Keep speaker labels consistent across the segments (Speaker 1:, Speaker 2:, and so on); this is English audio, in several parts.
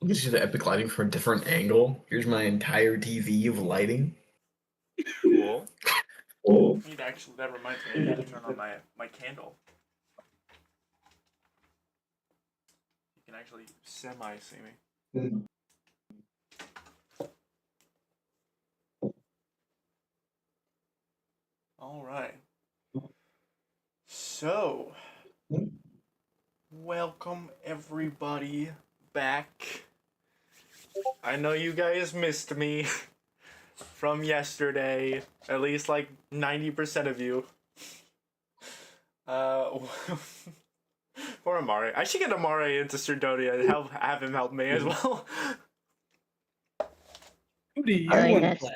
Speaker 1: This is the epic lighting from a different angle. Here's my entire TV of lighting.
Speaker 2: Cool.
Speaker 1: Oh.
Speaker 2: Need actually, that reminds me, I need to turn on my candle. You can actually semi-see me. Alright. So, welcome everybody back. I know you guys missed me from yesterday, at least like 90% of you. For Amari. I should get Amari into Sardonia and have him help me as well.
Speaker 3: Who do you want to play?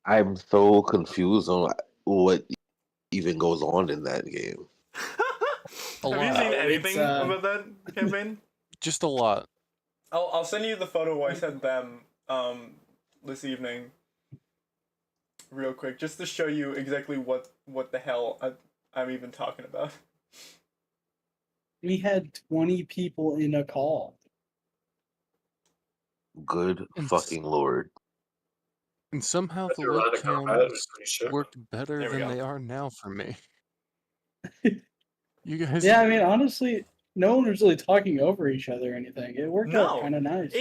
Speaker 4: I'm so confused on what even goes on in that game.
Speaker 2: Have you seen anything about that campaign?
Speaker 5: Just a lot.
Speaker 2: I'll send you the photo I sent them this evening, real quick, just to show you exactly what the hell I'm even talking about.
Speaker 3: We had 20 people in a call.
Speaker 4: Good fucking lord.
Speaker 5: And somehow the webcams worked better than they are now for me. You guys.
Speaker 3: Yeah, I mean, honestly, no one was really talking over each other or anything. It worked out kind of nice.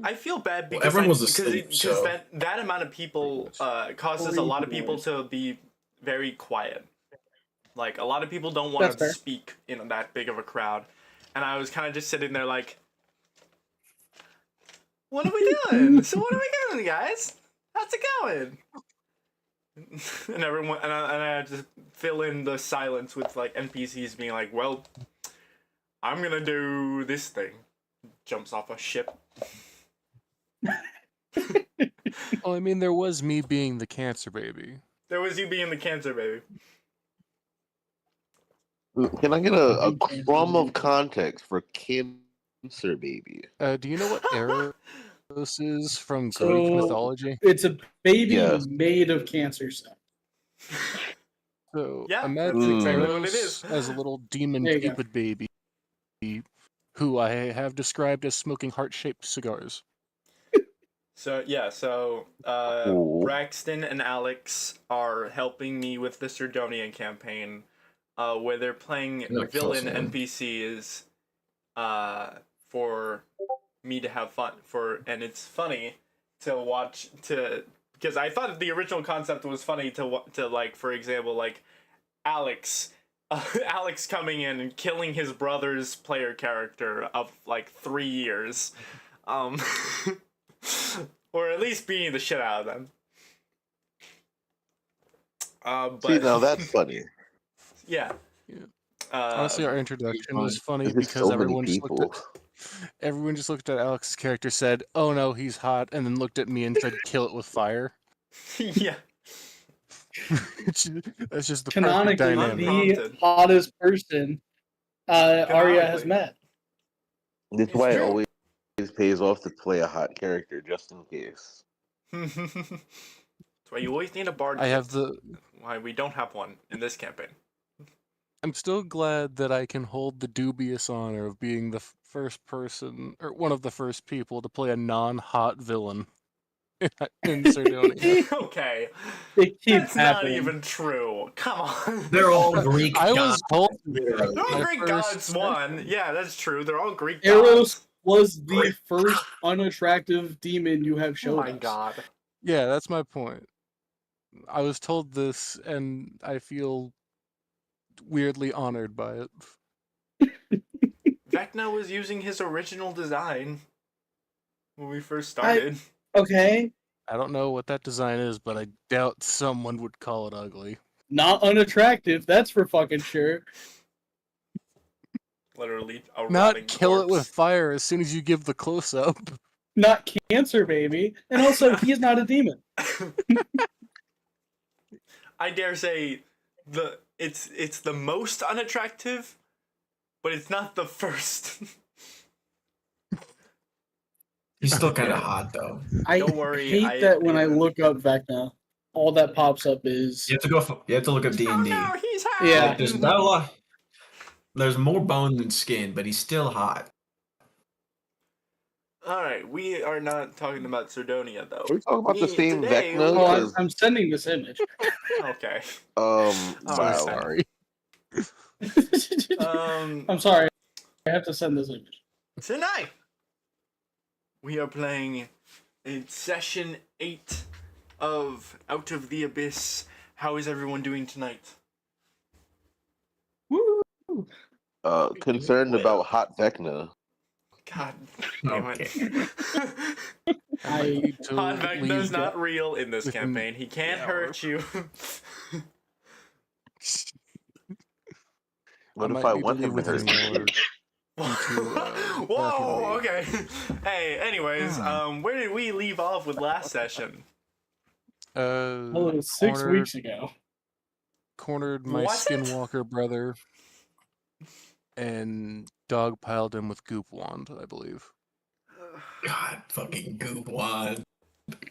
Speaker 2: I feel bad because
Speaker 1: everyone was asleep,
Speaker 2: because that amount of people causes a lot of people to be very quiet. Like, a lot of people don't want to speak in that big of a crowd. And I was kind of just sitting there like, what are we doing? So what are we doing, guys? How's it going? And everyone, and I just fill in the silence with like NPCs being like, well, I'm gonna do this thing. Jumps off a ship.
Speaker 5: Well, I mean, there was me being the cancer baby.
Speaker 2: There was you being the cancer baby.
Speaker 4: Can I get a crumb of context for cancer baby?
Speaker 5: Do you know what Eros is from Greek mythology?
Speaker 3: It's a baby made of cancer cells.
Speaker 5: So
Speaker 2: yeah,
Speaker 5: imagine
Speaker 2: exactly
Speaker 5: Eros
Speaker 2: what it is.
Speaker 5: as a little demon Cupid baby, who I have described as smoking heart-shaped cigars.
Speaker 2: So Braxton and Alex are helping me with the Sardonian campaign, where they're playing villain NPCs, for me to have fun and it's funny to watch because I thought the original concept was funny to like, for example, like Alex coming in and killing his brother's player character of like 3 years, or at least beating the shit out of them. But
Speaker 4: see, now that's funny.
Speaker 2: Yeah.
Speaker 5: Honestly, our introduction was funny because everyone just looked at Alex's character, said, "Oh no, he's hot," and then looked at me and said, "Kill it with fire."
Speaker 2: Yeah.
Speaker 5: That's just the
Speaker 3: canonically
Speaker 5: perfect dynamic.
Speaker 3: the hottest person Arya has met.
Speaker 4: That's why it always pays off to play a hot character, just in case.
Speaker 2: That's why you always need a bard. Why we don't have one in this campaign.
Speaker 5: I'm still glad that I can hold the dubious honor of being the first person, or one of the first people, to play a non-hot villain in Sardonia.
Speaker 2: Okay.
Speaker 3: That's
Speaker 2: not even true. Come on.
Speaker 1: They're all Greek
Speaker 5: I
Speaker 1: gods.
Speaker 5: was told
Speaker 2: They're all Greek gods, one. Yeah, that's true. They're all Greek gods.
Speaker 3: Eros was the first unattractive demon you have shown us.
Speaker 2: Oh my god.
Speaker 5: Yeah, that's my point. I was told this, and I feel weirdly honored by it.
Speaker 2: Vecna was using his original design when we first started.
Speaker 3: Okay.
Speaker 5: I don't know what that design is, but I doubt someone would call it ugly.
Speaker 3: Not unattractive, that's for fucking sure.
Speaker 2: Literally a
Speaker 5: not kill it with fire as soon as you give the close-up.
Speaker 3: Not cancer baby. And also, he's not a demon.
Speaker 2: I dare say it's the most unattractive, but it's not the first.
Speaker 1: He's still kind of hot though.
Speaker 2: Don't worry.
Speaker 3: I hate that when I look up Vecna, all that pops up is
Speaker 1: you have to look up D&D.
Speaker 2: Oh no, he's hot.
Speaker 3: Yeah.
Speaker 1: Like, there's not a lot. There's more bone than skin, but he's still hot.
Speaker 2: All right, we are not talking about Sardonia though.
Speaker 4: Are we talking about the same
Speaker 2: today
Speaker 4: Vecna?
Speaker 2: we-
Speaker 3: Oh,
Speaker 4: Because
Speaker 3: I'm sending this image.
Speaker 2: Okay.
Speaker 5: So
Speaker 2: Alright.
Speaker 5: sorry.
Speaker 3: I'm sorry. I have to send this image.
Speaker 2: Tonight we are playing in session 8 of Out of the Abyss. How is everyone doing tonight?
Speaker 3: Woo!
Speaker 4: concerned
Speaker 2: Well.
Speaker 4: about hot Vecna.
Speaker 2: God damn it.
Speaker 5: I might need to
Speaker 2: Hot Vecna's
Speaker 5: leave
Speaker 2: not real in this
Speaker 5: within
Speaker 2: campaign. He can't
Speaker 5: the
Speaker 2: hurt you.
Speaker 4: What if
Speaker 5: might
Speaker 4: I
Speaker 5: need to
Speaker 4: want
Speaker 5: leave
Speaker 4: him to hurt
Speaker 5: within
Speaker 4: me?
Speaker 5: an hour.
Speaker 2: Whoa, okay. Hey, anyways, where did we leave off with last session?
Speaker 3: Oh, it was 6
Speaker 5: cornered-
Speaker 3: weeks ago.
Speaker 5: Cornered my
Speaker 2: Was it?
Speaker 5: Skinwalker brother and dogpiled him with Goop Wand, I believe.
Speaker 1: God, fucking Goop Wand.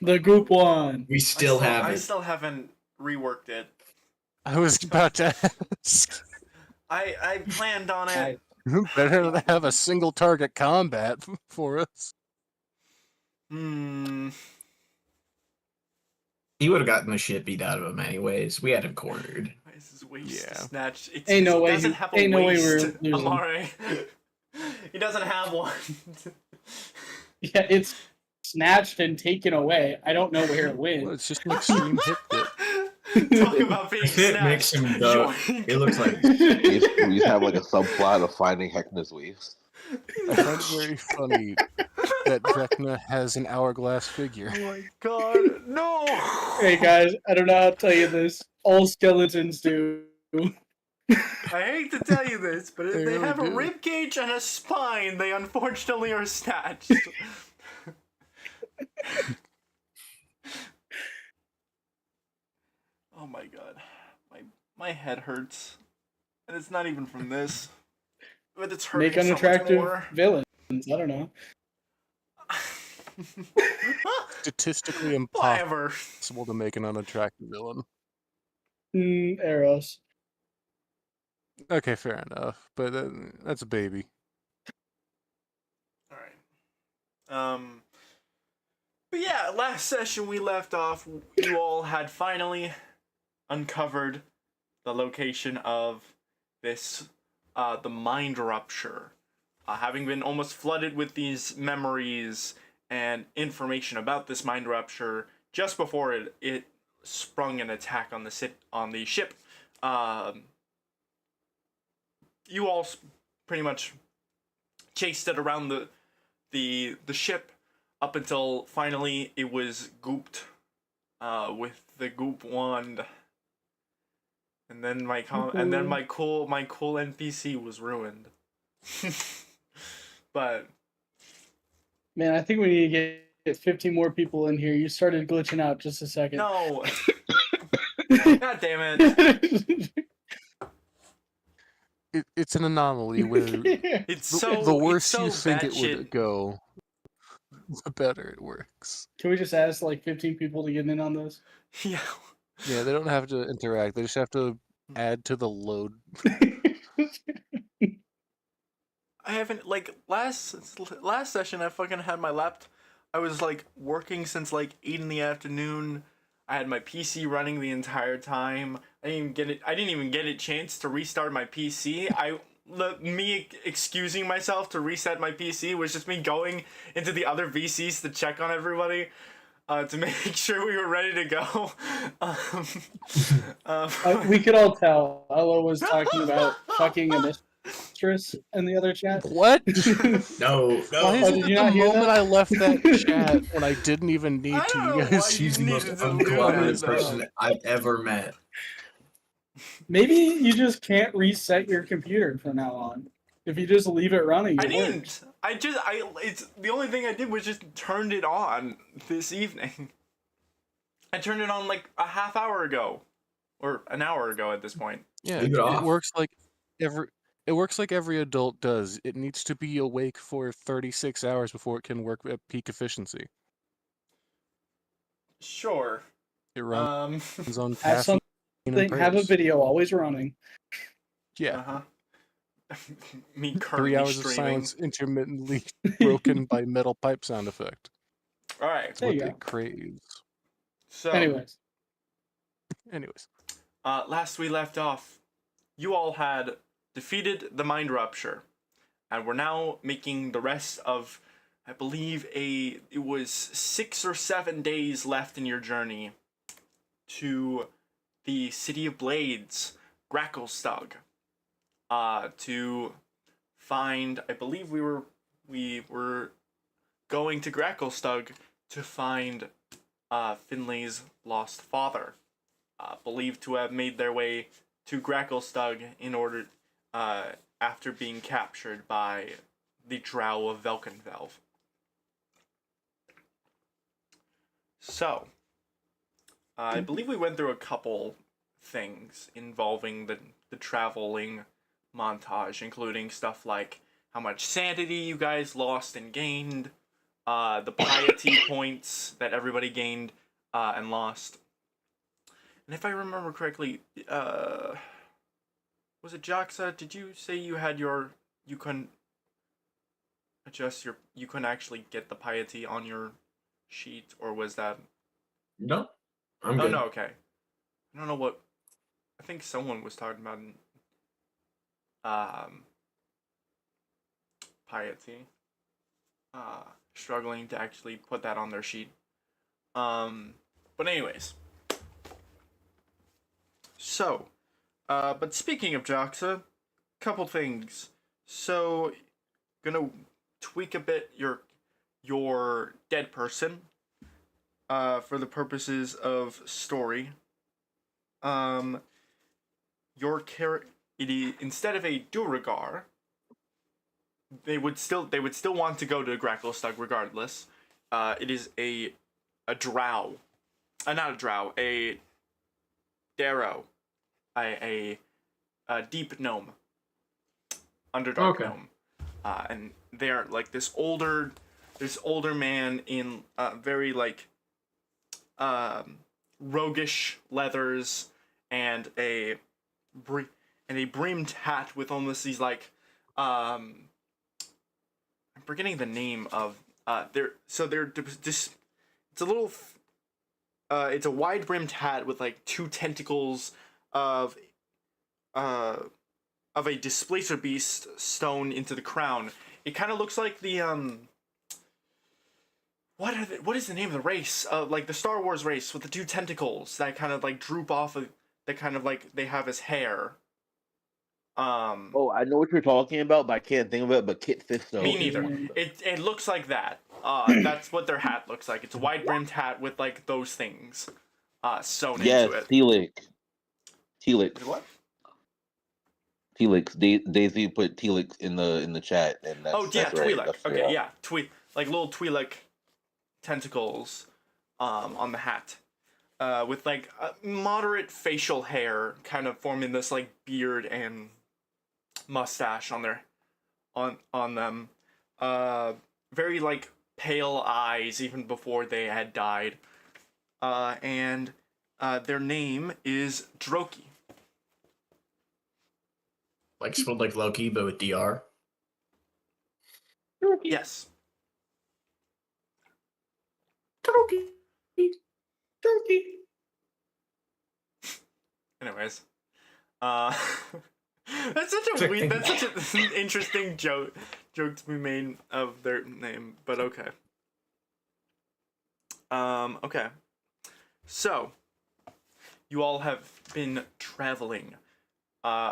Speaker 3: The group one.
Speaker 1: We still have
Speaker 2: I
Speaker 1: it.
Speaker 2: still haven't reworked it.
Speaker 5: I was about to ask.
Speaker 2: I planned on it.
Speaker 5: Better to have a single target combat for us.
Speaker 2: Hmm.
Speaker 1: He would have gotten the shit beat out of him anyways. We had him cornered.
Speaker 2: Why is his waist
Speaker 5: Yeah.
Speaker 2: snatched?
Speaker 3: Ain't no
Speaker 2: he
Speaker 3: way
Speaker 2: doesn't
Speaker 3: he-
Speaker 2: have a
Speaker 3: ain't no way we're
Speaker 2: waist,
Speaker 3: losing.
Speaker 2: Amare. He doesn't have one.
Speaker 3: Yeah, it's snatched and taken away. I don't know where it
Speaker 5: Well,
Speaker 3: went.
Speaker 5: it's just an extreme hit bit.
Speaker 2: Talk about being
Speaker 1: It makes
Speaker 2: snatched.
Speaker 1: him duck.
Speaker 2: Yoink.
Speaker 1: It looks like
Speaker 4: We have like a subplot of finding Heckna's waist.
Speaker 5: I find it very funny that Vecna has an hourglass figure.
Speaker 2: Oh my god, no!
Speaker 3: Hey guys, I don't know how to tell you this. All skeletons do.
Speaker 2: I hate to tell you this, but if
Speaker 5: They
Speaker 2: they
Speaker 5: really
Speaker 2: have a
Speaker 5: do.
Speaker 2: rib cage and a spine, they unfortunately are snatched. Oh my god, my head hurts, and it's not even from this, but it's hurting
Speaker 3: Make
Speaker 2: so much
Speaker 3: unattractive
Speaker 2: more.
Speaker 3: villains. I don't know.
Speaker 5: Statistically
Speaker 2: Whatever.
Speaker 5: impossible to make an unattractive villain.
Speaker 3: Arrows.
Speaker 5: Okay, fair enough. But that's a baby.
Speaker 2: All right. But yeah, last session we left off. You all had finally uncovered the location of this, the mind rupture. Having been almost flooded with these memories and information about this mind rupture just before it sprung an attack on the ship. You all pretty much chased it around the ship up until finally it was gooped with the goop wand, and then my cool NPC was ruined. But
Speaker 3: Man, I think we need to get 15 more people in here. You started glitching out just a second.
Speaker 2: no, god damn it!
Speaker 5: It's an anomaly where
Speaker 2: It's
Speaker 5: the,
Speaker 2: so
Speaker 5: the worse
Speaker 2: it's so
Speaker 5: you think it
Speaker 2: batshit-
Speaker 5: would go, the better it works.
Speaker 3: Can we just ask like 15 people to get in on this?
Speaker 2: Yeah.
Speaker 5: Yeah, they don't have to interact. They just have to add to the load.
Speaker 2: I haven't last session. I fucking had my laptop. I was like working since like 8 in the afternoon. I had my PC running the entire time. I didn't even get a chance to restart my PC. Me excusing myself to reset my PC was just me going into the other VCs to check on everybody, to make sure we were ready to go.
Speaker 3: We could all tell. Ella was talking about fucking a mistress in the other chat.
Speaker 5: What?
Speaker 1: no,
Speaker 5: Why
Speaker 1: no.
Speaker 5: is
Speaker 3: did
Speaker 5: it
Speaker 3: you
Speaker 5: that
Speaker 3: not
Speaker 5: the
Speaker 3: hear
Speaker 5: moment
Speaker 3: that?
Speaker 5: I left that chat when I didn't even need
Speaker 2: I
Speaker 5: to,
Speaker 2: don't know
Speaker 5: you
Speaker 2: why
Speaker 5: guys
Speaker 2: you
Speaker 5: choose
Speaker 1: The most
Speaker 2: needed to do
Speaker 1: uncooperative
Speaker 2: that,
Speaker 1: person I've ever met.
Speaker 3: Maybe you just can't reset your computer from now on. If you just leave it running,
Speaker 2: I
Speaker 3: it
Speaker 2: didn't.
Speaker 3: works.
Speaker 2: It's the only thing I did was just turned it on this evening. I turned it on like a half hour ago, or an hour ago at this point.
Speaker 5: Yeah,
Speaker 1: Leave it off.
Speaker 5: works like every adult does. It needs to be awake for 36 hours before it can work at peak efficiency.
Speaker 2: Sure.
Speaker 5: It runs on
Speaker 3: Have
Speaker 5: caffeine and
Speaker 3: Have a
Speaker 5: prayers.
Speaker 3: video always running.
Speaker 5: Yeah,
Speaker 2: Uh-huh. me
Speaker 5: 3
Speaker 2: currently
Speaker 5: hours of
Speaker 2: streaming.
Speaker 5: silence intermittently broken by metal pipe sound effect.
Speaker 2: All right.
Speaker 5: It's
Speaker 3: There
Speaker 5: what
Speaker 3: you
Speaker 5: they
Speaker 3: go.
Speaker 5: crave.
Speaker 2: So,
Speaker 3: Anyways,
Speaker 5: Anyways,
Speaker 2: last we left off, you all had defeated the Mind Rupture, and we're now making the rest of, I believe, it was 6 or 7 days left in your journey to the City of Blades, Gracklstugh, to find. I believe we were going to Gracklstugh to find Finlay's lost father, believed to have made their way to Gracklstugh in order after being captured by the Drow of Velkenvelv. So, I believe we went through a couple things involving the traveling montage, including stuff like how much sanity you guys lost and gained, the piety points that everybody gained and lost. And if I remember correctly, was it Jaxa? Did you say you couldn't adjust you couldn't actually get the piety on your sheet, or was that?
Speaker 1: No, I'm
Speaker 2: Oh
Speaker 1: good.
Speaker 2: no, okay. I don't know what. I think someone was talking about piety. Struggling to actually put that on their sheet. But anyways. So, but speaking of Jaxa, couple things. So, gonna tweak a bit your dead person, for the purposes of story. Your character, instead of a Duergar, they would still want to go to Gracklstugh regardless. It is a drow, not a drow, a darrow, a deep gnome, underdark
Speaker 1: Okay.
Speaker 2: gnome, and they're like this older man in very like roguish leathers and a brimmed hat with almost these like I'm forgetting the name of they're just it's a little it's a wide brimmed hat with like two tentacles of a displacer beast sewn into the crown. It kind of looks like the what is the name of the race? Like the Star Wars race with the two tentacles that kind of like droop off of, that kind of like they have as hair.
Speaker 4: Oh, I know what you're talking about, but I can't think of it. But Kit Fisto.
Speaker 2: Me
Speaker 4: is
Speaker 2: neither.
Speaker 4: one of them.
Speaker 2: It looks like that. That's what their hat looks like. It's a wide brimmed hat with like those things sewn
Speaker 4: Yes,
Speaker 2: into it.
Speaker 4: Telix.
Speaker 2: What?
Speaker 4: Telix. Daisy put Telix in the chat, and that's
Speaker 2: Oh yeah,
Speaker 4: that's right.
Speaker 2: Twi'lek.
Speaker 4: That's
Speaker 2: Okay,
Speaker 4: yeah.
Speaker 2: yeah, like little Twi'lek tentacles on the hat. With like moderate facial hair kind of forming this like beard and mustache on them. Very like pale eyes even before they had died. And their name is Droki.
Speaker 1: Like spelled like Loki, but with DR.
Speaker 2: Yes.
Speaker 1: Turkey. Turkey.
Speaker 2: Anyways, that's such an interesting joke to be made of their name, but okay. Okay. So, you all have been traveling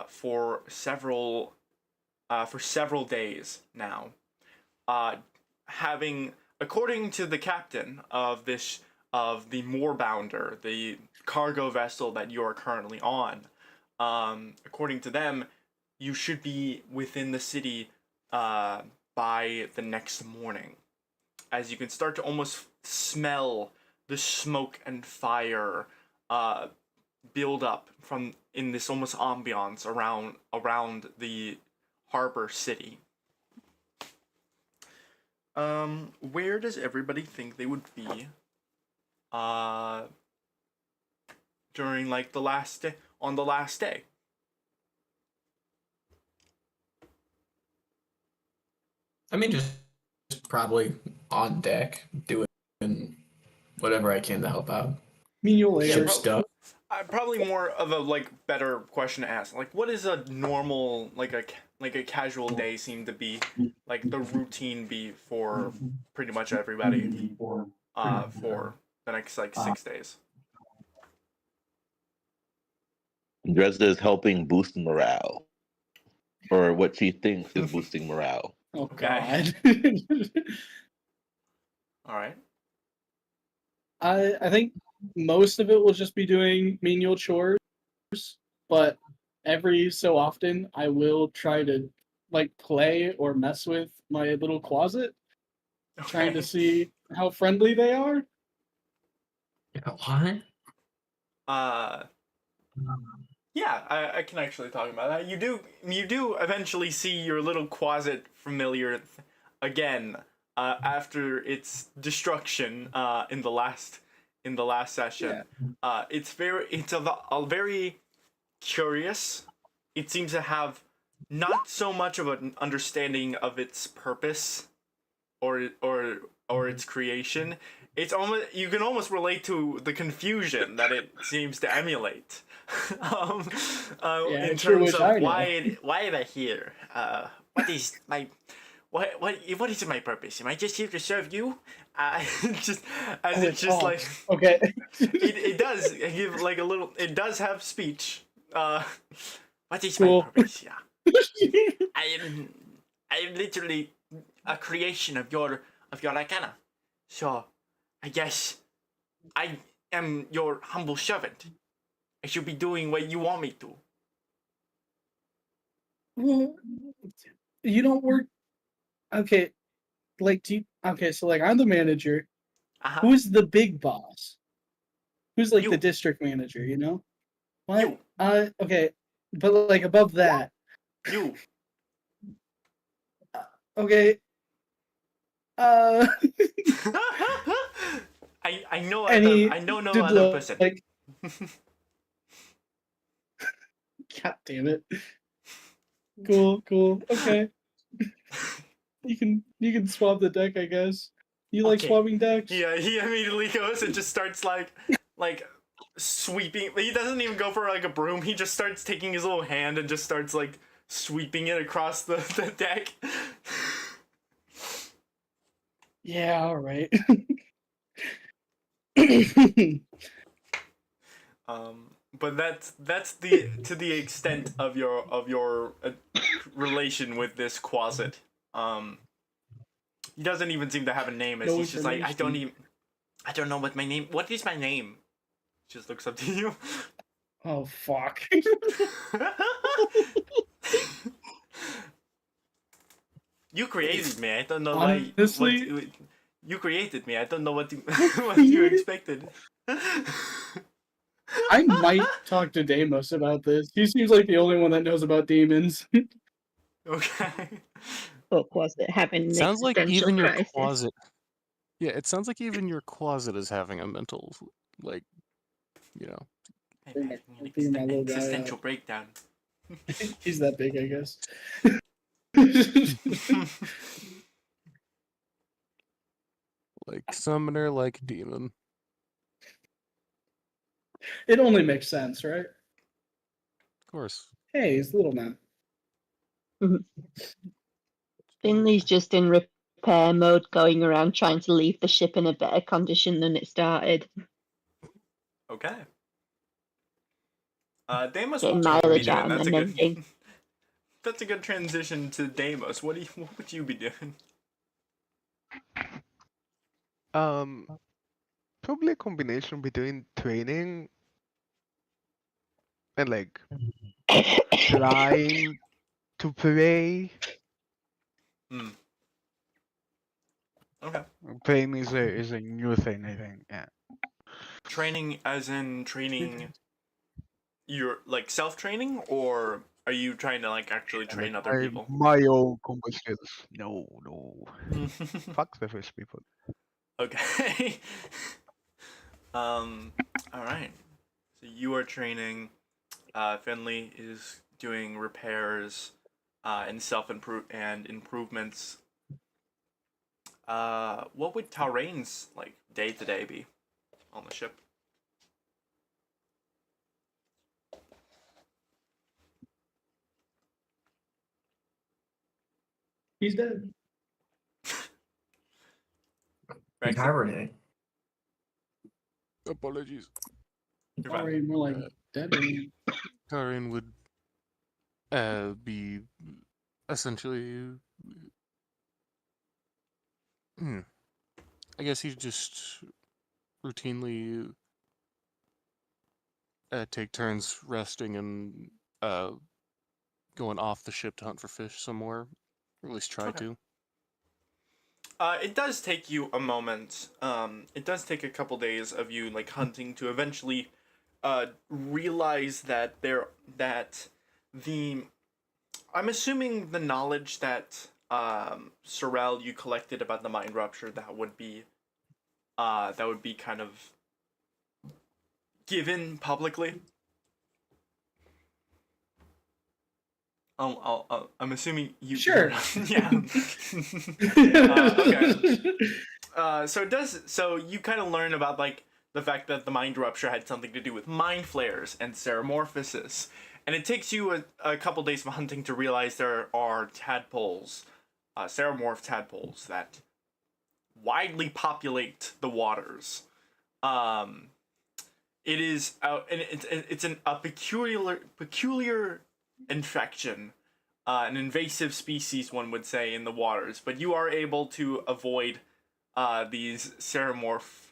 Speaker 2: for several days now. Having, according to the captain of the Moorbounder, the cargo vessel that you are currently on, according to them, you should be within the city by the next morning, as you can start to almost smell the smoke and fire build up from in this almost ambiance around the harbor city. Where does everybody think they would be during like the last day, on the last day?
Speaker 1: I mean, just probably on deck doing whatever I can to help out.
Speaker 3: Menial
Speaker 2: Yeah,
Speaker 1: Ship
Speaker 3: labor.
Speaker 1: stuff.
Speaker 2: Probably more of a like better question to ask. Like, what is a normal like a casual day seem to be like the routine be for pretty much everybody for the next like 6 days?
Speaker 4: Dresda is helping boost morale, or what she thinks is boosting morale.
Speaker 3: Oh
Speaker 2: Okay.
Speaker 3: God.
Speaker 2: All right.
Speaker 3: I think most of it will just be doing menial chores, but every so often I will try to like play or mess with my little closet, trying to
Speaker 2: Okay.
Speaker 3: see how friendly they are.
Speaker 1: Yeah, what?
Speaker 2: Uh, yeah, I can actually talk about that. You do eventually see your little closet familiar again after its destruction in the last session. It's a very curious. It seems to have not so much of an understanding of its purpose or its creation. It's almost you can almost relate to the confusion that it seems to emulate. um,
Speaker 3: Yeah,
Speaker 2: in
Speaker 3: I sure
Speaker 2: terms
Speaker 3: wish I
Speaker 2: of
Speaker 3: know.
Speaker 2: why am I here? What is my what is my purpose? Am I just here to serve you? Just as it's just
Speaker 3: Oh,
Speaker 2: like
Speaker 3: okay.
Speaker 2: it does give like a little. It does have speech. What is my
Speaker 3: Cool.
Speaker 2: purpose? Yeah, I am. I am literally a creation of your arcana. So, I guess I am your humble servant. I should be doing what you want me to.
Speaker 3: Well, you don't work. Okay, like do you, okay, so like I'm the manager.
Speaker 2: Uh-huh.
Speaker 3: Who's the big boss? Who's like the
Speaker 2: You.
Speaker 3: district manager, you know? What?
Speaker 2: You.
Speaker 3: Okay, but like above that.
Speaker 2: You.
Speaker 3: Okay. Uh any
Speaker 2: I know no
Speaker 3: did
Speaker 2: other person.
Speaker 3: like God damn it. Cool. Okay. You can swap the deck, I guess. You like
Speaker 2: Okay.
Speaker 3: swapping decks?
Speaker 2: Yeah, he immediately goes and just starts like sweeping. He doesn't even go for like a broom. He just starts taking his little hand and just starts like sweeping it across the deck.
Speaker 3: Yeah, all right.
Speaker 2: But that's the to the extent of your relation with this closet. He doesn't even seem to have a name. As
Speaker 3: No
Speaker 2: he's just like
Speaker 3: information.
Speaker 2: I don't know what my name. What is my name? Just looks up to you.
Speaker 3: Oh fuck.
Speaker 2: You created me. I don't know why.
Speaker 3: Honestly,
Speaker 2: You created me. I don't know what you what you expected.
Speaker 3: I might talk to Deimos about this. He seems like the only one that knows about demons.
Speaker 2: Okay.
Speaker 6: Book was it having an
Speaker 5: Sounds like
Speaker 6: existential
Speaker 5: even your
Speaker 6: crisis?
Speaker 5: closet. Yeah, it sounds like even your closet is having a mental, like, you know.
Speaker 2: I'm having an
Speaker 3: Figure my little guy
Speaker 2: existential
Speaker 3: out.
Speaker 2: breakdown.
Speaker 3: He's that big, I guess.
Speaker 5: Like summoner, like demon.
Speaker 3: It only makes sense, right?
Speaker 5: Of course.
Speaker 3: Hey, he's little man.
Speaker 6: Finley's just in repair mode, going around trying to leave the ship in a better condition than it started.
Speaker 2: Okay. Deimos,
Speaker 6: Getting
Speaker 2: what would you be
Speaker 6: mileage
Speaker 2: doing?
Speaker 6: out
Speaker 2: That's a
Speaker 6: and
Speaker 2: good.
Speaker 6: everything.
Speaker 2: That's a good transition to Deimos. What would you be doing?
Speaker 7: Probably a combination between training and like trying to play.
Speaker 2: Okay.
Speaker 7: Playing is a new thing, I think. Yeah.
Speaker 2: Training, as in training. You're like self training, or are you trying to like actually train other people?
Speaker 7: My own combat skills. No. Fuck the first people.
Speaker 2: Okay. All right. So you are training. Finley is doing repairs, and improvements. What would Talrain's like day to day be on the ship?
Speaker 3: He's dead.
Speaker 1: He's hibernating.
Speaker 5: Apologies.
Speaker 2: You're fine.
Speaker 3: Sorry, more like dead.
Speaker 5: Karin would be essentially. I guess he'd just routinely take turns resting and going off the ship to hunt for fish somewhere. Or at least try
Speaker 2: Okay.
Speaker 5: to.
Speaker 2: It does take you a moment. It does take a couple days of you like hunting to eventually realize that I'm assuming the knowledge that Sorrel you collected about the mind rupture that would be kind of given publicly. I'm assuming you.
Speaker 3: Sure.
Speaker 2: Yeah. Okay. So it does. So you kind of learn about like the fact that the mind rupture had something to do with mind flares and seramorphosis, and it takes you a couple days of hunting to realize there are tadpoles, seramorph tadpoles that widely populate the waters. It is and it's a peculiar infection, an invasive species, one would say, in the waters. But you are able to avoid these seramorph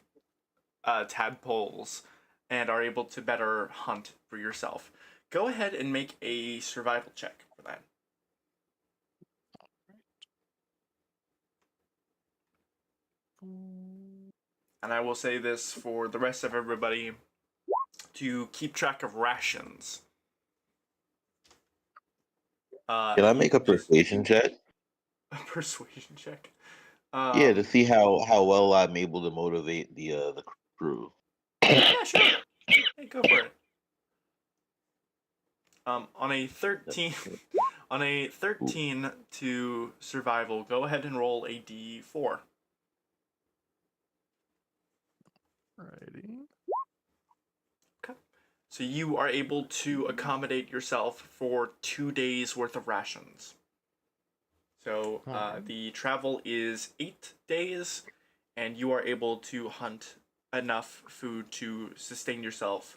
Speaker 2: tadpoles and are able to better hunt for yourself. Go ahead and make a survival check for that. And I will say this for the rest of everybody to keep track of rations.
Speaker 4: Can I make a persuasion check?
Speaker 2: A persuasion check.
Speaker 4: Yeah, to see how well I'm able to motivate the crew.
Speaker 2: Yeah, sure. Hey, go for it. On a 13, on a 13 to survival, go ahead and roll a d4.
Speaker 5: Alrighty.
Speaker 2: So you are able to accommodate yourself for 2 days worth of rations. So the travel is 8 days, and you are able to hunt enough food to sustain yourself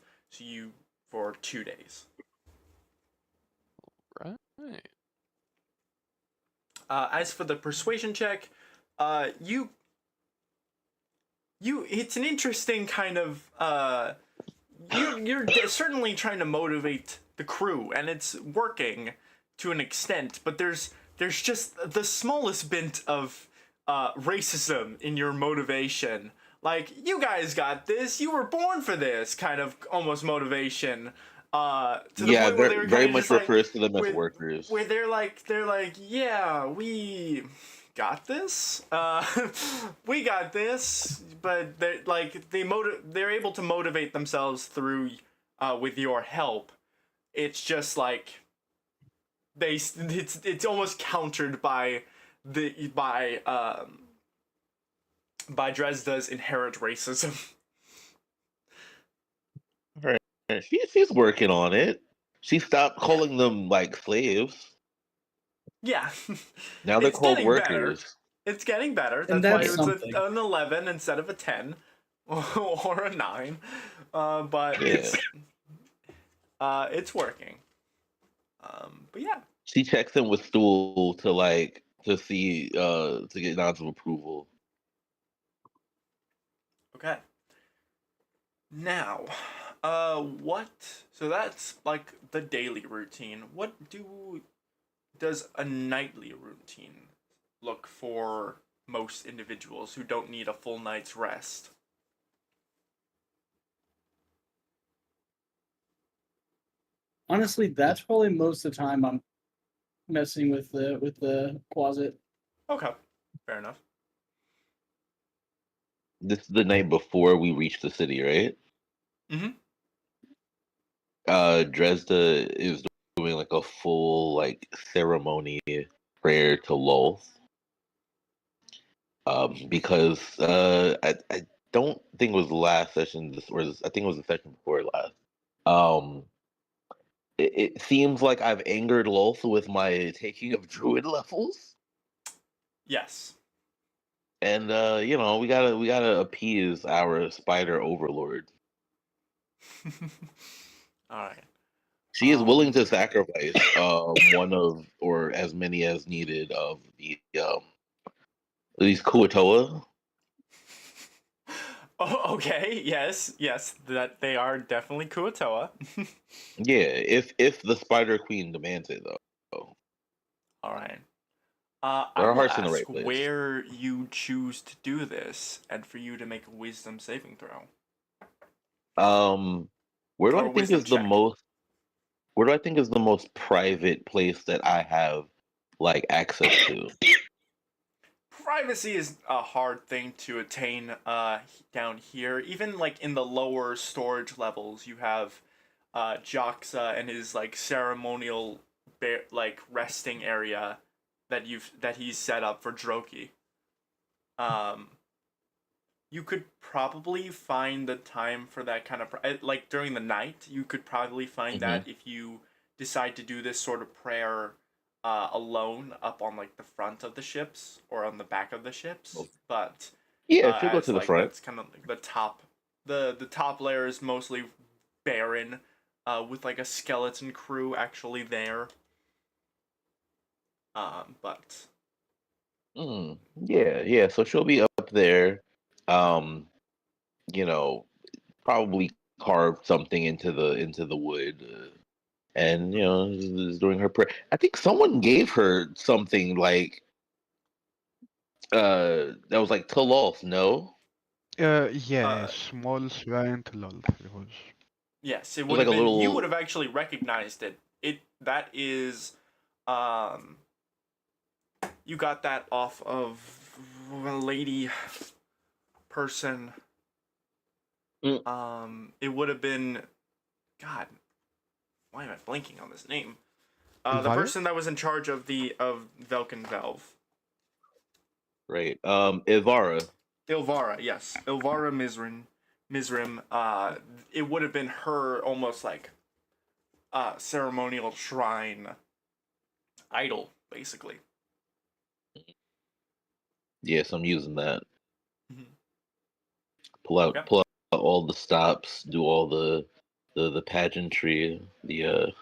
Speaker 2: for 2 days.
Speaker 5: Right.
Speaker 2: As for the persuasion check, it's an interesting kind of you're certainly trying to motivate the crew, and it's working to an extent, but there's just the smallest bit of racism in your motivation. Like, you guys got this, you were born for this kind of almost motivation. To the point where they were
Speaker 4: very
Speaker 2: kinda
Speaker 4: much
Speaker 2: just like,
Speaker 4: refers to them as workers.
Speaker 2: where they're like, yeah, we got this. We got this, but they're able to motivate themselves through with your help. It's just like it's almost countered by Dresda's inherent racism.
Speaker 4: She's working on it. She stopped calling them like slaves.
Speaker 2: Yeah.
Speaker 4: Now they're
Speaker 2: It's
Speaker 4: called
Speaker 2: getting better.
Speaker 4: workers.
Speaker 2: It's getting better.
Speaker 3: And
Speaker 2: That's why
Speaker 3: that's
Speaker 2: it's
Speaker 3: something.
Speaker 2: an 11 instead of a 10 or a 9. But
Speaker 4: Yeah.
Speaker 2: it's working. But yeah.
Speaker 4: She checks in with Stool to see to get nods of approval.
Speaker 2: Okay. Now, so that's like the daily routine. What does a nightly routine look for most individuals who don't need a full night's rest?
Speaker 3: Honestly, that's probably most of the time I'm messing with the closet.
Speaker 2: Okay, fair enough.
Speaker 4: This is the night before we reach the city, right?
Speaker 2: Mhm.
Speaker 4: Dresda is doing like a full like ceremony prayer to Lolth. because I don't think it was the last session, I think it was the session before last. It seems like I've angered Lolth with my taking of druid levels,
Speaker 2: Yes.
Speaker 4: and we gotta appease our spider overlord.
Speaker 2: All right.
Speaker 4: She is willing
Speaker 2: Um,
Speaker 4: to sacrifice one of or as many as needed of these Kuatoa.
Speaker 2: Oh, okay. Yes. That they are definitely Kuatoa.
Speaker 4: Yeah, if the Spider Queen demands it though.
Speaker 2: All right. I
Speaker 4: Our
Speaker 2: will
Speaker 4: heart's in the
Speaker 2: ask
Speaker 4: right place.
Speaker 2: where you choose to do this, and for you to make a wisdom saving throw.
Speaker 4: Where do
Speaker 2: Or
Speaker 4: I
Speaker 2: a
Speaker 4: think
Speaker 2: wisdom
Speaker 4: is the
Speaker 2: check.
Speaker 4: most where do I think is the most private place that I have like access to?
Speaker 2: Privacy is a hard thing to attain down here. Even like in the lower storage levels, you have Joxa and his like ceremonial like resting area that he's set up for Droki. Um, you could probably find the time for that kind of like during the night. You could probably find
Speaker 4: Mm-hmm.
Speaker 2: that if you decide to do this sort of prayer alone up on like the front of the ships or on the back of the ships. But
Speaker 4: Yeah, she'll go
Speaker 2: as
Speaker 4: to the
Speaker 2: like
Speaker 4: front.
Speaker 2: that's kind of like the top, the top layer is mostly barren, with like a skeleton crew actually there. But
Speaker 4: Yeah. So she'll be up there. Um, probably carve something into the wood, and is doing her prayer. I think someone gave her something like that was like Taloth, no?
Speaker 7: Yeah, small shrine to lol. It was.
Speaker 2: yes, it
Speaker 4: It was
Speaker 2: would
Speaker 4: like
Speaker 2: have
Speaker 4: a
Speaker 2: been. You would
Speaker 4: little
Speaker 2: have actually recognized it. That is, um, you got that off of a lady person. It would have been, God, why am I blanking on this name? The
Speaker 7: Elvira?
Speaker 2: person that was in charge of Velkin Valve.
Speaker 4: right. Ivara.
Speaker 2: Ilvara, yes, Ilvara Mizrim. It would have been her almost like ceremonial shrine idol, basically.
Speaker 4: Yes, I'm using that.
Speaker 2: Mhm.
Speaker 4: Pull
Speaker 2: Okay.
Speaker 4: out all the stops, do all the pageantry, the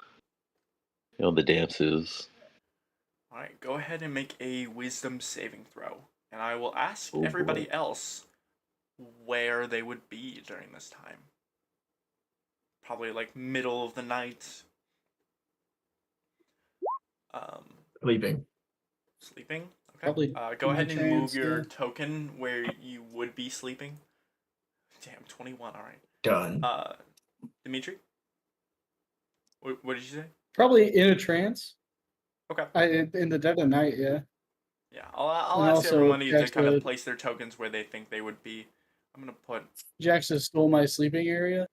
Speaker 4: dances.
Speaker 2: All right, go ahead and make a wisdom saving throw, and I will ask
Speaker 4: Oh,
Speaker 2: everybody
Speaker 4: boy.
Speaker 2: else where they would be during this time. Probably like middle of the night.
Speaker 1: Sleeping.
Speaker 2: Sleeping. Okay.
Speaker 3: Probably
Speaker 2: Go
Speaker 3: in my
Speaker 2: ahead and move
Speaker 3: trance,
Speaker 2: your
Speaker 3: yeah.
Speaker 2: token where you would be sleeping. Damn, 21. All right.
Speaker 1: Done.
Speaker 2: Dimitri. What did you say?
Speaker 3: Probably in a trance.
Speaker 2: Okay.
Speaker 3: In the dead of night, yeah.
Speaker 2: Yeah, I'll
Speaker 3: And
Speaker 2: ask
Speaker 3: also,
Speaker 2: everybody to kind of
Speaker 3: Jaxa,
Speaker 2: place their tokens where they think they would be. I'm gonna put
Speaker 3: Jaxa stole my sleeping area.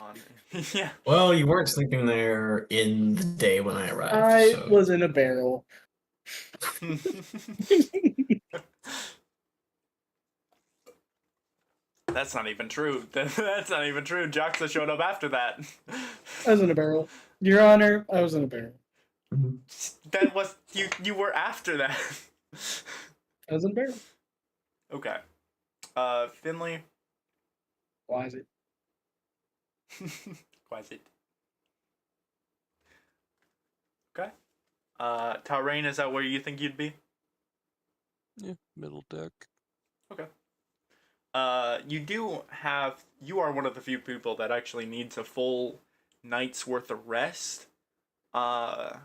Speaker 2: on. Yeah.
Speaker 1: Well, you weren't sleeping there in the day when I arrived.
Speaker 3: I
Speaker 1: So.
Speaker 3: was in a barrel.
Speaker 2: That's not even true. That's not even true. Joxa showed up after that.
Speaker 3: I was in a barrel. Your Honor, I was in a barrel.
Speaker 2: That was you were after that.
Speaker 3: I was in a barrel.
Speaker 2: Okay. Finley.
Speaker 3: Why is it?
Speaker 2: Quasi. Okay. Taurain, is that where you think you'd be?
Speaker 5: Yeah, middle deck.
Speaker 2: Okay. You are one of the few people that actually needs a full night's worth of rest.
Speaker 5: Yeah,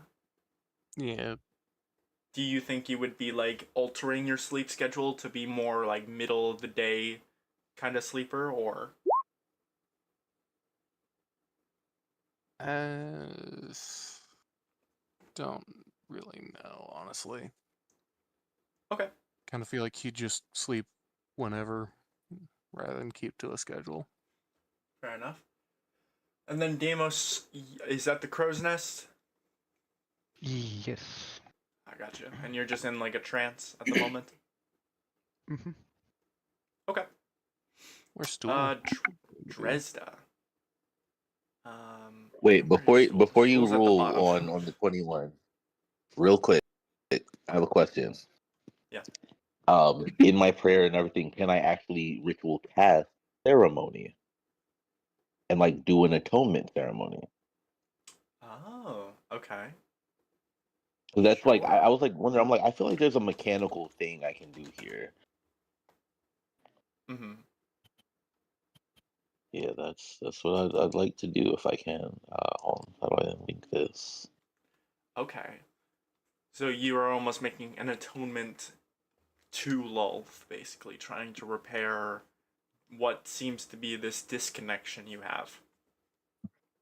Speaker 2: Do you think you would be like altering your sleep schedule to be more like middle of the day kind of sleeper, or?
Speaker 5: Don't really know, honestly.
Speaker 2: Okay.
Speaker 5: Kind of feel like he'd just sleep whenever, rather than keep to a schedule.
Speaker 2: Fair enough. And then Deimos, is that the crow's nest?
Speaker 7: Yes.
Speaker 2: I gotcha. And you're just in like a trance at the moment?
Speaker 7: Hmm.
Speaker 2: Okay.
Speaker 5: Or stool.
Speaker 2: Dresda.
Speaker 4: Wait,
Speaker 2: where are your stools?
Speaker 4: before you
Speaker 2: Stools at the
Speaker 4: rule
Speaker 2: bottom.
Speaker 4: on the 21, real quick, I have a question.
Speaker 2: Yeah.
Speaker 4: In my prayer and everything, can I actually ritual cast ceremony and like do an atonement ceremony?
Speaker 2: Oh, okay.
Speaker 4: 'Cause that's like
Speaker 2: Sure.
Speaker 4: I was like wondering. I'm like I feel like there's a mechanical thing I can do here.
Speaker 2: Mm-hmm.
Speaker 4: Yeah, that's what I'd like to do if I can. How do I link this?
Speaker 2: Okay. So you are almost making an atonement to Lulth, basically, trying to repair what seems to be this disconnection you have.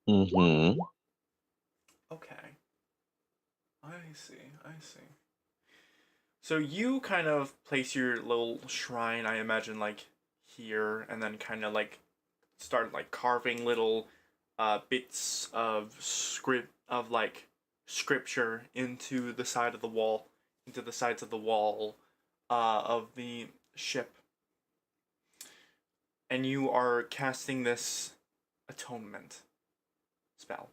Speaker 4: Mm-hmm.
Speaker 2: Okay. I see, I see. So you kind of place your little shrine, I imagine, like here, and then kind of like start like carving little bits of scripture into the side of the wall, into the sides of the wall of the ship, and you are casting this atonement spell.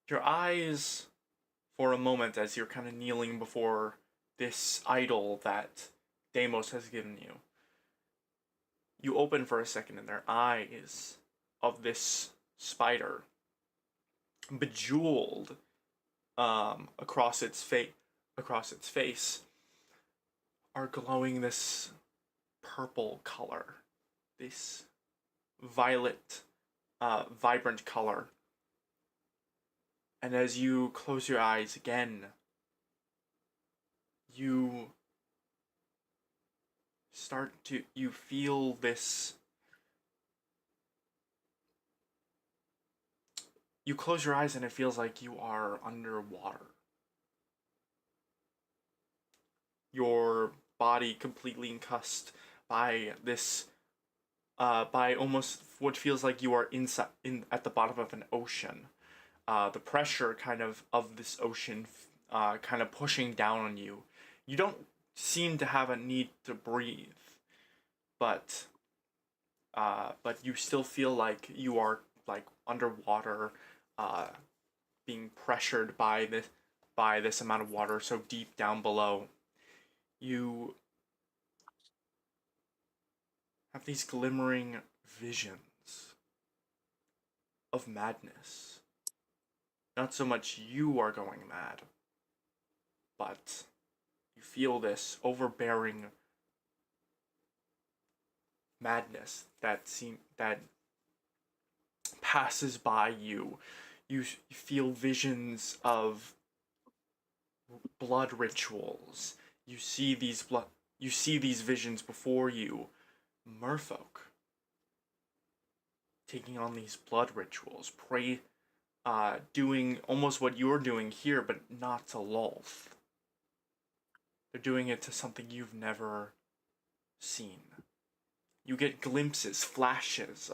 Speaker 2: Your eyes, for a moment, as you're kind of kneeling before this idol that Deimos has given you, you open for a second, and their eyes of this spider, bejeweled across its face, are glowing this purple color, this violet, vibrant color. And as you close your eyes again, you you feel this. You close your eyes and it feels like you are underwater. Your body completely concussed by this, by almost what feels like you are at the bottom of an ocean. The pressure of this ocean, kind of pushing down on you. You don't seem to have a need to breathe, but you still feel like you are like underwater, uh, being pressured by this amount of water so deep down below. You have these glimmering visions of madness. Not so much you are going mad, but you feel this overbearing madness that passes by you. You feel visions of blood rituals. You see these visions before you. Merfolk taking on these blood rituals, doing almost what you're doing here, but not to Lulth. They're doing it to something you've never seen. You get glimpses, flashes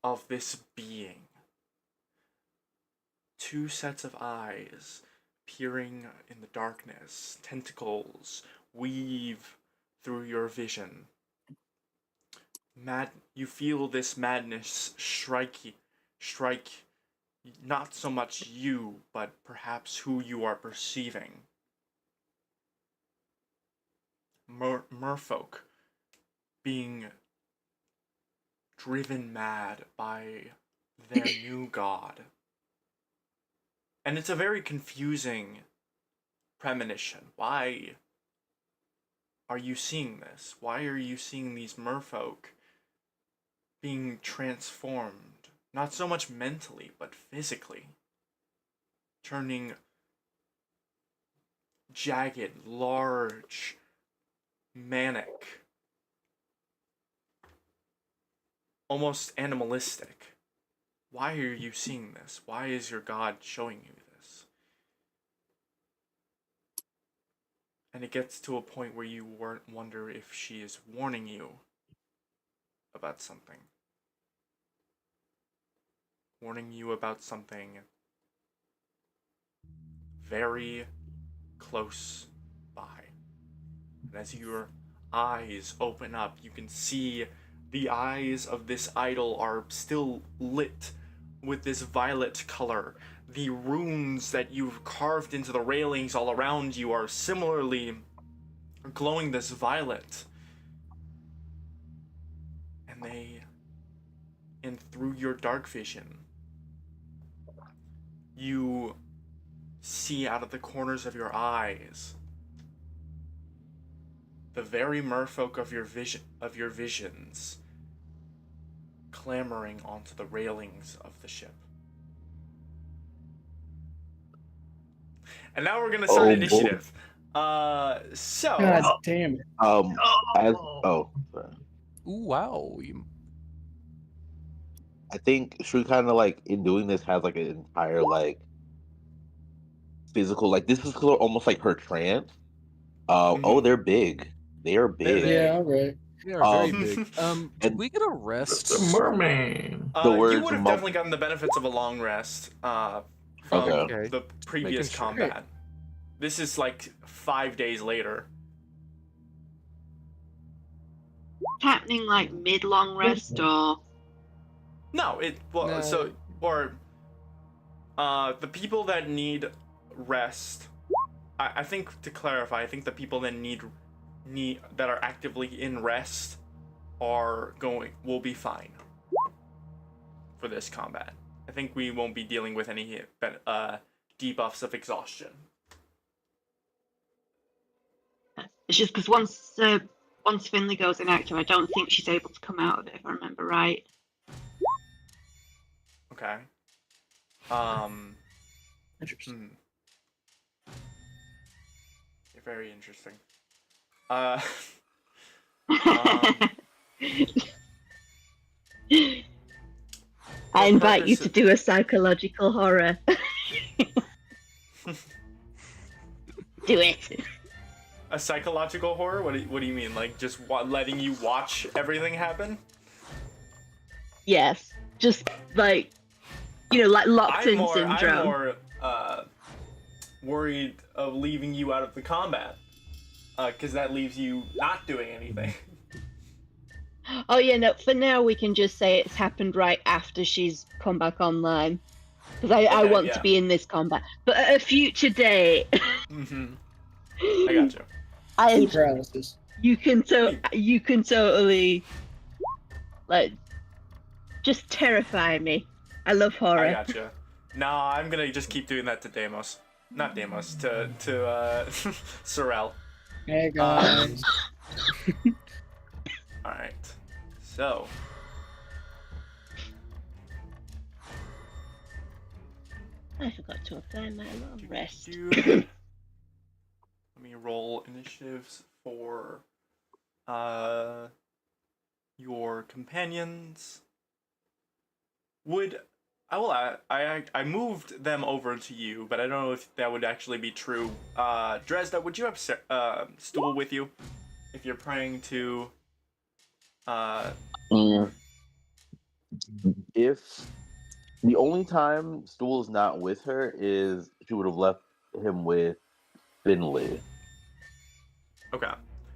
Speaker 2: of this being. Two sets of eyes peering in the darkness, tentacles weave through your vision. You feel this madness strike not so much you, but perhaps who you are perceiving. Merfolk being driven mad by their new god. And it's a very confusing premonition. Why are you seeing this? Why are you seeing these merfolk being transformed? Not so much mentally, but physically. Turning jagged, large, manic, almost animalistic. Why are you seeing this? Why is your God showing you this? And it gets to a point where you wonder if she is warning you about something. Warning you about something very close by. And as your eyes open up, you can see the eyes of this idol are still lit with this violet color. The runes that you've carved into the railings all around you are similarly glowing this violet. And through your dark vision, you see out of the corners of your eyes the very merfolk of your visions clambering onto the railings of the ship. And now we're gonna start
Speaker 4: Oh,
Speaker 2: initiative.
Speaker 3: God damn it.
Speaker 4: As sorry.
Speaker 5: Ooh, wow.
Speaker 4: I think she kind of like in doing this has like an entire like physical, like this is almost like her trance. Oh, they're big. They are big.
Speaker 2: They're
Speaker 3: Yeah, all right.
Speaker 5: They are very
Speaker 4: Um,
Speaker 5: big. Did we get a rest?
Speaker 1: The merman.
Speaker 4: The
Speaker 2: you
Speaker 4: words
Speaker 2: would have
Speaker 4: mo-
Speaker 2: definitely gotten the benefits of a long rest from
Speaker 4: Okay.
Speaker 2: the previous
Speaker 5: making sure.
Speaker 2: combat. This is like 5 days later.
Speaker 6: Happening like mid-long rest or
Speaker 2: No,
Speaker 5: No.
Speaker 2: the people that need rest. I think to clarify, I think the people that need that are actively in rest will be fine for this combat. I think we won't be dealing with any debuffs of exhaustion.
Speaker 6: it's just because once Finley goes inactive, I don't think she's able to come out of it if I remember right.
Speaker 2: Okay.
Speaker 3: Interesting.
Speaker 2: Very interesting.
Speaker 6: I invite you
Speaker 2: purpose-
Speaker 6: to do a psychological horror. Do it.
Speaker 2: A psychological horror? What do you mean? Like just letting you watch everything happen?
Speaker 6: Yes, just like like locked-in syndrome.
Speaker 2: I'm more worried of leaving you out of the combat, because that leaves you not doing anything.
Speaker 6: Oh yeah, no. For now, we can just say it's happened right after she's come back online, because I
Speaker 2: Okay,
Speaker 6: want
Speaker 2: yeah.
Speaker 6: to be in this combat. But at a future date,
Speaker 2: Mm-hmm. I got you.
Speaker 6: I
Speaker 3: Paralysis.
Speaker 6: you can totally like just terrify me. I love horror.
Speaker 2: I got you. Nah, I'm gonna just keep doing that to Deimos. Not Deimos, to Sorel.
Speaker 3: Hey guys.
Speaker 2: Alright. So.
Speaker 6: I forgot to apply my long rest.
Speaker 2: Let me roll initiatives for your companions. I moved them over to you, but I don't know if that would actually be true. Dresda, would you have Stool with you if you're praying to
Speaker 4: If the only time Stool is not with her is she would have left him with Finley.
Speaker 2: Okay.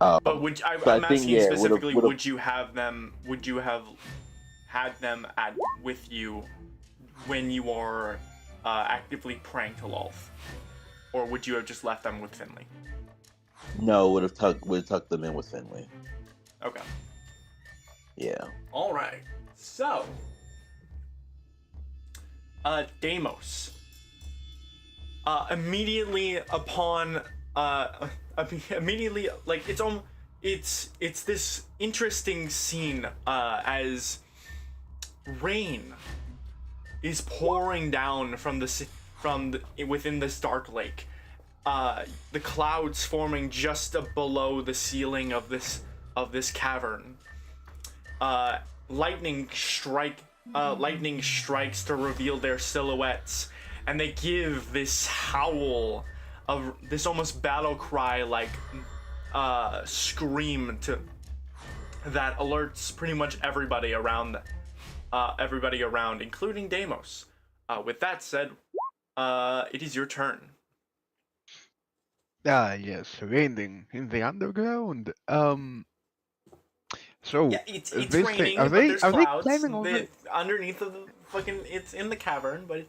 Speaker 4: Um,
Speaker 2: But
Speaker 4: so
Speaker 2: I'm
Speaker 4: I think,
Speaker 2: asking you
Speaker 4: yeah,
Speaker 2: specifically,
Speaker 4: would've-
Speaker 2: would you have had them with you when you are actively praying to Lolth? Or would you have just left them with Finley?
Speaker 4: No, would have tucked them in with Finley.
Speaker 2: Okay.
Speaker 4: Yeah.
Speaker 2: Alright. So Deimos. Immediately upon immediately like it's this interesting scene as rain is pouring down from within this dark lake. The clouds forming just below the ceiling of this cavern. Lightning strikes to reveal their silhouettes, and they give this howl of this almost battle cry like scream that alerts pretty much everybody around, including Deimos. With that said, it is your turn.
Speaker 7: Ah, yes, raining in the underground. So
Speaker 2: Yeah, it's
Speaker 7: this
Speaker 2: raining,
Speaker 7: thing, are
Speaker 2: but
Speaker 7: they
Speaker 2: there's
Speaker 7: are they
Speaker 2: clouds.
Speaker 7: climbing over?
Speaker 2: Underneath of the fucking, it's in the cavern, but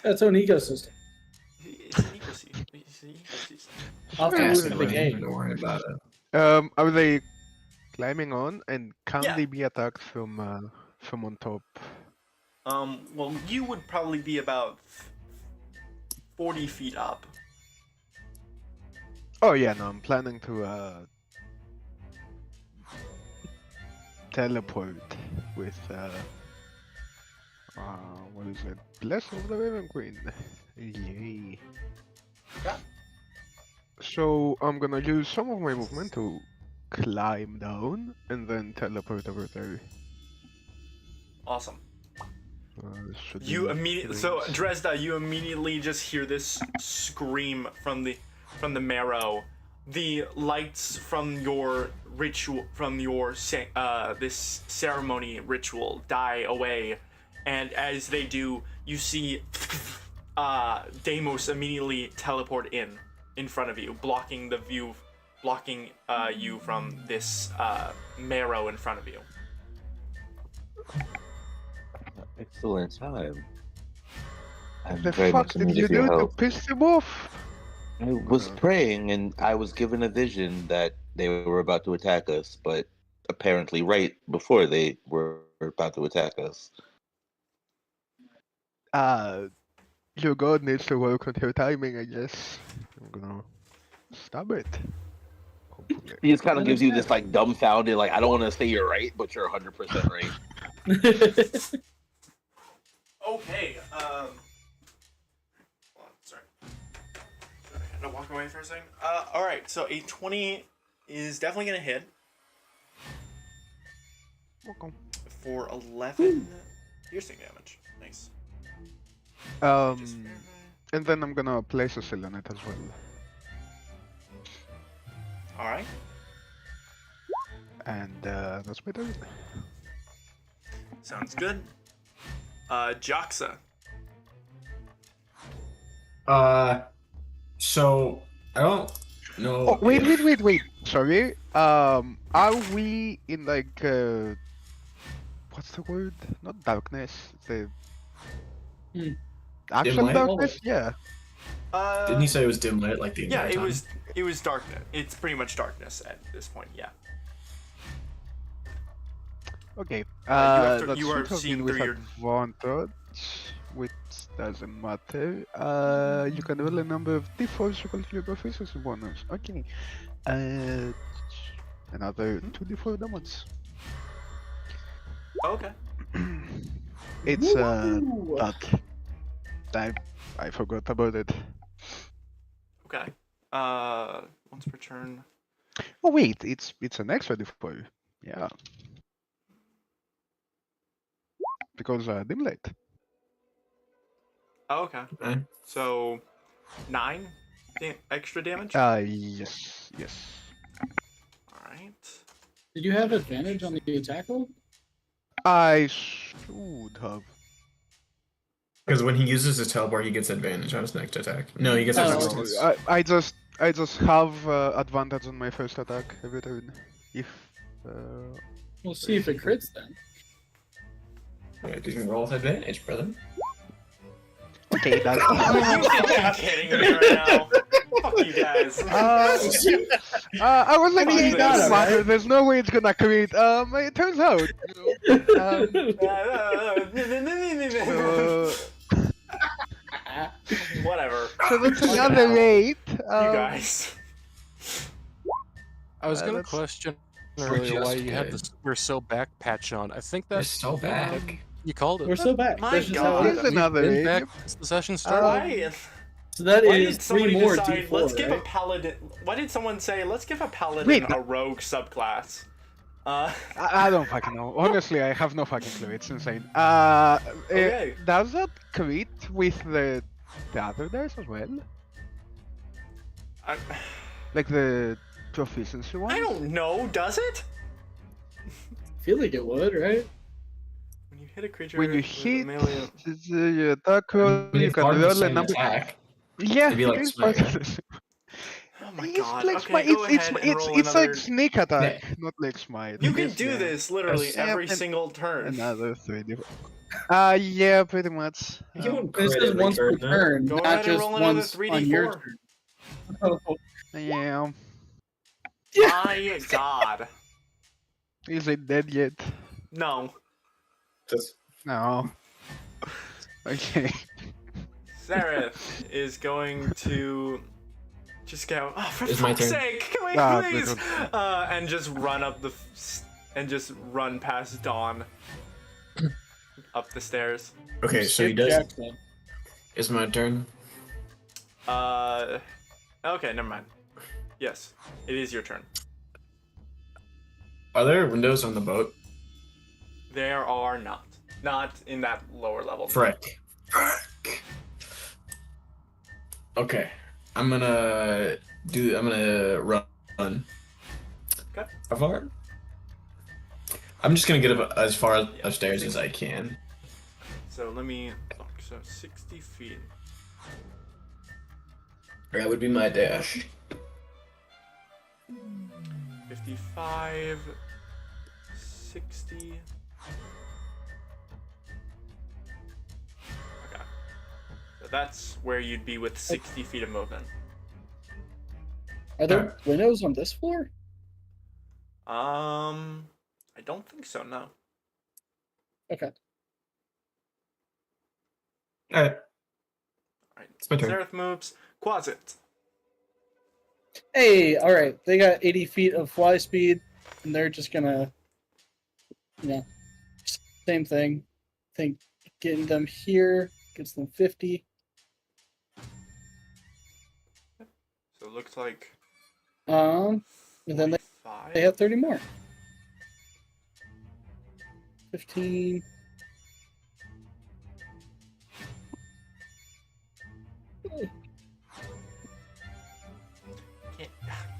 Speaker 3: That's own ecosystem.
Speaker 2: it's an ecosystem. It's an ecosystem.
Speaker 3: Off the
Speaker 7: Sure.
Speaker 3: roof
Speaker 1: Acid
Speaker 3: of the
Speaker 1: rain,
Speaker 3: game.
Speaker 1: don't worry about it.
Speaker 7: Are they climbing on, and can
Speaker 2: Yeah.
Speaker 7: they be attacked from on top?
Speaker 2: Well, you would probably be about 40 feet up.
Speaker 7: Oh yeah, no, I'm planning to teleport with what is it? Bless of the Raven Queen. Yay.
Speaker 2: Yeah.
Speaker 7: So I'm gonna use some of my movement to climb down and then teleport over there.
Speaker 2: Awesome.
Speaker 7: Should
Speaker 2: You
Speaker 7: be
Speaker 2: immediately, so
Speaker 7: range.
Speaker 2: Dresda, you immediately just hear this scream from the marrow. The lights from your ritual, from your this ceremony ritual, die away, and as they do, you see Deimos immediately teleport in front of you, blocking the view, blocking you from this marrow in front of you.
Speaker 4: Excellent time. I'm
Speaker 7: The
Speaker 4: very
Speaker 7: fuck
Speaker 4: much in
Speaker 7: did
Speaker 4: need
Speaker 7: you
Speaker 4: of your
Speaker 7: do to
Speaker 4: help.
Speaker 7: piss him off?
Speaker 4: I was praying and I was given a vision that they were about to attack us, but apparently right before they were about to attack us.
Speaker 7: Your god needs to work on her timing, I guess. I'm gonna stop it. Hopefully.
Speaker 4: He just kind of gives you this like dumbfounded, like I don't want to say you're right, but you're 100% right.
Speaker 2: Okay, hold on, sorry. I had to walk away for a second. Alright, so a 20 is definitely gonna hit
Speaker 7: Okay.
Speaker 2: for 11 piercing damage. Nice.
Speaker 7: And then I'm gonna place a seal on it as well.
Speaker 2: Alright.
Speaker 7: And that's my turn.
Speaker 2: Sounds good. Joxa.
Speaker 1: So I don't know.
Speaker 7: Oh, wait,
Speaker 1: if-
Speaker 7: wait. Sorry. Are we in like what's the word? Not darkness. The
Speaker 3: Hmm.
Speaker 7: actual
Speaker 1: light?
Speaker 7: darkness? Yeah.
Speaker 1: Didn't you say it was dim lit like the
Speaker 2: Yeah,
Speaker 1: entire time?
Speaker 2: it was darkness. It's pretty much darkness at this point, yeah.
Speaker 7: Okay.
Speaker 2: have to-
Speaker 7: that
Speaker 2: you are
Speaker 7: should have
Speaker 2: seeing
Speaker 7: been with
Speaker 2: through your-
Speaker 7: advantage, which doesn't matter. You can roll a number of d4s to calculate your proficiency bonus. Okay. Another 2d4 damage.
Speaker 2: Okay.
Speaker 7: It's
Speaker 3: Woo!
Speaker 7: that I forgot about it.
Speaker 2: Okay. Once per turn.
Speaker 7: Oh wait, it's an extra d4. Yeah. Because dim light.
Speaker 2: Oh, okay.
Speaker 1: Okay.
Speaker 2: So 9 extra damage?
Speaker 7: Yes.
Speaker 2: Alright.
Speaker 3: Did you have advantage on the attack roll?
Speaker 7: I should have.
Speaker 1: Because when he uses his teleport, he gets advantage on his next attack. No, he gets
Speaker 3: Oh,
Speaker 1: advantage.
Speaker 3: okay.
Speaker 7: I just have advantage on my first attack every turn. If
Speaker 3: We'll see if it crits then.
Speaker 1: Yeah, you can roll with advantage, brother.
Speaker 7: okay, that.
Speaker 2: You're kidding me right now. Fuck you guys.
Speaker 7: I was like,
Speaker 3: I mean,
Speaker 7: "Hey,
Speaker 3: you got
Speaker 7: doesn't
Speaker 3: it,
Speaker 7: matter,
Speaker 3: right?
Speaker 7: there's no way it's gonna crit. It turns out.
Speaker 2: Whatever.
Speaker 7: So that's
Speaker 2: Fucking
Speaker 7: another
Speaker 2: hell.
Speaker 7: 8.
Speaker 2: You guys.
Speaker 5: I was gonna
Speaker 7: that's-
Speaker 5: question
Speaker 1: We're
Speaker 5: earlier why
Speaker 1: just
Speaker 5: you had
Speaker 1: good.
Speaker 5: the Super So back patch on. I think
Speaker 1: They're
Speaker 5: that's
Speaker 1: so back.
Speaker 5: you called it.
Speaker 3: We're so back.
Speaker 2: My
Speaker 3: That's just how it
Speaker 2: God.
Speaker 3: is.
Speaker 7: Here's another
Speaker 5: Been
Speaker 7: 8.
Speaker 5: back since the session started.
Speaker 2: Why?
Speaker 3: So that
Speaker 2: Why
Speaker 3: is
Speaker 2: did somebody
Speaker 3: 3 more
Speaker 2: decide?
Speaker 3: D4,
Speaker 2: Let's give a
Speaker 3: right?
Speaker 2: paladin. Why did someone say let's give a paladin
Speaker 7: Wait,
Speaker 2: a rogue subclass?
Speaker 7: I don't fucking know. Honestly, I have no fucking clue. It's insane.
Speaker 2: Okay.
Speaker 7: Does that crit with the other dice as well?
Speaker 2: I
Speaker 7: Like the proficiency one?
Speaker 2: I don't know. Does it?
Speaker 3: I feel like it would, right?
Speaker 2: When you hit a creature
Speaker 7: When you
Speaker 2: with a
Speaker 7: hit
Speaker 2: melee-
Speaker 7: the attack roll,
Speaker 1: I mean,
Speaker 7: you
Speaker 1: if
Speaker 7: can
Speaker 1: Bard was
Speaker 7: roll a
Speaker 1: saying
Speaker 7: number.
Speaker 1: attack,
Speaker 7: Yeah,
Speaker 1: it'd be
Speaker 7: it
Speaker 1: like
Speaker 7: is
Speaker 1: smite,
Speaker 7: part of this.
Speaker 2: Oh my
Speaker 7: It's
Speaker 2: god.
Speaker 7: leg
Speaker 2: Okay,
Speaker 7: smite.
Speaker 2: go
Speaker 7: It's
Speaker 2: ahead and
Speaker 7: it's
Speaker 2: roll
Speaker 7: it's
Speaker 2: another.
Speaker 7: like sneak attack, not leg smite.
Speaker 2: You can
Speaker 1: Yes,
Speaker 2: do
Speaker 7: Yeah.
Speaker 2: this literally
Speaker 1: Yes.
Speaker 2: every
Speaker 7: Yeah, and
Speaker 2: single turn.
Speaker 7: Another 3 different. Yeah, pretty much.
Speaker 1: You don't
Speaker 3: This
Speaker 1: crit
Speaker 3: is
Speaker 1: every
Speaker 3: once per
Speaker 1: turn, though.
Speaker 3: turn,
Speaker 2: Go
Speaker 3: not
Speaker 2: ahead and
Speaker 3: just
Speaker 2: roll another
Speaker 3: once on your
Speaker 2: 3d4.
Speaker 3: turn. Oh,
Speaker 7: Yeah.
Speaker 2: My god.
Speaker 7: Is it dead yet?
Speaker 2: No.
Speaker 1: Just
Speaker 7: No. Okay.
Speaker 2: Zareth is going to just go, oh, for
Speaker 1: It's my
Speaker 2: fuck's
Speaker 1: turn.
Speaker 2: sake, can we
Speaker 7: Ah,
Speaker 2: please?
Speaker 7: good.
Speaker 2: And just run up and just run past Dawn up the stairs.
Speaker 1: okay. So he
Speaker 3: skip
Speaker 1: does.
Speaker 3: Jackson.
Speaker 1: It's my turn.
Speaker 2: Okay, never mind. Yes, it is your turn.
Speaker 1: Are there windows on the boat?
Speaker 2: There are not. Not in that lower level.
Speaker 1: Frick. Frick. Okay. I'm gonna run.
Speaker 2: Okay.
Speaker 1: How far? I'm just gonna get up as far
Speaker 2: Yeah,
Speaker 1: upstairs as I can.
Speaker 2: So let me look. So 60 feet.
Speaker 1: That would be my dash.
Speaker 2: 55, 60. Okay. So that's where you'd be with 60 feet of movement.
Speaker 3: Are there windows on this floor?
Speaker 2: I don't think so, no.
Speaker 3: Okay.
Speaker 1: Alright.
Speaker 2: Alright.
Speaker 1: It's my turn.
Speaker 2: Zareth moves. Quasit.
Speaker 3: Hey, all right. They got 80 feet of fly speed, and they're just gonna, same thing. I think getting them here gets them 50.
Speaker 2: So it looks like
Speaker 3: And then they
Speaker 2: 45.
Speaker 3: have 30 more. 15.
Speaker 2: Can't,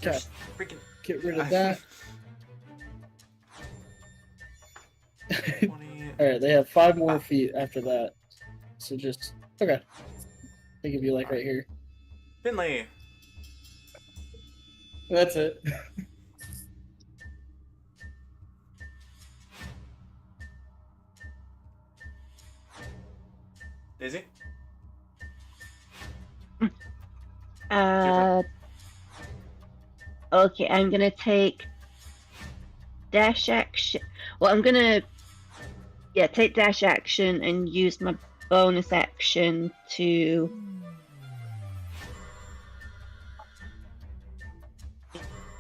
Speaker 3: Okay.
Speaker 2: just freaking
Speaker 3: Get rid of that.
Speaker 2: 20.
Speaker 3: All right, they have 5 more feet after that. So just okay. They could be like right here.
Speaker 2: Finley.
Speaker 3: That's it.
Speaker 2: Daisy.
Speaker 6: Okay, I'm gonna take dash action. Well, I'm gonna take dash action and use my bonus action to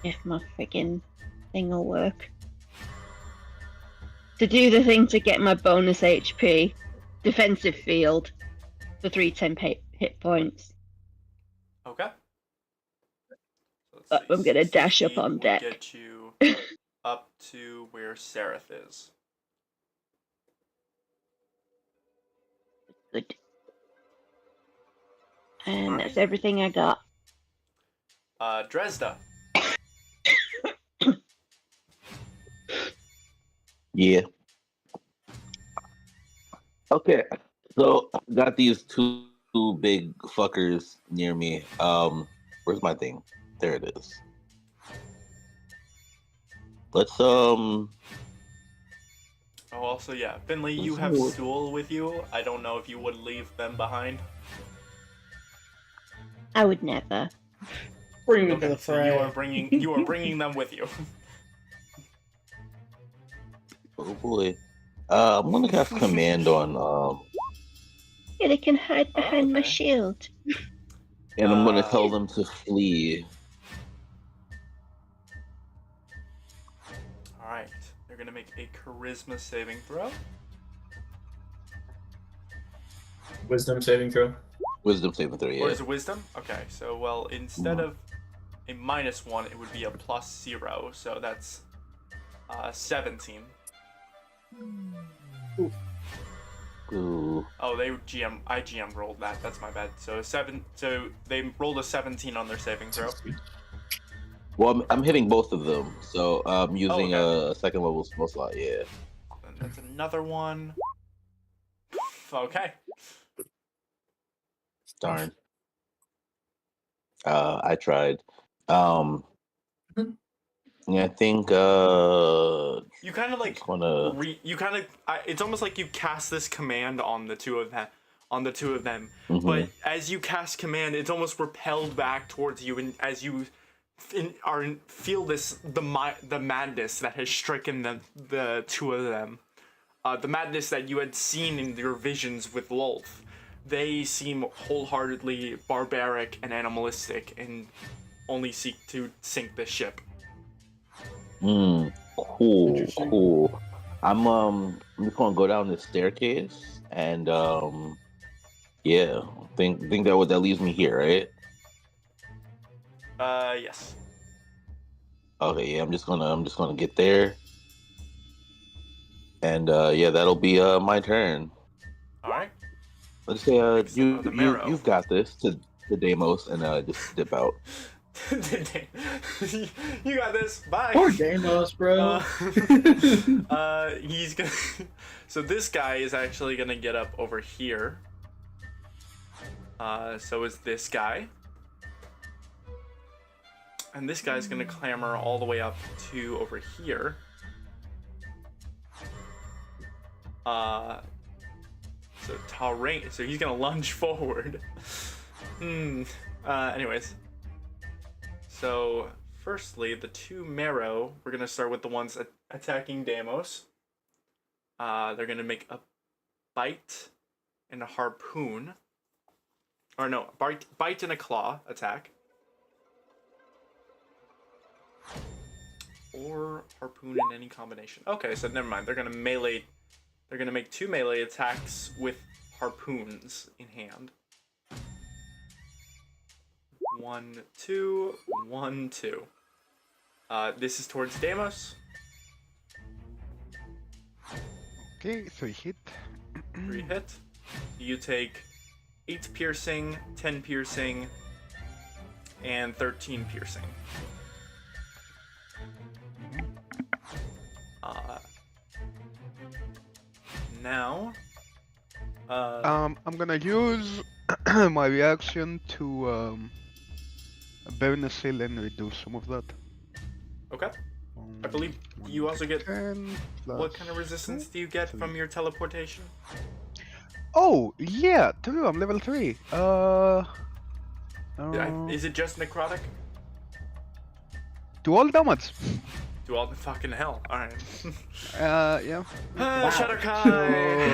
Speaker 6: if my friggin' thing will work. To do the thing to get my bonus HP, defensive field, for 310 hit points.
Speaker 2: Okay. So let's
Speaker 6: I'm gonna
Speaker 2: 60
Speaker 6: dash up
Speaker 2: feet
Speaker 6: on
Speaker 2: will
Speaker 6: deck.
Speaker 2: Get you up to where Seraph is.
Speaker 6: Good. And
Speaker 2: Alright.
Speaker 6: that's everything I got.
Speaker 2: Dresda.
Speaker 4: Yeah. Okay. So I got these two big fuckers near me. Where's my thing? There it is. Let's
Speaker 2: Oh, also, yeah. Finley, you have
Speaker 4: Ooh.
Speaker 2: Stool with you. I don't know if you would leave them behind.
Speaker 6: I would never.
Speaker 3: Bring them to
Speaker 2: Okay,
Speaker 3: the
Speaker 2: so
Speaker 3: fray.
Speaker 2: you are bringing them with you.
Speaker 4: oh boy. I'm gonna cast command on
Speaker 6: Yeah, they can hide behind my
Speaker 2: okay.
Speaker 6: shield.
Speaker 4: and I'm gonna
Speaker 2: Uh,
Speaker 4: tell them to flee.
Speaker 2: Alright. They're gonna make a charisma saving throw.
Speaker 1: Wisdom saving throw.
Speaker 4: Wisdom saving throw,
Speaker 2: Or
Speaker 4: yeah.
Speaker 2: is it wisdom? Okay, so well instead of a -1, it would be a +0, so that's 17.
Speaker 4: Ooh.
Speaker 2: Oh, I GM rolled that. That's my bad. So so they rolled a 17 on their saving throw.
Speaker 4: Well, I'm hitting both of them, so I'm using
Speaker 2: okay.
Speaker 4: a second level spell slot. Yeah.
Speaker 2: And that's another one. Okay.
Speaker 4: Darn. I tried. Um, yeah, I think
Speaker 2: You kind of like
Speaker 4: just wanna.
Speaker 2: it's almost like you cast this command on the two of them,
Speaker 4: Mhm.
Speaker 2: but as you cast command, it's almost repelled back towards you, and as you feel the madness that has stricken the two of them, the madness that you had seen in your visions with Lolth. They seem wholeheartedly barbaric and animalistic, and only seek to sink the ship.
Speaker 4: Cool,
Speaker 3: Interesting.
Speaker 4: cool. I'm just gonna go down this staircase and yeah, think that leaves me here, right?
Speaker 2: Yes.
Speaker 4: Okay, yeah, I'm just gonna get there. And yeah, that'll be my turn.
Speaker 2: All right.
Speaker 4: Let's say
Speaker 2: Next up are the Marrow.
Speaker 4: you've got this to Deimos and just dip out.
Speaker 2: You got this. Bye.
Speaker 3: Poor Deimos, bro.
Speaker 2: He's gonna. So this guy is actually gonna get up over here. So is this guy. And this guy's gonna clamber all the way up to over here. So he's gonna lunge forward. Anyways. So, firstly, the two Marrow, we're gonna start with the ones attacking Deimos. They're gonna make a bite and a harpoon. Or no, bite and a claw attack. Or harpoon in any combination. Okay, so never mind. They're gonna make two melee attacks with harpoons in hand. 1, 2, 1, 2. This is towards Deimos.
Speaker 7: Okay, 3 hit.
Speaker 2: 3 hit. You take 8 piercing, 10 piercing, and 13 piercing. Now,
Speaker 7: I'm gonna use my reaction to burn a seal and reduce some of that.
Speaker 2: okay. I believe you also get.
Speaker 7: 10
Speaker 2: What
Speaker 7: plus
Speaker 2: kind of resistance
Speaker 7: 2.
Speaker 2: do you get
Speaker 7: three.
Speaker 2: from your teleportation?
Speaker 7: Oh yeah, true. I'm level 3.
Speaker 2: Is it just necrotic?
Speaker 7: To all damage.
Speaker 2: Do all the fucking hell. Alright.
Speaker 7: Yeah.
Speaker 2: Ah, Shadowkai!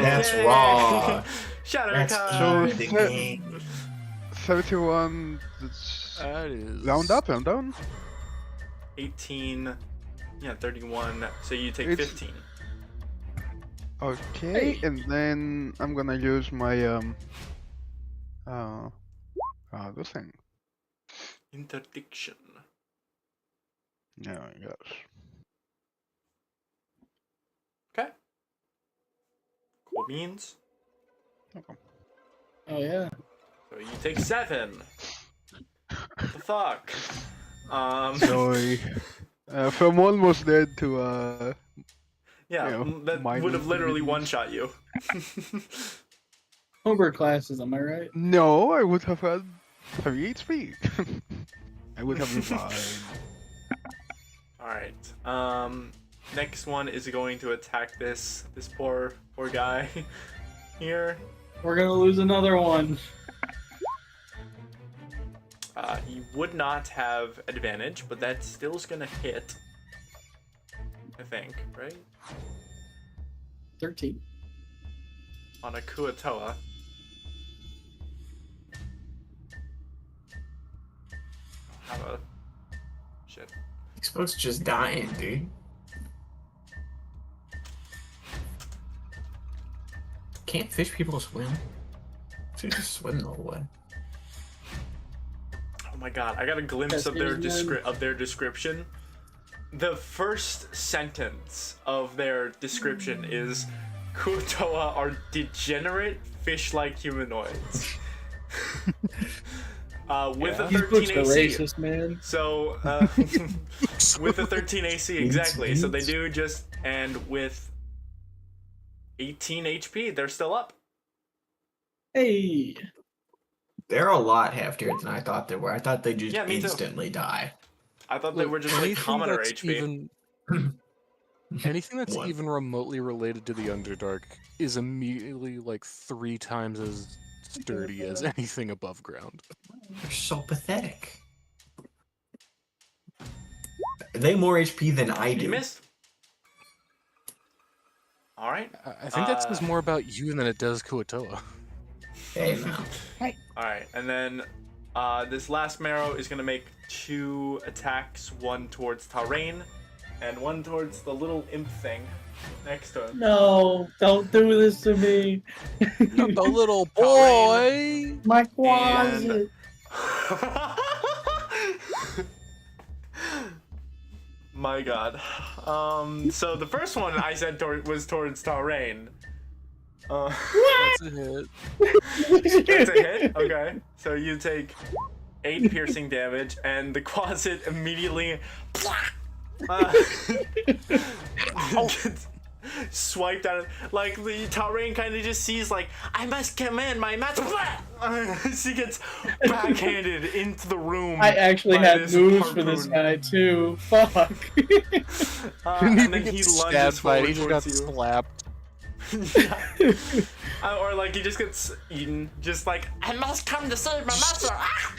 Speaker 1: That's
Speaker 2: Yay!
Speaker 1: raw.
Speaker 2: Shadowkai!
Speaker 1: That's the game.
Speaker 7: 31. That's
Speaker 5: That is
Speaker 7: round up, round down.
Speaker 2: 18. Yeah, 31. So you take
Speaker 7: It's-
Speaker 2: 15.
Speaker 7: Okay, and then I'm gonna use my the thing.
Speaker 2: Interdiction.
Speaker 7: Yeah, yes.
Speaker 2: Okay. Cool beans.
Speaker 3: Oh yeah.
Speaker 2: So you take 7. What the fuck?
Speaker 7: Sorry. From almost dead to
Speaker 2: Yeah,
Speaker 7: you know,
Speaker 2: that
Speaker 7: minus
Speaker 2: would have literally
Speaker 7: beans.
Speaker 2: one-shot you.
Speaker 3: Homebrew classes, am I right?
Speaker 7: No, I would have had 3 HP. I would have revived.
Speaker 2: Alright. Next one is going to attack this poor guy here.
Speaker 3: We're gonna lose another one.
Speaker 2: He would not have advantage, but that still's gonna hit. I think, right?
Speaker 3: 13.
Speaker 2: On a Kuatoa. I'll have a... Shit.
Speaker 1: Xbox just dying, dude. Can't fish people swim? Should just swim the whole way.
Speaker 2: Oh my god, I got a glimpse of their description. The first sentence of their description is Kuatoa are degenerate fish-like humanoids. With a
Speaker 3: These
Speaker 2: 13
Speaker 3: books are
Speaker 2: AC.
Speaker 3: racist, man.
Speaker 2: So, with a 13 AC, exactly. So they do just, and with 18 HP, they're still up.
Speaker 3: Hey.
Speaker 1: They're a lot heftier than I thought they were. I thought they just
Speaker 2: Yeah, me too.
Speaker 1: instantly die.
Speaker 2: I thought they
Speaker 5: Look,
Speaker 2: were just like
Speaker 5: anything
Speaker 2: commoner
Speaker 5: that's
Speaker 2: HP.
Speaker 5: even anything that's
Speaker 1: What?
Speaker 5: even remotely related to the Underdark is immediately like 3 times as sturdy as anything above ground.
Speaker 1: They're so pathetic. They more HP than I
Speaker 2: You
Speaker 1: do.
Speaker 2: missed. All right.
Speaker 5: I think that says more about you than it does Kuatoa.
Speaker 1: Hey, no.
Speaker 2: All right, and then this last Marrow is gonna make 2 attacks, one towards Tarain, and one towards the little imp thing next to him.
Speaker 3: No, don't do this to me.
Speaker 5: Not the little
Speaker 2: Tarain.
Speaker 5: boy.
Speaker 3: My
Speaker 2: And-
Speaker 3: closet.
Speaker 2: My God. So the first one I said was towards Tarain.
Speaker 5: That's a hit.
Speaker 2: That's a hit. Okay, so you take 8 piercing damage, and the closet immediately gets swiped out. Like the Tarain kind of just sees, like, I must command my master. She gets backhanded into the room.
Speaker 3: I actually
Speaker 2: by
Speaker 3: had
Speaker 2: this
Speaker 3: moves for this
Speaker 2: harpoon.
Speaker 3: guy too. Fuck.
Speaker 5: Didn't
Speaker 2: And
Speaker 5: even
Speaker 2: then
Speaker 5: get
Speaker 2: he
Speaker 5: stabbed
Speaker 2: lunges
Speaker 5: by it,
Speaker 2: forward
Speaker 5: he just got
Speaker 2: towards you.
Speaker 5: slapped.
Speaker 2: Or like he just gets eaten, just like, I must come to save my master. Ah!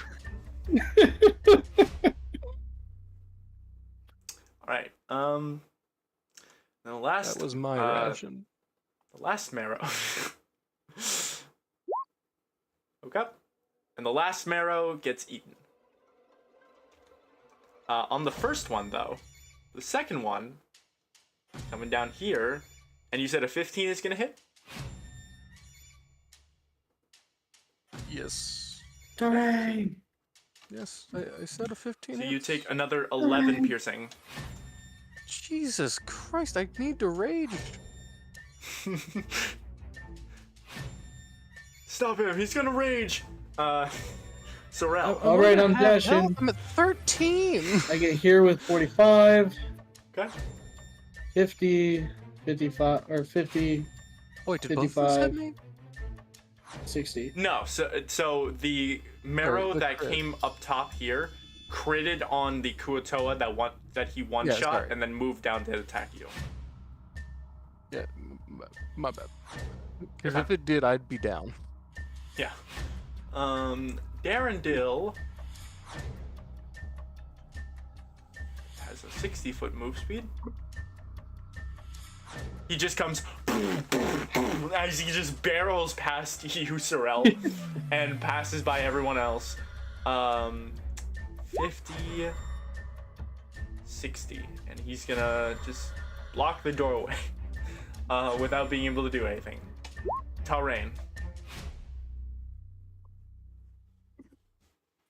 Speaker 2: All right. The last
Speaker 5: That was my ration.
Speaker 2: the last Marrow. Woke up, and the last Marrow gets eaten. On the first one, though, the second one coming down here, and you said a 15 is gonna hit.
Speaker 5: Yes.
Speaker 3: Terrain.
Speaker 5: Yes, I said a 15.
Speaker 2: So you
Speaker 5: hits.
Speaker 2: take another 11 piercing.
Speaker 5: Jesus Christ, I need to rage.
Speaker 2: Stop him! He's gonna rage. Sorrel.
Speaker 3: All right, I'm
Speaker 5: Help,
Speaker 3: dashing.
Speaker 5: I'm at 13.
Speaker 3: I get here with 45,
Speaker 2: Okay.
Speaker 3: 50, 55, or 50,
Speaker 5: Wait, did both of us hit
Speaker 3: 55.
Speaker 5: me?
Speaker 3: 60.
Speaker 2: No, so the Marrow
Speaker 5: the
Speaker 2: that
Speaker 5: crit.
Speaker 2: came up top here critted on the Kuatoa that he one
Speaker 5: Yeah,
Speaker 2: shot
Speaker 5: sorry.
Speaker 2: and then moved down to attack you.
Speaker 5: Yeah, my bad. Because if it did, I'd be down.
Speaker 2: Yeah. Darendil has a 60-foot move speed. He just comes as he just barrels past you, Sorrel, and passes by everyone else. 50, 60, and he's gonna just block the doorway without being able to do anything. Tarain.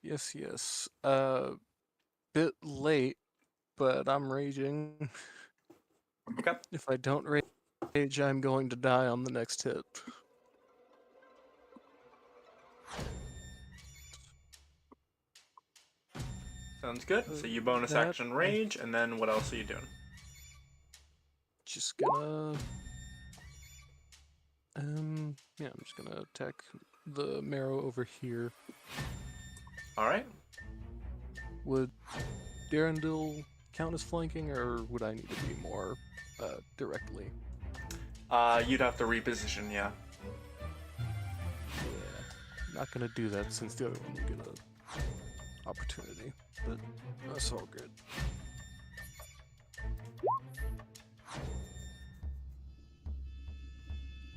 Speaker 5: Yes. Bit late, but I'm raging.
Speaker 2: Okay.
Speaker 5: If I don't rage, I'm going to die on the next hit.
Speaker 2: Sounds good. So you bonus
Speaker 5: That-
Speaker 2: action rage, and then what else are you doing?
Speaker 5: Just gonna... yeah, I'm just gonna attack the Marrow over here.
Speaker 2: All right.
Speaker 5: Would Darendil count as flanking, or would I need to be more directly?
Speaker 2: You'd have to reposition, yeah.
Speaker 5: Yeah, not gonna do that since the other one will get a opportunity, but that's all good.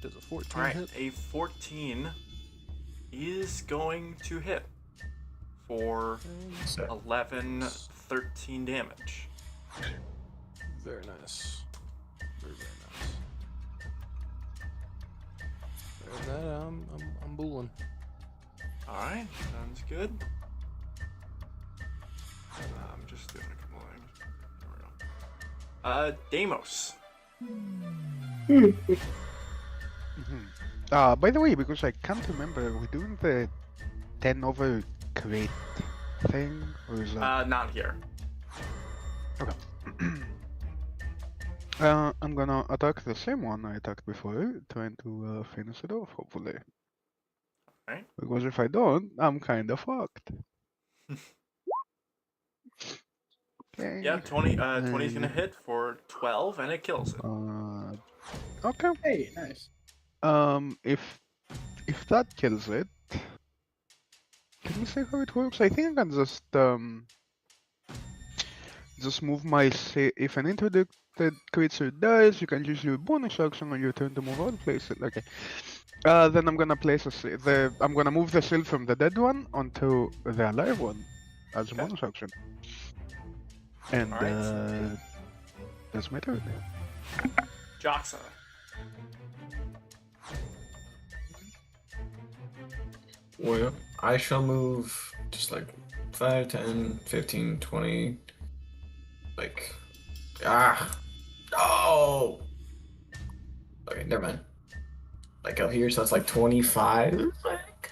Speaker 5: Does a 14
Speaker 2: All right.
Speaker 5: hit?
Speaker 2: A 14 is going to hit for
Speaker 1: So,
Speaker 2: 11, 13 damage.
Speaker 5: Very nice. Very nice. Better than that, I'm booling.
Speaker 2: All right. Sounds good. I'm just doing a couple things. There we go. Deimos.
Speaker 7: By the way, because I can't remember, are we doing the 10 over crate thing? Or is that...
Speaker 2: Not here.
Speaker 7: I'm gonna attack the same one I attacked before, trying to finish it off, hopefully.
Speaker 2: Alright.
Speaker 7: Because if I don't, I'm kind of fucked. Okay.
Speaker 2: Yeah, 20 is gonna
Speaker 7: and,
Speaker 2: hit for 12 and it kills it.
Speaker 7: Okay.
Speaker 3: Hey, nice.
Speaker 7: If that kills it, can we say how it works? I think I can just move my if an interdicted creature dies, you can use your bonus action on your turn to move out places. Okay. Then I'm gonna place I'm gonna move the shield from the dead one onto the alive one as a
Speaker 2: Okay.
Speaker 7: bonus action. And
Speaker 2: Alright.
Speaker 7: that's my turn.
Speaker 2: Joxa.
Speaker 1: Well, I shall move just like 5, 10, 15, 20. Like, oh! Okay, never mind. Like up here, so that's like 25. Like,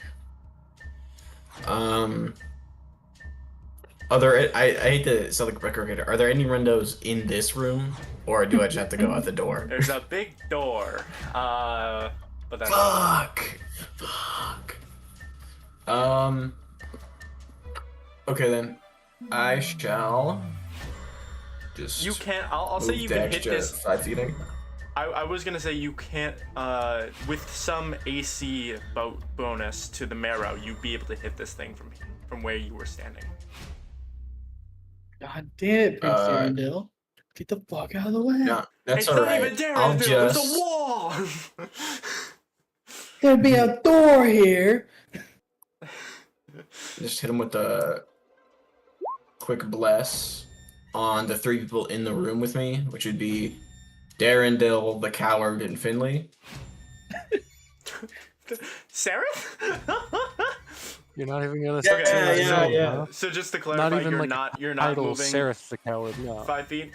Speaker 1: are there? I hate to sound like a record. Are there any Rendos in this room, or do I just have to go out the door?
Speaker 2: There's a big door. But that's
Speaker 1: Fuck. Okay then, I shall just.
Speaker 2: you can't. I'll say
Speaker 1: move
Speaker 2: you
Speaker 1: the
Speaker 2: can hit
Speaker 1: extra
Speaker 2: this.
Speaker 1: 5 feet.
Speaker 2: I was gonna say you can't. With some AC bonus to the marrow, you'd be able to hit this thing from where you were standing.
Speaker 3: God damn it, Prince
Speaker 1: Uh,
Speaker 3: Arundel. Get the fuck out of the way.
Speaker 1: No, that's
Speaker 2: It's
Speaker 1: all
Speaker 2: not
Speaker 1: right.
Speaker 2: even there.
Speaker 1: I'll
Speaker 2: There's
Speaker 1: just.
Speaker 2: a wall.
Speaker 3: There'd be a door here.
Speaker 1: Just hit him with a quick bless on the 3 people in the room with me, which would be Darendil, the coward, and Finley.
Speaker 2: Seraph?
Speaker 5: You're not even gonna
Speaker 1: Yeah,
Speaker 5: say that
Speaker 1: yeah,
Speaker 5: name,
Speaker 1: yeah.
Speaker 5: huh?
Speaker 2: So just to clarify,
Speaker 5: even,
Speaker 2: you're
Speaker 5: like,
Speaker 2: not
Speaker 5: Idle
Speaker 2: moving
Speaker 5: Seraph the coward, no.
Speaker 2: 5 feet.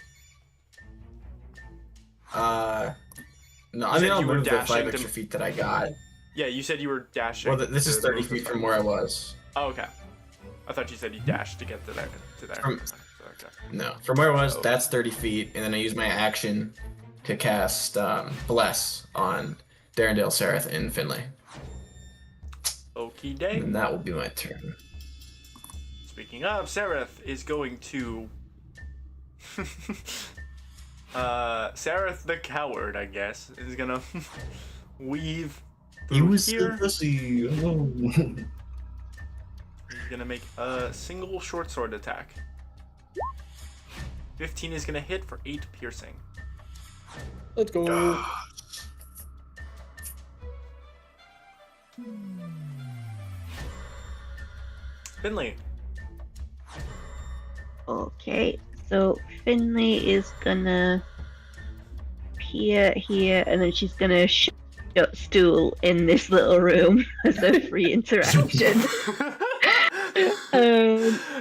Speaker 1: No, I
Speaker 2: You
Speaker 1: mean
Speaker 2: said
Speaker 1: I'll
Speaker 2: you were
Speaker 1: move the 5
Speaker 2: dashing to-
Speaker 1: extra feet that I got.
Speaker 2: Yeah, you said you were dashing.
Speaker 1: Well, this is
Speaker 2: to
Speaker 1: 30
Speaker 2: move the
Speaker 1: feet from
Speaker 2: fight.
Speaker 1: where I was.
Speaker 2: Oh, okay. I thought you said you dashed to get to there.
Speaker 1: From-
Speaker 2: Okay.
Speaker 1: No, from where I was,
Speaker 2: Oh.
Speaker 1: that's 30 feet, and then I use my action to cast Bless on Darendil, Seraph, and Finley.
Speaker 2: Okie day.
Speaker 1: And that will be my turn.
Speaker 2: Speaking of, Seraph is going to. Seraph the coward, I guess, is gonna weave through here.
Speaker 1: pussy.
Speaker 2: He's gonna make a single short sword attack. 15 is gonna hit for 8 piercing.
Speaker 3: Let's go.
Speaker 2: Finley.
Speaker 6: Okay, so Finley is gonna appear here, and then she's gonna shut stool in this little room as a free interaction.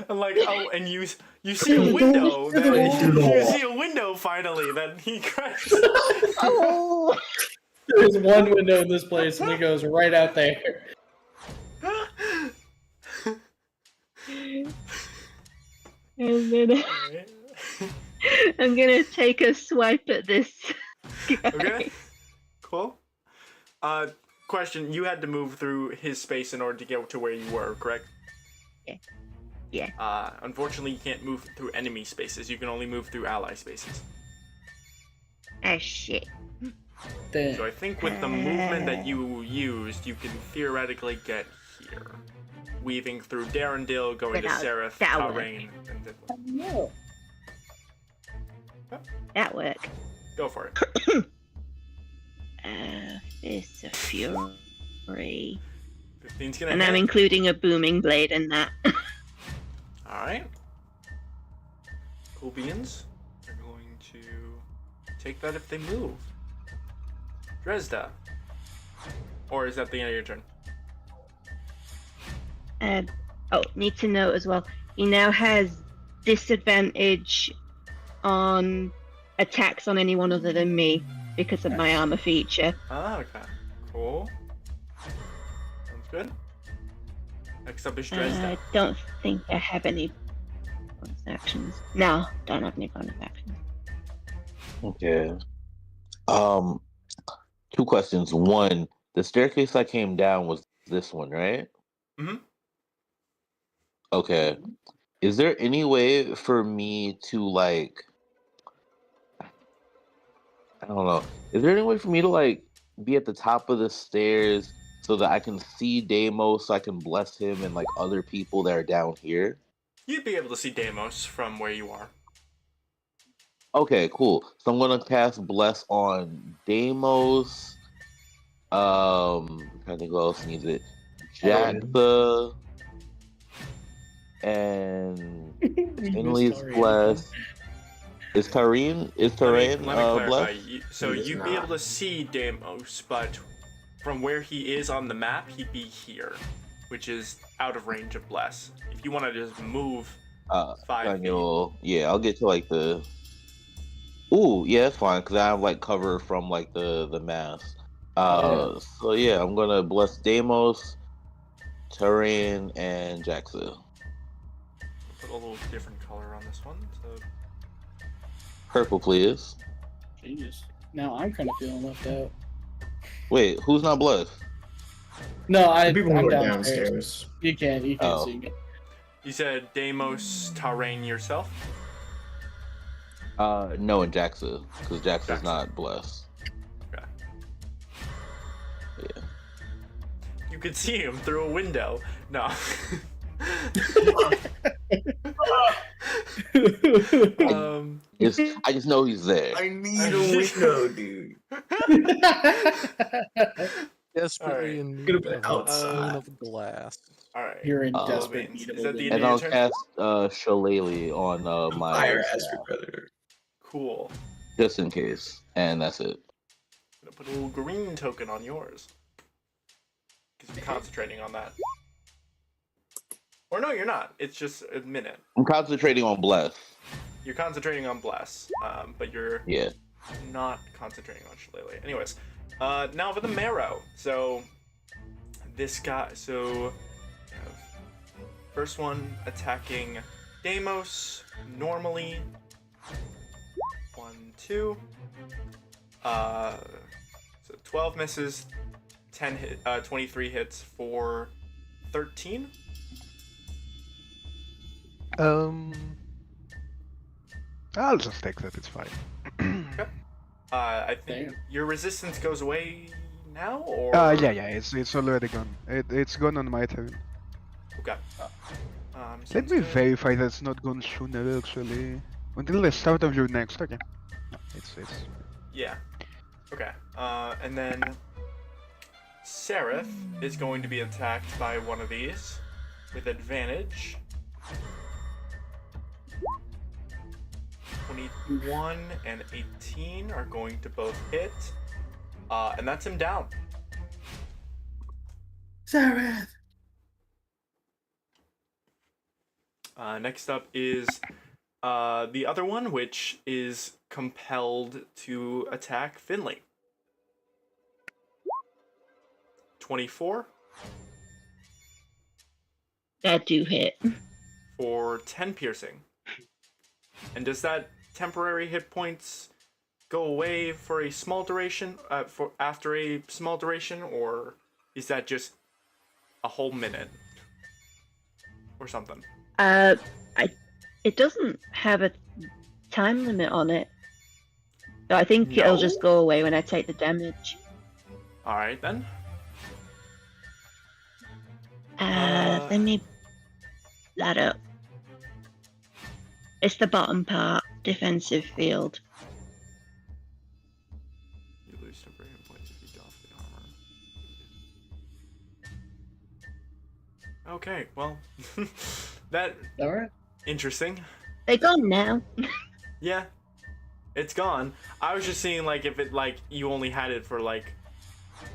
Speaker 2: Like, oh, and you see a window. You see a window finally that he crashed.
Speaker 6: Oh!
Speaker 3: There's one window in this place, and it goes right out there.
Speaker 6: And then I'm gonna take a swipe at this guy.
Speaker 2: Okay. Cool. Question: you had to move through his space in order to get to where you were, correct?
Speaker 6: Yeah. Yeah.
Speaker 2: Unfortunately, you can't move through enemy spaces. You can only move through ally spaces.
Speaker 6: Ah, shit.
Speaker 3: Damn.
Speaker 2: So I think with the movement that you used, you can theoretically get here. Weaving through Darendil, going to
Speaker 6: Without
Speaker 2: Seraph,
Speaker 6: that one.
Speaker 2: Talrain, and Dithla.
Speaker 3: No.
Speaker 6: That work.
Speaker 2: Go for it.
Speaker 6: Fist of Fury.
Speaker 2: 15's gonna
Speaker 6: And I'm
Speaker 2: hit.
Speaker 6: including a booming blade in that.
Speaker 2: Alright. Cool beans. They're going to take that if they move. Dresda. Or is that the end of your turn?
Speaker 6: Need to note as well, he now has disadvantage on attacks on anyone other than me because of my armor feature.
Speaker 2: Ah, okay. Cool. Sounds good. Next up is
Speaker 6: I
Speaker 2: Dresda.
Speaker 6: don't think I have any bonus actions. No, don't have any bonus actions.
Speaker 4: Okay. 2 questions. One, the staircase I came down, was this one, right?
Speaker 2: Mhm.
Speaker 4: Okay. Is there any way for me to like, I don't know. Is there any way for me to like be at the top of the stairs so that I can see Deimos, so I can bless him and like other people that are down here?
Speaker 2: You'd be able to see Deimos from where you are.
Speaker 4: Okay, cool. So I'm gonna cast bless on Deimos. I'm trying to think who else needs it. Jaxa and
Speaker 3: We missed
Speaker 4: Finley's
Speaker 3: Tarian.
Speaker 4: bless. Is Tareen
Speaker 2: Let me clarify.
Speaker 4: blessed?
Speaker 2: So
Speaker 1: He is
Speaker 2: you'd be able
Speaker 1: not.
Speaker 2: to see Deimos, but from where he is on the map, he'd be here, which is out of range of bless. If you want to just move 5 feet.
Speaker 4: Yeah, I'll get to like the. Ooh, yeah, that's fine because I have like cover from like the mass. So yeah, I'm gonna bless Deimos, Terrain, and Jaxa.
Speaker 2: Put a little different color on this one. So
Speaker 4: Purple, please.
Speaker 3: Genius. Now I'm kind of feeling left out.
Speaker 4: Wait, who's not blessed?
Speaker 3: No,
Speaker 1: The people
Speaker 3: I'm
Speaker 1: who are
Speaker 3: downstairs.
Speaker 1: downstairs.
Speaker 3: You can't
Speaker 4: Oh.
Speaker 3: see me.
Speaker 2: you said Deimos, Tarain yourself.
Speaker 4: No, and Jaxa because Jaxa's
Speaker 2: Jaxa.
Speaker 4: not blessed.
Speaker 2: Okay.
Speaker 4: Yeah.
Speaker 2: You could see him through a window. No.
Speaker 4: I just know he's there.
Speaker 1: I need a window, dude.
Speaker 5: Desperately
Speaker 2: Alright.
Speaker 5: in
Speaker 1: Could've
Speaker 5: need
Speaker 1: been
Speaker 5: of a
Speaker 1: outside.
Speaker 5: pane of glass.
Speaker 2: All right.
Speaker 3: You're in
Speaker 4: Uh,
Speaker 3: desperate need of
Speaker 2: Is
Speaker 3: a
Speaker 2: that the
Speaker 3: window.
Speaker 2: end of
Speaker 4: And
Speaker 2: your
Speaker 4: I'll
Speaker 2: turn?
Speaker 4: cast Shillelagh on my
Speaker 1: Fire
Speaker 4: staff,
Speaker 1: Astro Predator.
Speaker 2: Cool.
Speaker 4: just in case, and that's it.
Speaker 2: I'm gonna put a little green token on yours. Because you're concentrating on that. Or no, you're not. It's just a minute.
Speaker 4: I'm concentrating on bless.
Speaker 2: You're concentrating on bless, but you're
Speaker 4: Yeah.
Speaker 2: not concentrating on Shillelagh. Anyways, now for the marrow. So this guy. So we have first one attacking Deimos normally. 1, 2. So 12 misses, 23 hits for 13.
Speaker 7: I'll just take that. It's fine.
Speaker 2: I think
Speaker 3: Damn.
Speaker 2: your resistance goes away now, or
Speaker 7: Yeah. It's already gone. It's gone on my turn.
Speaker 2: Okay.
Speaker 7: Let
Speaker 2: sounds
Speaker 7: me
Speaker 2: good.
Speaker 7: verify that's not gone sooner actually. Until the start of your next. Okay. No, it's
Speaker 2: Yeah. Okay. And then Seraph is going to be attacked by one of these with advantage. 21 and 18 are going to both hit. And that's him down.
Speaker 3: Sarah.
Speaker 2: Next up is the other one, which is compelled to attack Finley. 24
Speaker 6: That do hit.
Speaker 2: for 10 piercing. And does that temporary hit points go away for a small duration, for after a small duration, or is that just a whole minute or something?
Speaker 6: It doesn't have a time limit on it. So I think it'll
Speaker 2: No?
Speaker 6: just go away when I take the damage.
Speaker 2: All right then.
Speaker 6: Let me that up. It's the bottom part, defensive field.
Speaker 2: You lose temporary hit points if you doff the armor. Okay, well, that
Speaker 3: All right.
Speaker 2: interesting.
Speaker 6: They're gone now.
Speaker 2: Yeah, it's gone. I was just seeing like if it like you only had it for like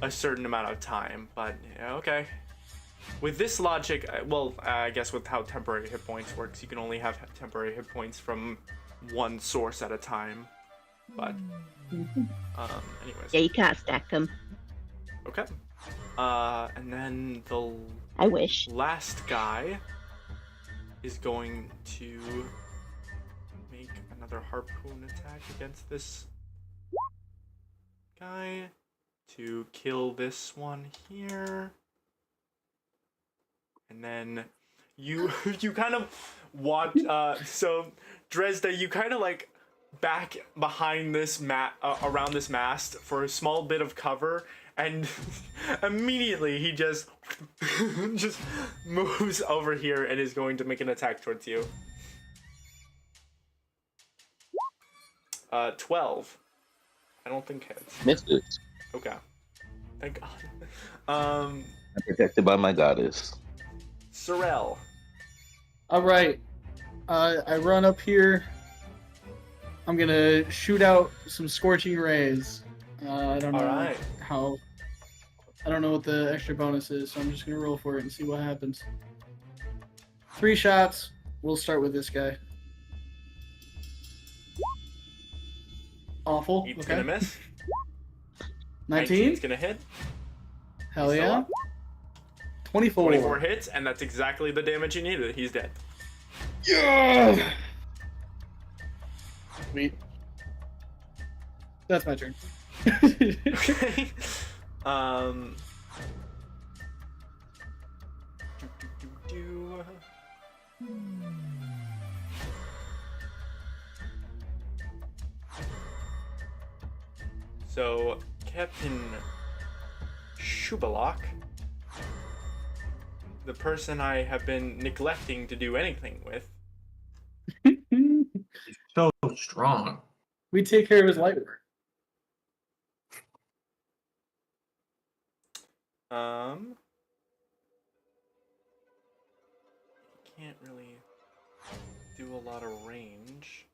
Speaker 2: a certain amount of time, but yeah, okay. With this logic, I guess with how temporary hit points works, you can only have temporary hit points from one source at a time. But anyways,
Speaker 6: Yeah, you can't stack them.
Speaker 2: okay. And then the
Speaker 6: I wish.
Speaker 2: last guy is going to make another harpoon attack against this guy to kill this one here. And then you you kind of watch. So Dresda, you kind of like back behind this around this mast for a small bit of cover, and immediately he just just moves over here and is going to make an attack towards you. 12. I don't think hits.
Speaker 4: Misses.
Speaker 2: Okay. Thank God.
Speaker 4: I'm protected by my goddess.
Speaker 2: Sorel.
Speaker 3: All right. I run up here. I'm gonna shoot out some scorching rays. I don't know
Speaker 2: Alright.
Speaker 3: how. I don't know what the extra bonus is, so I'm just gonna roll for it and see what happens. 3 shots. We'll start with this guy. Awful.
Speaker 2: He's
Speaker 3: Okay.
Speaker 2: gonna miss.
Speaker 3: 19.
Speaker 2: 19's gonna hit.
Speaker 3: Hell
Speaker 2: He's still
Speaker 3: yeah.
Speaker 2: up.
Speaker 3: 24.
Speaker 2: 24 hits, and that's exactly the damage he needed. He's dead.
Speaker 3: Yeah. Sweet. That's my turn.
Speaker 2: Okay. So, Captain Shubalok, the person I have been neglecting to do anything with,
Speaker 1: So strong.
Speaker 3: We take care of his light work.
Speaker 2: can't really do a lot of range.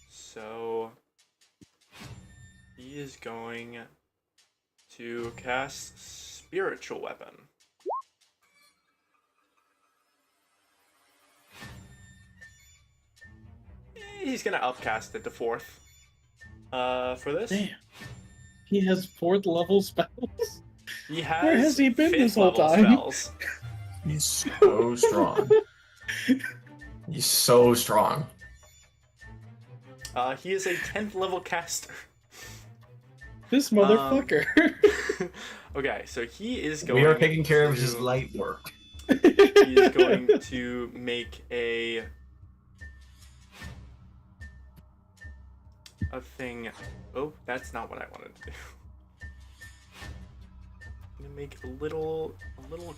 Speaker 2: So he is going to cast Spiritual Weapon. He's gonna upcast it to 4th. For this,
Speaker 3: Damn. He has 4th level spells.
Speaker 2: he has
Speaker 3: Where has he been
Speaker 2: 5th
Speaker 3: this whole
Speaker 2: level
Speaker 3: time?
Speaker 2: spells.
Speaker 1: He's so strong. He's so strong.
Speaker 2: He is a 10th level caster.
Speaker 3: This motherfucker.
Speaker 2: Okay, so he is going.
Speaker 1: We are taking care of his
Speaker 2: to-
Speaker 1: light work.
Speaker 2: He is going to make a thing. Oh, that's not what I wanted to do. I'm gonna make a little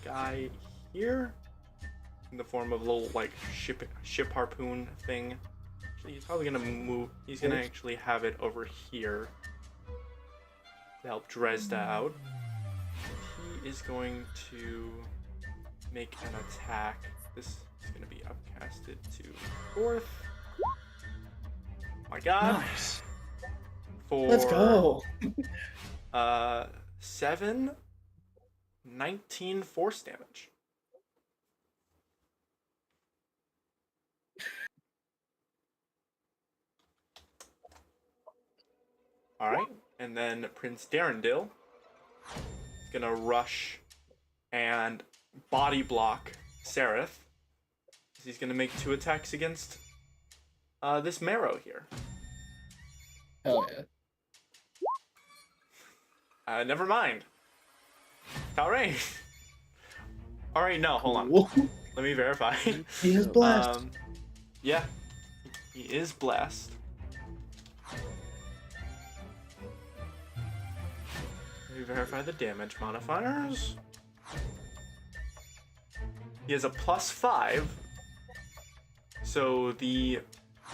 Speaker 2: guy here in the form of a little like ship harpoon thing. Actually, he's probably gonna move. He's gonna actually have it over here to help Dresda out. He is going to make an attack. This is going to be upcasted to 4th. My God.
Speaker 3: Nice.
Speaker 2: For
Speaker 3: Let's go.
Speaker 2: 7, 19 force damage. All right, and then Prince Darendil is gonna rush and body block Seraph. He's gonna make 2 attacks against this Marrow here.
Speaker 3: Hell yeah.
Speaker 2: Never mind. Talrain. All right, no, hold on.
Speaker 3: Cool.
Speaker 2: Let me verify.
Speaker 3: He has blast.
Speaker 2: Yeah, he is blessed. Let me verify the damage modifiers. He has a +5, so the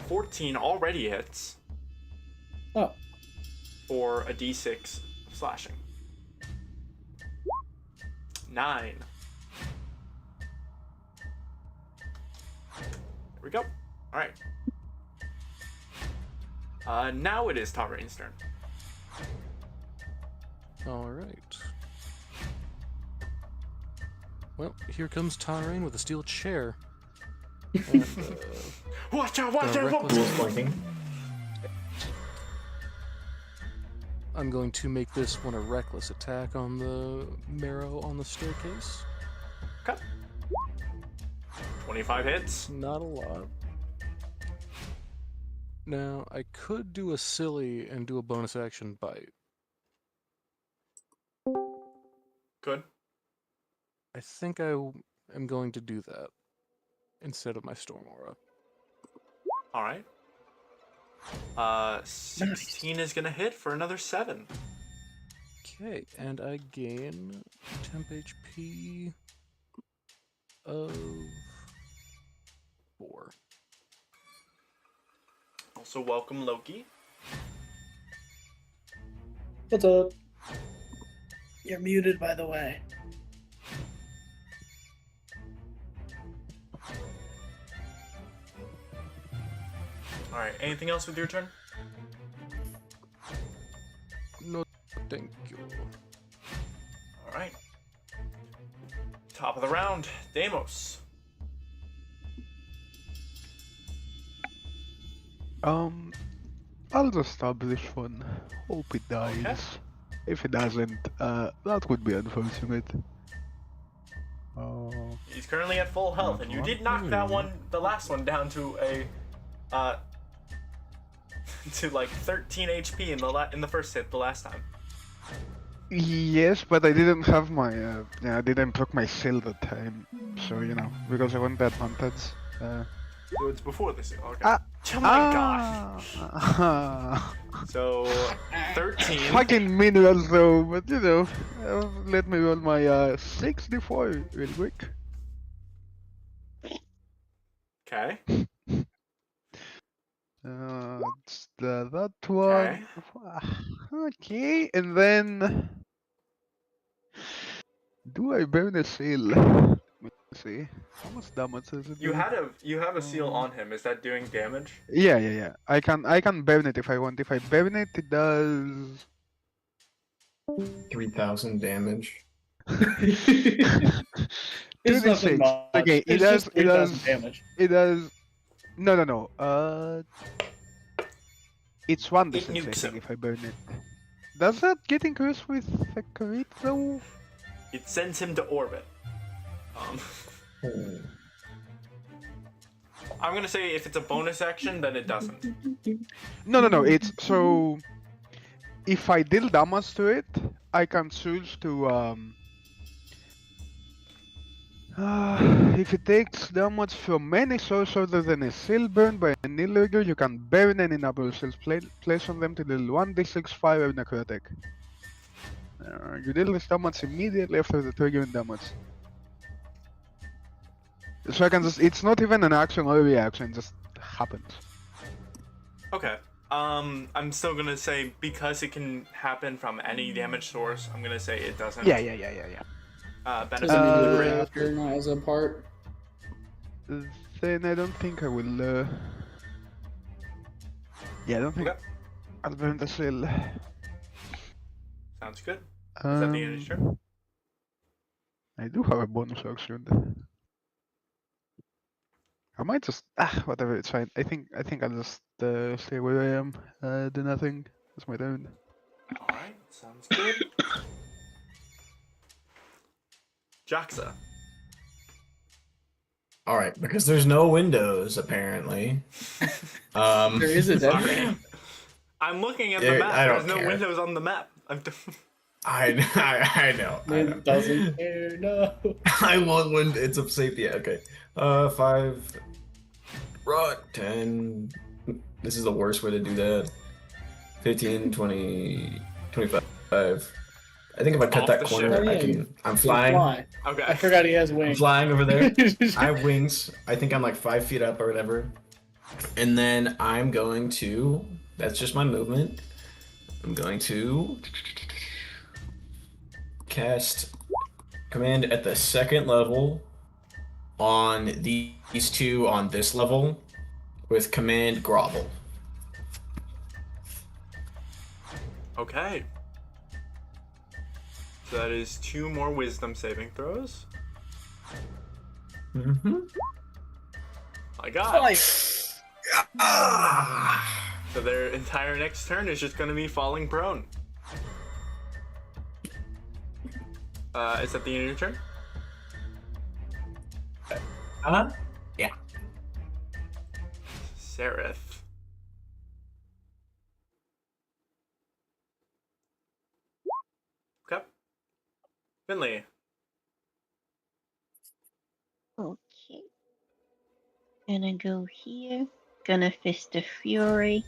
Speaker 2: 14 already hits.
Speaker 3: Oh.
Speaker 2: For a d6 slashing. 9. There we go. All right. Now it is Talrain's turn.
Speaker 5: All right. Well, here comes Talrain with a steel chair. And,
Speaker 2: Watch out! Watch
Speaker 5: gonna
Speaker 2: out!
Speaker 5: reckless-
Speaker 1: Rules pointing.
Speaker 5: I'm going to make this one a reckless attack on the Marrow on the staircase.
Speaker 2: Okay. 25 hits.
Speaker 5: Not a lot. Now, I could do a silly and do a bonus action bite.
Speaker 2: Good.
Speaker 5: I think I am going to do that instead of my Storm Aura.
Speaker 2: All right. 16 is gonna hit for another 7.
Speaker 5: Okay, and I gain temp HP of 4.
Speaker 2: Also, welcome Loki.
Speaker 3: What's up? You're muted, by the way.
Speaker 2: All right. Anything else with your turn?
Speaker 5: No, thank you.
Speaker 2: All right. Top of the round, Deimos.
Speaker 7: I'll just stop this one. Hope it dies.
Speaker 2: Okay.
Speaker 7: If it doesn't, that would be unfortunate. Oh,
Speaker 2: He's currently at full health, and you did knock that one, the last one, down to a, to like 13 HP in the first hit the last time.
Speaker 7: yes, but I didn't have my, I didn't proc my seal that time, so you know, because I want that advantage.
Speaker 2: So it's before the seal. Okay.
Speaker 7: Ah,
Speaker 2: Oh my god. So 13.
Speaker 7: Fucking minerals though, but you know, let me roll my 6d4 real quick.
Speaker 2: Okay.
Speaker 7: It's that one. Okay, and then do I burn a seal? Let me see. How much damage is it?
Speaker 2: You have a seal on him. Is that doing damage?
Speaker 7: Yeah. I can burn it if I want. If I burn it, it does
Speaker 1: 3,000 damage.
Speaker 3: It's nothing
Speaker 7: 2d6.
Speaker 3: much.
Speaker 7: Okay, it
Speaker 3: It's
Speaker 7: does.
Speaker 3: just
Speaker 7: It
Speaker 3: 3,000
Speaker 7: does.
Speaker 3: damage.
Speaker 7: It does. No. It's 1d6
Speaker 2: It
Speaker 7: I
Speaker 2: nukes
Speaker 7: think
Speaker 2: him.
Speaker 7: if I burn it. Does that get increased with a crit though?
Speaker 2: It sends him to orbit. I'm gonna say if it's a bonus action, then it doesn't.
Speaker 7: No. It's so. If I deal damage to it, I can choose to if it takes damage from any source other than a seal burned by an illager, you can burn any number of seals place on them to deal 1d6 fire necrotic. You deal this damage immediately after the triggering damage. So I can just, it's not even an action or a reaction, it just happens.
Speaker 2: Okay. I'm still gonna say because it can happen from any damage source, I'm gonna say it doesn't.
Speaker 7: Yeah.
Speaker 2: Benefit
Speaker 3: Does it mean
Speaker 2: from the
Speaker 3: the
Speaker 2: crit.
Speaker 3: after not as a part?
Speaker 7: Then I don't think I will, yeah, I don't think
Speaker 2: Okay.
Speaker 7: I'll burn the seal.
Speaker 2: Sounds good. Is that the end of your turn?
Speaker 7: I do have a bonus action. I might just whatever, it's fine. I think I'll just stay where I am. Do nothing. It's my turn.
Speaker 2: Alright, sounds good. Jaxa.
Speaker 1: All right, because there's no windows apparently.
Speaker 3: There is a dead
Speaker 2: Sorry.
Speaker 3: man.
Speaker 2: I'm looking at
Speaker 1: There-
Speaker 2: the map.
Speaker 1: I
Speaker 2: There's
Speaker 1: don't
Speaker 2: no
Speaker 1: care.
Speaker 2: windows on the map.
Speaker 1: I know.
Speaker 3: It doesn't care, no.
Speaker 1: I want one. It's a safety. Yeah, okay. 5. Right. 10. This is the worst way to do that. 15, 20, 25. I think if I cut
Speaker 2: Off
Speaker 1: that
Speaker 2: the
Speaker 1: corner,
Speaker 3: ship.
Speaker 1: I can. I'm flying.
Speaker 3: Fly.
Speaker 2: Okay.
Speaker 3: I forgot he has
Speaker 1: I'm
Speaker 3: wings.
Speaker 1: flying over there. I have wings. I think I'm like 5 feet up or whatever. And then I'm going to. That's just my movement. I'm going to cast command at the second level on these two on this level with command grovel.
Speaker 2: Okay. So that is 2 more wisdom saving throws.
Speaker 1: Mm-hmm.
Speaker 2: My god.
Speaker 1: Ah!
Speaker 2: So their entire next turn is just gonna be falling prone. Is that the end of your turn?
Speaker 1: Yeah.
Speaker 2: Seraph. Okay. Finley.
Speaker 6: Okay. Gonna go here. Gonna Fist of Fury.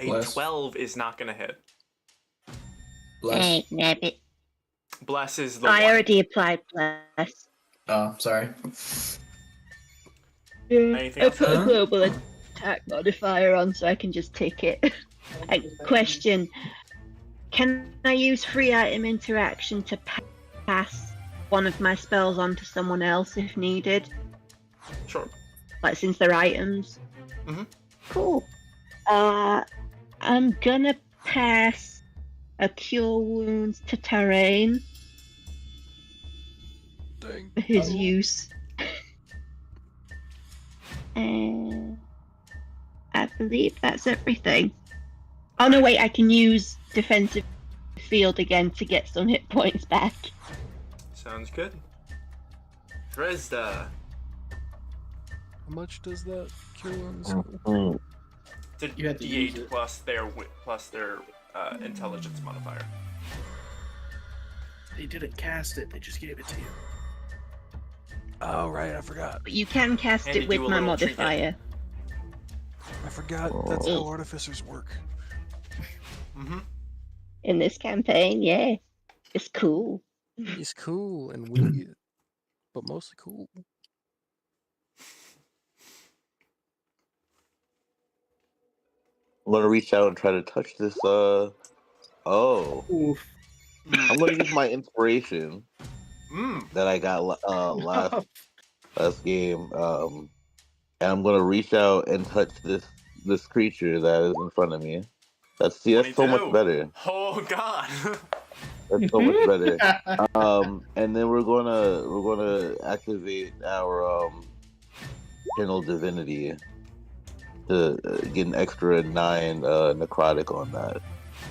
Speaker 2: A
Speaker 1: Bless.
Speaker 2: 12 is not gonna hit.
Speaker 1: Bless.
Speaker 6: Hey, nabbit.
Speaker 2: Bless is the
Speaker 6: I
Speaker 2: one.
Speaker 6: already applied bless.
Speaker 1: Oh, sorry.
Speaker 2: Anything
Speaker 6: I
Speaker 2: else?
Speaker 6: put a
Speaker 1: Huh?
Speaker 6: global attack modifier on so I can just take it. Question. Can I use free item interaction to pass one of my spells on to someone else if needed?
Speaker 2: Sure.
Speaker 6: Like, since they're items?
Speaker 2: Mhm.
Speaker 6: Cool. I'm gonna pass a Cure Wounds to Terrain
Speaker 5: Dang.
Speaker 6: for his
Speaker 3: Oh.
Speaker 6: use. And I believe that's everything. Oh no, wait, I can use Defensive Field again to get some hit points back.
Speaker 2: Sounds good. Dresda.
Speaker 5: How much does that cure wounds?
Speaker 4: Mm.
Speaker 2: It's a
Speaker 3: You had to use
Speaker 2: D8
Speaker 3: it.
Speaker 2: plus their intelligence modifier.
Speaker 3: They didn't cast it, they just gave it to you.
Speaker 5: Oh right, I forgot.
Speaker 6: But you can cast
Speaker 2: And
Speaker 6: it
Speaker 2: you
Speaker 6: with
Speaker 2: do a
Speaker 6: my
Speaker 2: little trinket.
Speaker 6: modifier.
Speaker 5: I forgot that's how artificers work.
Speaker 2: Mm-hmm.
Speaker 6: In this campaign, yeah. It's cool.
Speaker 5: He's cool and weird, but mostly cool.
Speaker 4: I'm gonna reach out and try to touch this. Oh,
Speaker 3: Oof.
Speaker 4: I'm gonna use my inspiration
Speaker 2: Mm.
Speaker 4: that I got last game. And I'm gonna reach out and touch this creature that is in front of me. That's so
Speaker 2: 22.
Speaker 4: much better.
Speaker 2: Oh god.
Speaker 4: That's so much better. And then we're gonna activate our Channel Divinity to get an extra 9 necrotic on that.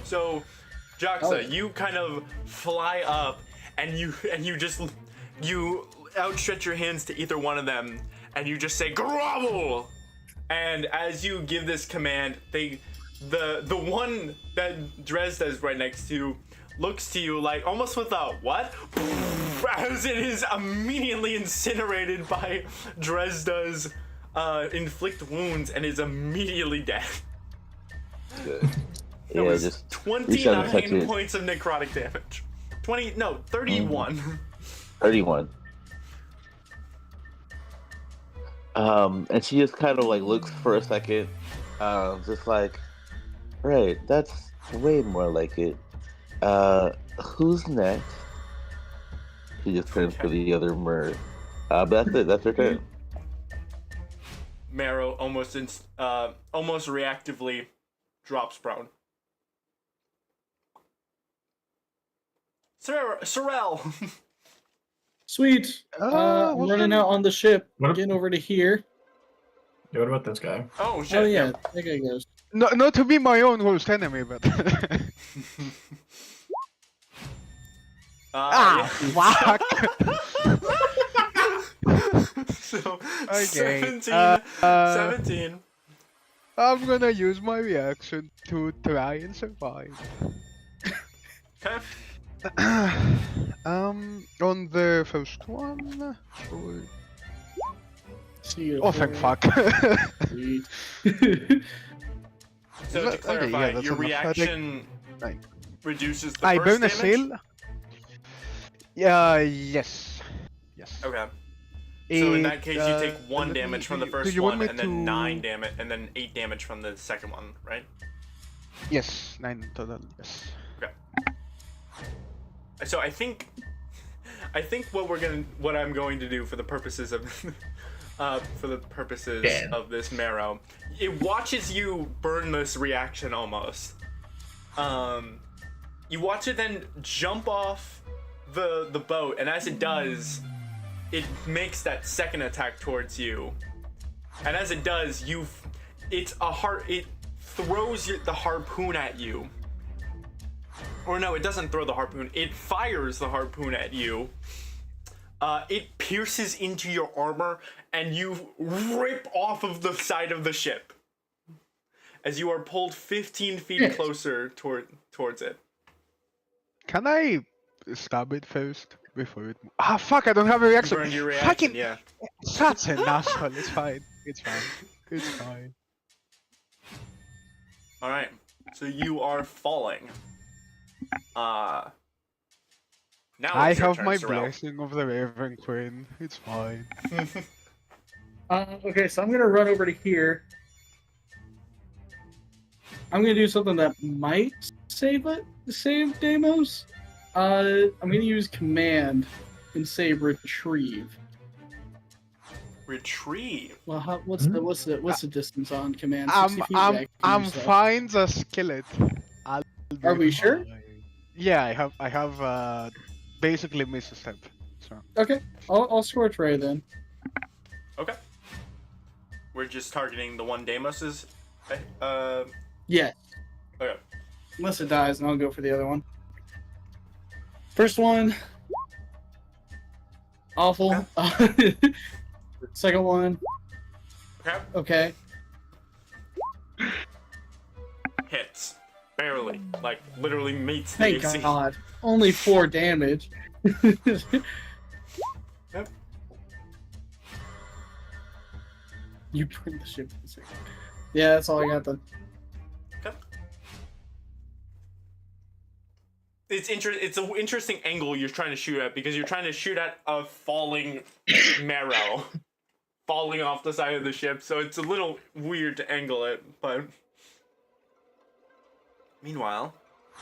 Speaker 2: So, Joxa,
Speaker 3: Oh.
Speaker 2: you kind of fly up and you outstretch your hands to either one of them and you just say grovel. And as you give this command, the one that Dresda is right next to looks to you like almost with a what? As it is immediately incinerated by Dresda's inflict wounds and is immediately dead.
Speaker 4: Good.
Speaker 2: That
Speaker 4: Yeah,
Speaker 2: was
Speaker 4: just reach out and touch
Speaker 2: 29
Speaker 4: it.
Speaker 2: points of necrotic damage. 31.
Speaker 4: 31. And she just kind of like looks for a second, just like, right, that's way more like it. Who's next? She just turns to the other mer. But that's it. That's her turn.
Speaker 2: Marrow almost reactively drops prone. Sorrel.
Speaker 3: Sweet. I'm
Speaker 7: what's
Speaker 3: running
Speaker 7: the-
Speaker 3: out on the ship,
Speaker 1: What-
Speaker 3: getting over to here.
Speaker 1: Yeah, what about this guy?
Speaker 2: Oh shit.
Speaker 3: Oh yeah, that guy goes.
Speaker 7: No, not to be my own worst enemy, but.
Speaker 2: Yeah.
Speaker 7: Fuck!
Speaker 2: So
Speaker 7: Okay,
Speaker 2: 17.
Speaker 7: I'm gonna use my reaction to try and survive.
Speaker 2: Okay.
Speaker 7: On the first one. Or...
Speaker 3: See you.
Speaker 7: Oh, thank fuck.
Speaker 3: Sweet.
Speaker 2: So
Speaker 7: Okay,
Speaker 2: to clarify,
Speaker 7: yeah, that's
Speaker 2: your
Speaker 7: enough.
Speaker 2: reaction
Speaker 7: Nine.
Speaker 2: reduces the
Speaker 7: I
Speaker 2: first
Speaker 7: burn a
Speaker 2: damage?
Speaker 7: sail. Yeah, yes. Yes.
Speaker 2: Okay. So in
Speaker 7: It,
Speaker 2: that case, you take 1
Speaker 7: let me-
Speaker 2: damage from the
Speaker 7: do
Speaker 2: first
Speaker 7: you want
Speaker 2: one,
Speaker 7: me
Speaker 2: and then
Speaker 7: to-
Speaker 2: 9 damage, and then 8 damage from the second one, right?
Speaker 7: Yes, 9 in total, yes.
Speaker 2: So I think what I'm going to do for the purposes of
Speaker 1: Damn.
Speaker 2: of this marrow, it watches you burn this reaction almost. You watch it then jump off the boat, and as it does, it makes that second attack towards you. And as it does, it throws the harpoon at you. Or no, it doesn't throw the harpoon. It fires the harpoon at you. It pierces into your armor, and you rip off of the side of the ship as you are pulled 15 feet closer towards it.
Speaker 7: Can I stab it first before it? Ah, fuck! I don't have a reaction.
Speaker 2: Burned your reaction,
Speaker 7: Fucking
Speaker 2: yeah.
Speaker 7: such an asshole. It's fine. It's fine. It's fine.
Speaker 2: All right. So you are falling. Now
Speaker 7: I
Speaker 2: it's your
Speaker 7: have
Speaker 2: turn,
Speaker 7: my
Speaker 2: Sorrel.
Speaker 7: blessing of the Raven Queen. It's fine.
Speaker 3: Okay, so I'm gonna run over to here. I'm gonna do something that might save Deimos. I'm gonna use command and say retrieve.
Speaker 2: Retrieve.
Speaker 3: Well, what's the distance on command?
Speaker 7: I'm
Speaker 3: 60 feet? Yeah, I can
Speaker 7: I'm
Speaker 3: use that.
Speaker 7: fine the skillet. I'll
Speaker 3: Are
Speaker 7: be
Speaker 3: we sure?
Speaker 7: fine. Yeah, I have basically missed a step. So
Speaker 3: Okay, I'll scorch ray then.
Speaker 2: Okay. We're just targeting the one Deimos's.
Speaker 3: Yeah.
Speaker 2: Okay.
Speaker 3: Unless it dies, and I'll go for the other one. First one, awful. Second one,
Speaker 2: Okay.
Speaker 3: okay.
Speaker 2: Hits. Barely. Like, literally meets the
Speaker 3: Thank
Speaker 2: AC.
Speaker 3: God. Only 4 damage.
Speaker 2: Yep.
Speaker 3: You bring the ship. Yeah, that's all I got then.
Speaker 2: It's an interesting angle you're trying to shoot at because you're trying to shoot at a falling marrow falling off the side of the ship, so it's a little weird to angle it, but meanwhile,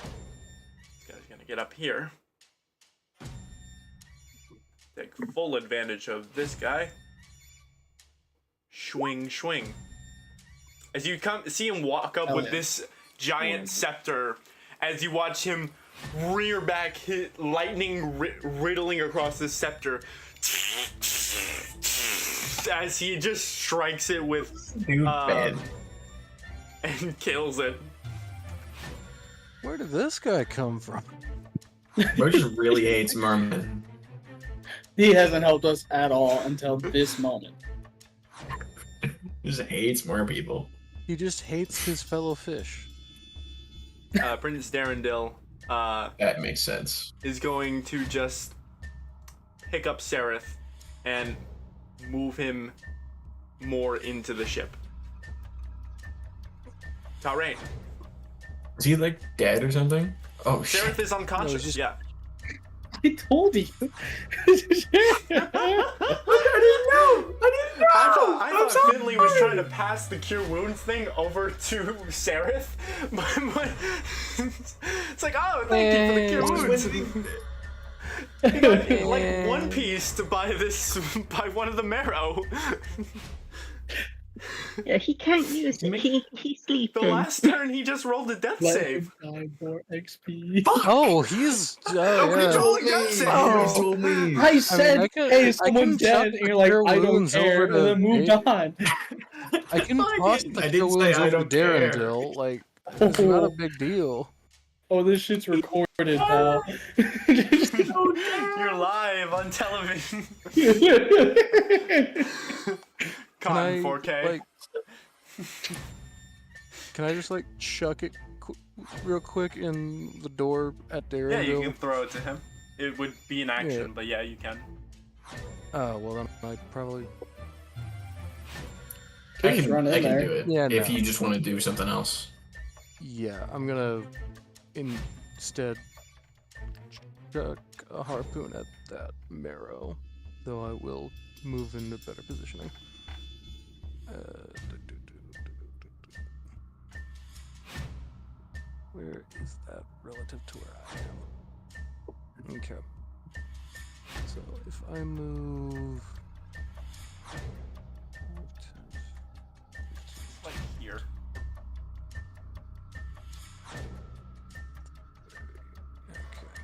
Speaker 2: this guy's gonna get up here. Take full advantage of this guy. Swing, swing. As you see him walk up with this giant scepter, as you watch him rear back, hit lightning riddling across the scepter, as he just strikes it with, and kills it.
Speaker 5: Where did this guy come from?
Speaker 1: Bro just really hates mermen.
Speaker 3: He hasn't helped us at all until this moment.
Speaker 1: He just hates mer people.
Speaker 5: He just hates his fellow fish.
Speaker 2: Prince Darendil
Speaker 1: That makes sense.
Speaker 2: is going to just pick up Sereth and move him more into the ship. Talrain.
Speaker 1: Is he like dead or something? Oh shit.
Speaker 2: Sereth is unconscious,
Speaker 5: No, just-
Speaker 2: yeah.
Speaker 3: I told you.
Speaker 1: I didn't know.
Speaker 2: I thought Finley was trying to pass the cure wounds thing over to Sereth, but it's like, oh, thank you for the cure wounds. He got, like, One Piece by one of the marrow.
Speaker 6: Yeah, he can't use it. He's
Speaker 2: The
Speaker 6: sleeping.
Speaker 2: last turn he just rolled a death
Speaker 3: Let
Speaker 2: save.
Speaker 3: him die for XP.
Speaker 5: Oh, he's.
Speaker 1: Nobody
Speaker 5: Yeah.
Speaker 1: told me.
Speaker 2: Death save.
Speaker 1: Nobody told me.
Speaker 3: I said,
Speaker 5: I can-
Speaker 3: hey,
Speaker 5: I
Speaker 3: someone's
Speaker 5: can chuck
Speaker 3: dead, and
Speaker 5: the
Speaker 3: you're like,
Speaker 5: cure
Speaker 3: I don't
Speaker 5: wounds
Speaker 3: care,
Speaker 5: over
Speaker 3: and then
Speaker 5: to
Speaker 3: moved
Speaker 5: Dave.
Speaker 3: on.
Speaker 5: I can
Speaker 1: I
Speaker 5: toss
Speaker 1: didn't-
Speaker 5: the
Speaker 1: I
Speaker 5: cure
Speaker 1: didn't say
Speaker 5: wounds
Speaker 1: I
Speaker 5: over to
Speaker 1: don't care.
Speaker 5: Darendil. Like, it's not a big deal.
Speaker 3: Oh, this shit's recorded now.
Speaker 2: You're live on television.
Speaker 5: Can I,
Speaker 2: 4K.
Speaker 5: like, can I just like chuck it real quick in the door at Darendil?
Speaker 2: Yeah, you can throw it to him. It would be an action,
Speaker 5: Yeah.
Speaker 2: but yeah, you can.
Speaker 5: Oh well, then I probably.
Speaker 1: I
Speaker 3: Just run in
Speaker 1: can
Speaker 3: there.
Speaker 1: do it.
Speaker 5: Yeah,
Speaker 1: If
Speaker 5: no.
Speaker 1: you just want to do something else.
Speaker 5: Yeah, I'm gonna instead chuck a harpoon at that marrow, though I will move into better positioning. Where is that relative to where I am? Okay. So if I move.
Speaker 2: Like here.
Speaker 5: Okay.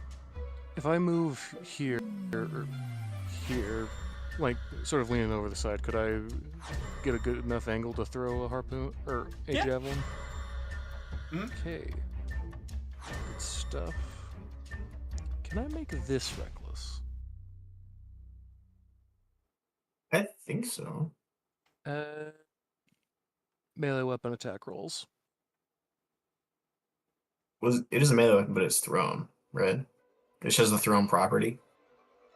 Speaker 5: If I move here or here, like sort of leaning over the side, could I get a good enough angle to throw a harpoon or a
Speaker 2: Yeah.
Speaker 5: javelin?
Speaker 2: Mhm.
Speaker 5: Okay. Good stuff. Can I make this reckless?
Speaker 1: I think so.
Speaker 5: Melee weapon attack rolls.
Speaker 1: It is a melee weapon, but it's thrown. red. It shows the thrown property.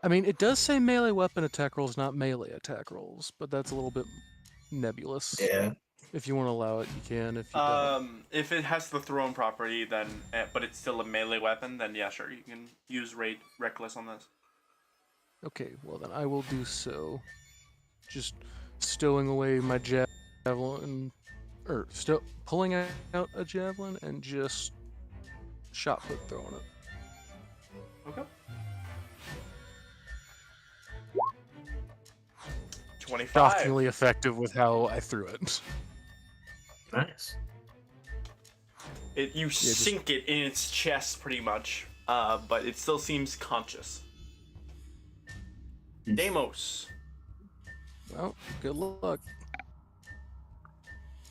Speaker 5: I mean, it does say melee weapon attack rolls, not melee attack rolls, but that's a little bit nebulous.
Speaker 1: Yeah.
Speaker 5: If you want to allow it, you can. If you don't,
Speaker 2: If it has the thrown property, then but it's still a melee weapon, then yeah, sure, you can use reckless on this.
Speaker 5: okay. Well, then I will do so. Just stowing away my javelin, or pulling out a javelin and just shot put throwing it.
Speaker 2: Okay. 25.
Speaker 5: Shockingly effective with how I threw it.
Speaker 1: Nice.
Speaker 2: You sink it in its chest pretty much, but it still seems conscious. Deimos.
Speaker 5: Well, good luck.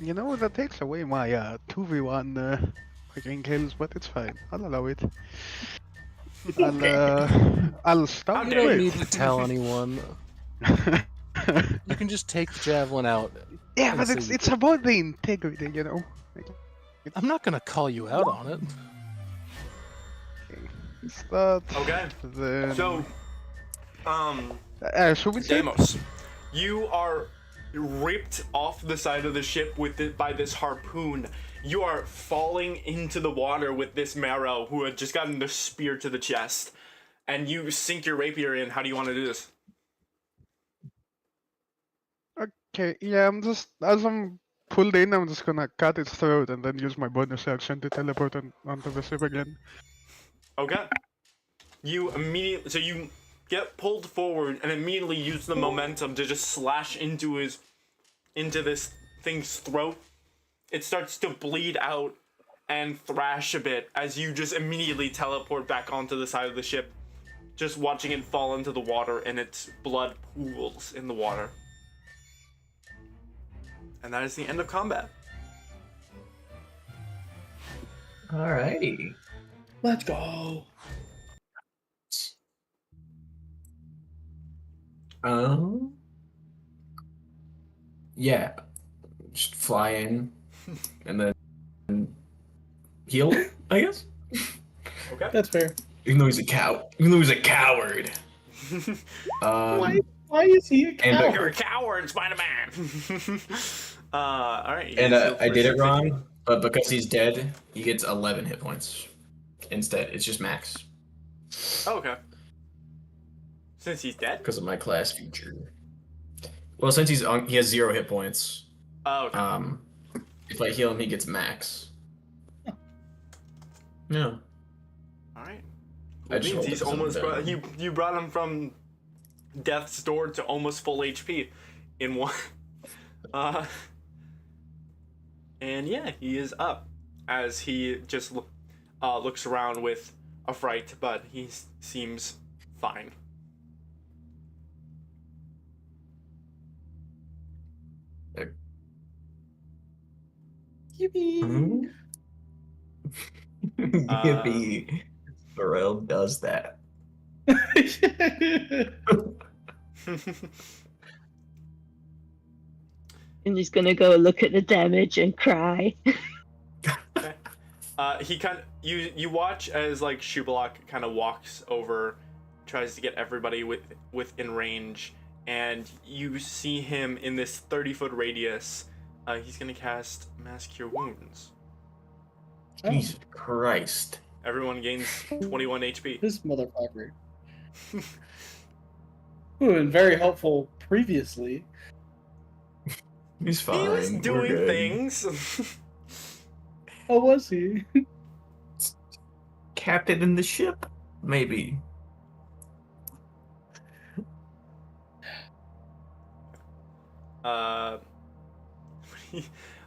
Speaker 7: You know, that takes away my 2v1 fucking kills, but it's fine. I'll allow it. I'll stop
Speaker 2: How
Speaker 5: You
Speaker 2: dare
Speaker 5: don't
Speaker 2: you.
Speaker 5: need to tell anyone. You can just take the javelin out.
Speaker 7: Yeah,
Speaker 5: and
Speaker 7: but
Speaker 5: say
Speaker 7: it's
Speaker 5: you
Speaker 7: it's
Speaker 5: did.
Speaker 7: about the integrity, you know.
Speaker 5: I'm not gonna call you out on it.
Speaker 7: Start.
Speaker 2: Okay.
Speaker 7: Then...
Speaker 2: So,
Speaker 7: should we say?
Speaker 2: Deimos, you are ripped off the side of the ship by this harpoon. You are falling into the water with this Marrow who had just gotten the spear to the chest, and you sink your rapier in. How do you want to do this?
Speaker 7: Okay, yeah, as I'm pulled in, I'm just gonna cut its throat and then use my bonus action to teleport onto the ship again.
Speaker 2: Okay. You get pulled forward and immediately use the momentum to just slash into this thing's throat. It starts to bleed out and thrash a bit as you just immediately teleport back onto the side of the ship, just watching it fall into the water and its blood pools in the water. And that is the end of combat.
Speaker 1: Alrighty.
Speaker 3: Let's go.
Speaker 1: Yeah. Just fly in and then heal, I guess.
Speaker 2: Okay.
Speaker 3: That's fair.
Speaker 1: Even though he's a coward.
Speaker 3: Why is he a
Speaker 1: And
Speaker 3: coward?
Speaker 2: You're a coward, Spider-Man. Alright.
Speaker 1: And
Speaker 2: so
Speaker 1: I did it
Speaker 2: first-
Speaker 1: wrong, but because he's dead, he gets 11 hit points. Instead, it's just max
Speaker 2: Oh, okay. Since he's dead?
Speaker 1: because of my class feature. Well, since he has 0 hit points,
Speaker 2: Oh, okay.
Speaker 1: if I heal him, he gets max. No.
Speaker 2: Alright.
Speaker 1: I just
Speaker 2: Means
Speaker 1: rolled
Speaker 2: he's
Speaker 1: it 'cause I'm
Speaker 2: almost
Speaker 1: dead.
Speaker 2: you brought him from death's door to almost full HP in one. And yeah, he is up as he just looks around with a fright, but he seems fine.
Speaker 1: Hmm? Yippee. Pharrell does that.
Speaker 6: I'm just gonna go look at the damage and cry.
Speaker 2: He kind of you watch as like Shubalak kind of walks over, tries to get everybody within range, and you see him in this 30-foot radius. He's gonna cast Mass Cure Wounds.
Speaker 1: Jesus Christ.
Speaker 2: Everyone gains 21 HP.
Speaker 3: This motherfucker. Who been very helpful previously.
Speaker 1: He's fine.
Speaker 2: He was
Speaker 1: We're
Speaker 2: doing
Speaker 1: good.
Speaker 2: things.
Speaker 3: Oh, was he?
Speaker 1: Captain in the ship? Maybe.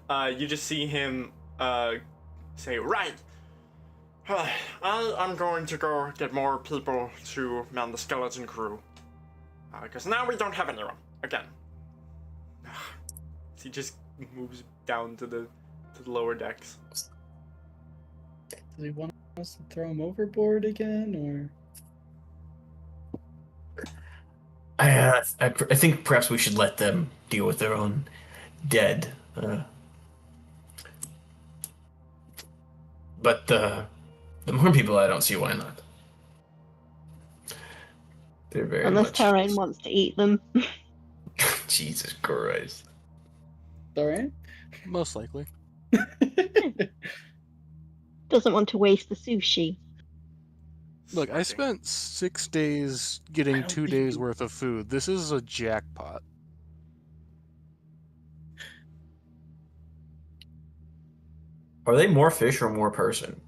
Speaker 2: You just see him say, right, I'm going to go get more people to man the skeleton crew. Because now we don't have anyone. Again. He just moves down to the lower decks.
Speaker 3: Does he want us to throw him overboard again, or?
Speaker 1: I think perhaps we should let them deal with their own dead. But the more people, I don't see why not. They're very
Speaker 6: Unless
Speaker 1: much.
Speaker 6: Tarain wants to eat them.
Speaker 1: Jesus Christ.
Speaker 3: Alright.
Speaker 5: Most likely.
Speaker 6: Doesn't want to waste the sushi.
Speaker 5: Look, I
Speaker 2: Spicy.
Speaker 5: spent 6 days
Speaker 3: I
Speaker 5: getting
Speaker 3: don't
Speaker 5: 2
Speaker 3: think
Speaker 5: days
Speaker 3: you-
Speaker 5: worth of food. This is a jackpot.
Speaker 1: Are they more fish or more person?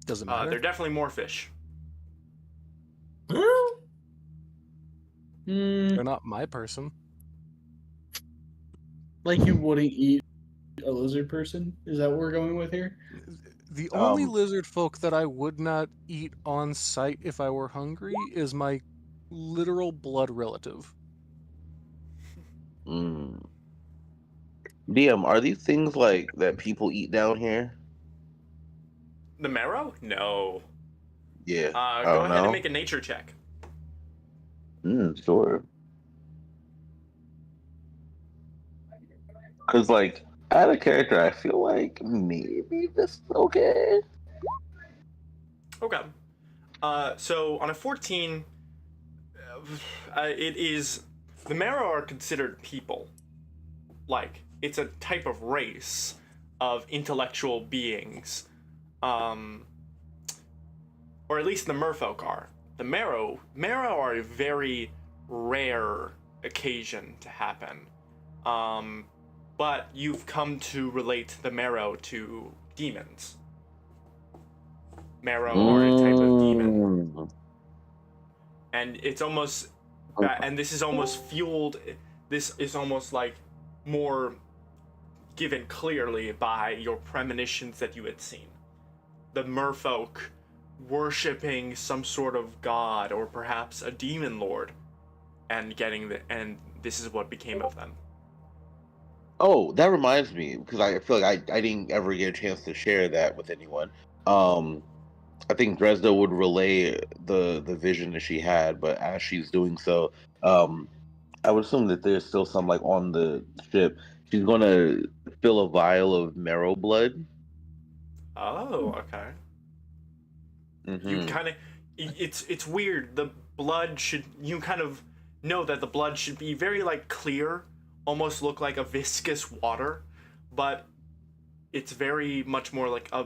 Speaker 5: Doesn't matter.
Speaker 2: They're definitely more fish.
Speaker 1: Huh?
Speaker 5: They're not my person.
Speaker 3: Like you wouldn't eat a lizard person? Is that what we're going with here?
Speaker 5: The only
Speaker 4: Um,
Speaker 5: lizard folk that I would not eat on sight if I were hungry is my literal blood relative.
Speaker 4: mm. DM, are these things like that people eat down here?
Speaker 2: The marrow? No.
Speaker 4: Yeah.
Speaker 2: Go
Speaker 4: don't
Speaker 2: ahead and
Speaker 4: know.
Speaker 2: make a nature check.
Speaker 4: Sure. Cause like out of character, I feel like maybe this is okay.
Speaker 2: Okay. So on a 14, it is the marrow are considered people. Like it's a type of race of intellectual beings, or at least the merfolk are. The marrow are a very rare occasion to happen. But you've come to relate the marrow to demons. Marrow are a type of demon. And it's almost and this is almost fueled, this is almost like more given clearly by your premonitions that you had seen. The merfolk worshipping some sort of god or perhaps a demon lord and and this is what became of them.
Speaker 4: Oh, that reminds me, because I feel like I didn't ever get a chance to share that with anyone. I think Dresda would relay the vision that she had, but as she's doing so, I would assume that there's still some like on the ship. She's gonna fill a vial of marrow blood.
Speaker 2: Oh, okay. You
Speaker 4: Mhm.
Speaker 2: kind of it's weird. The blood should you kind of know that the blood should be very like clear, almost look like a viscous water, but it's very much more like a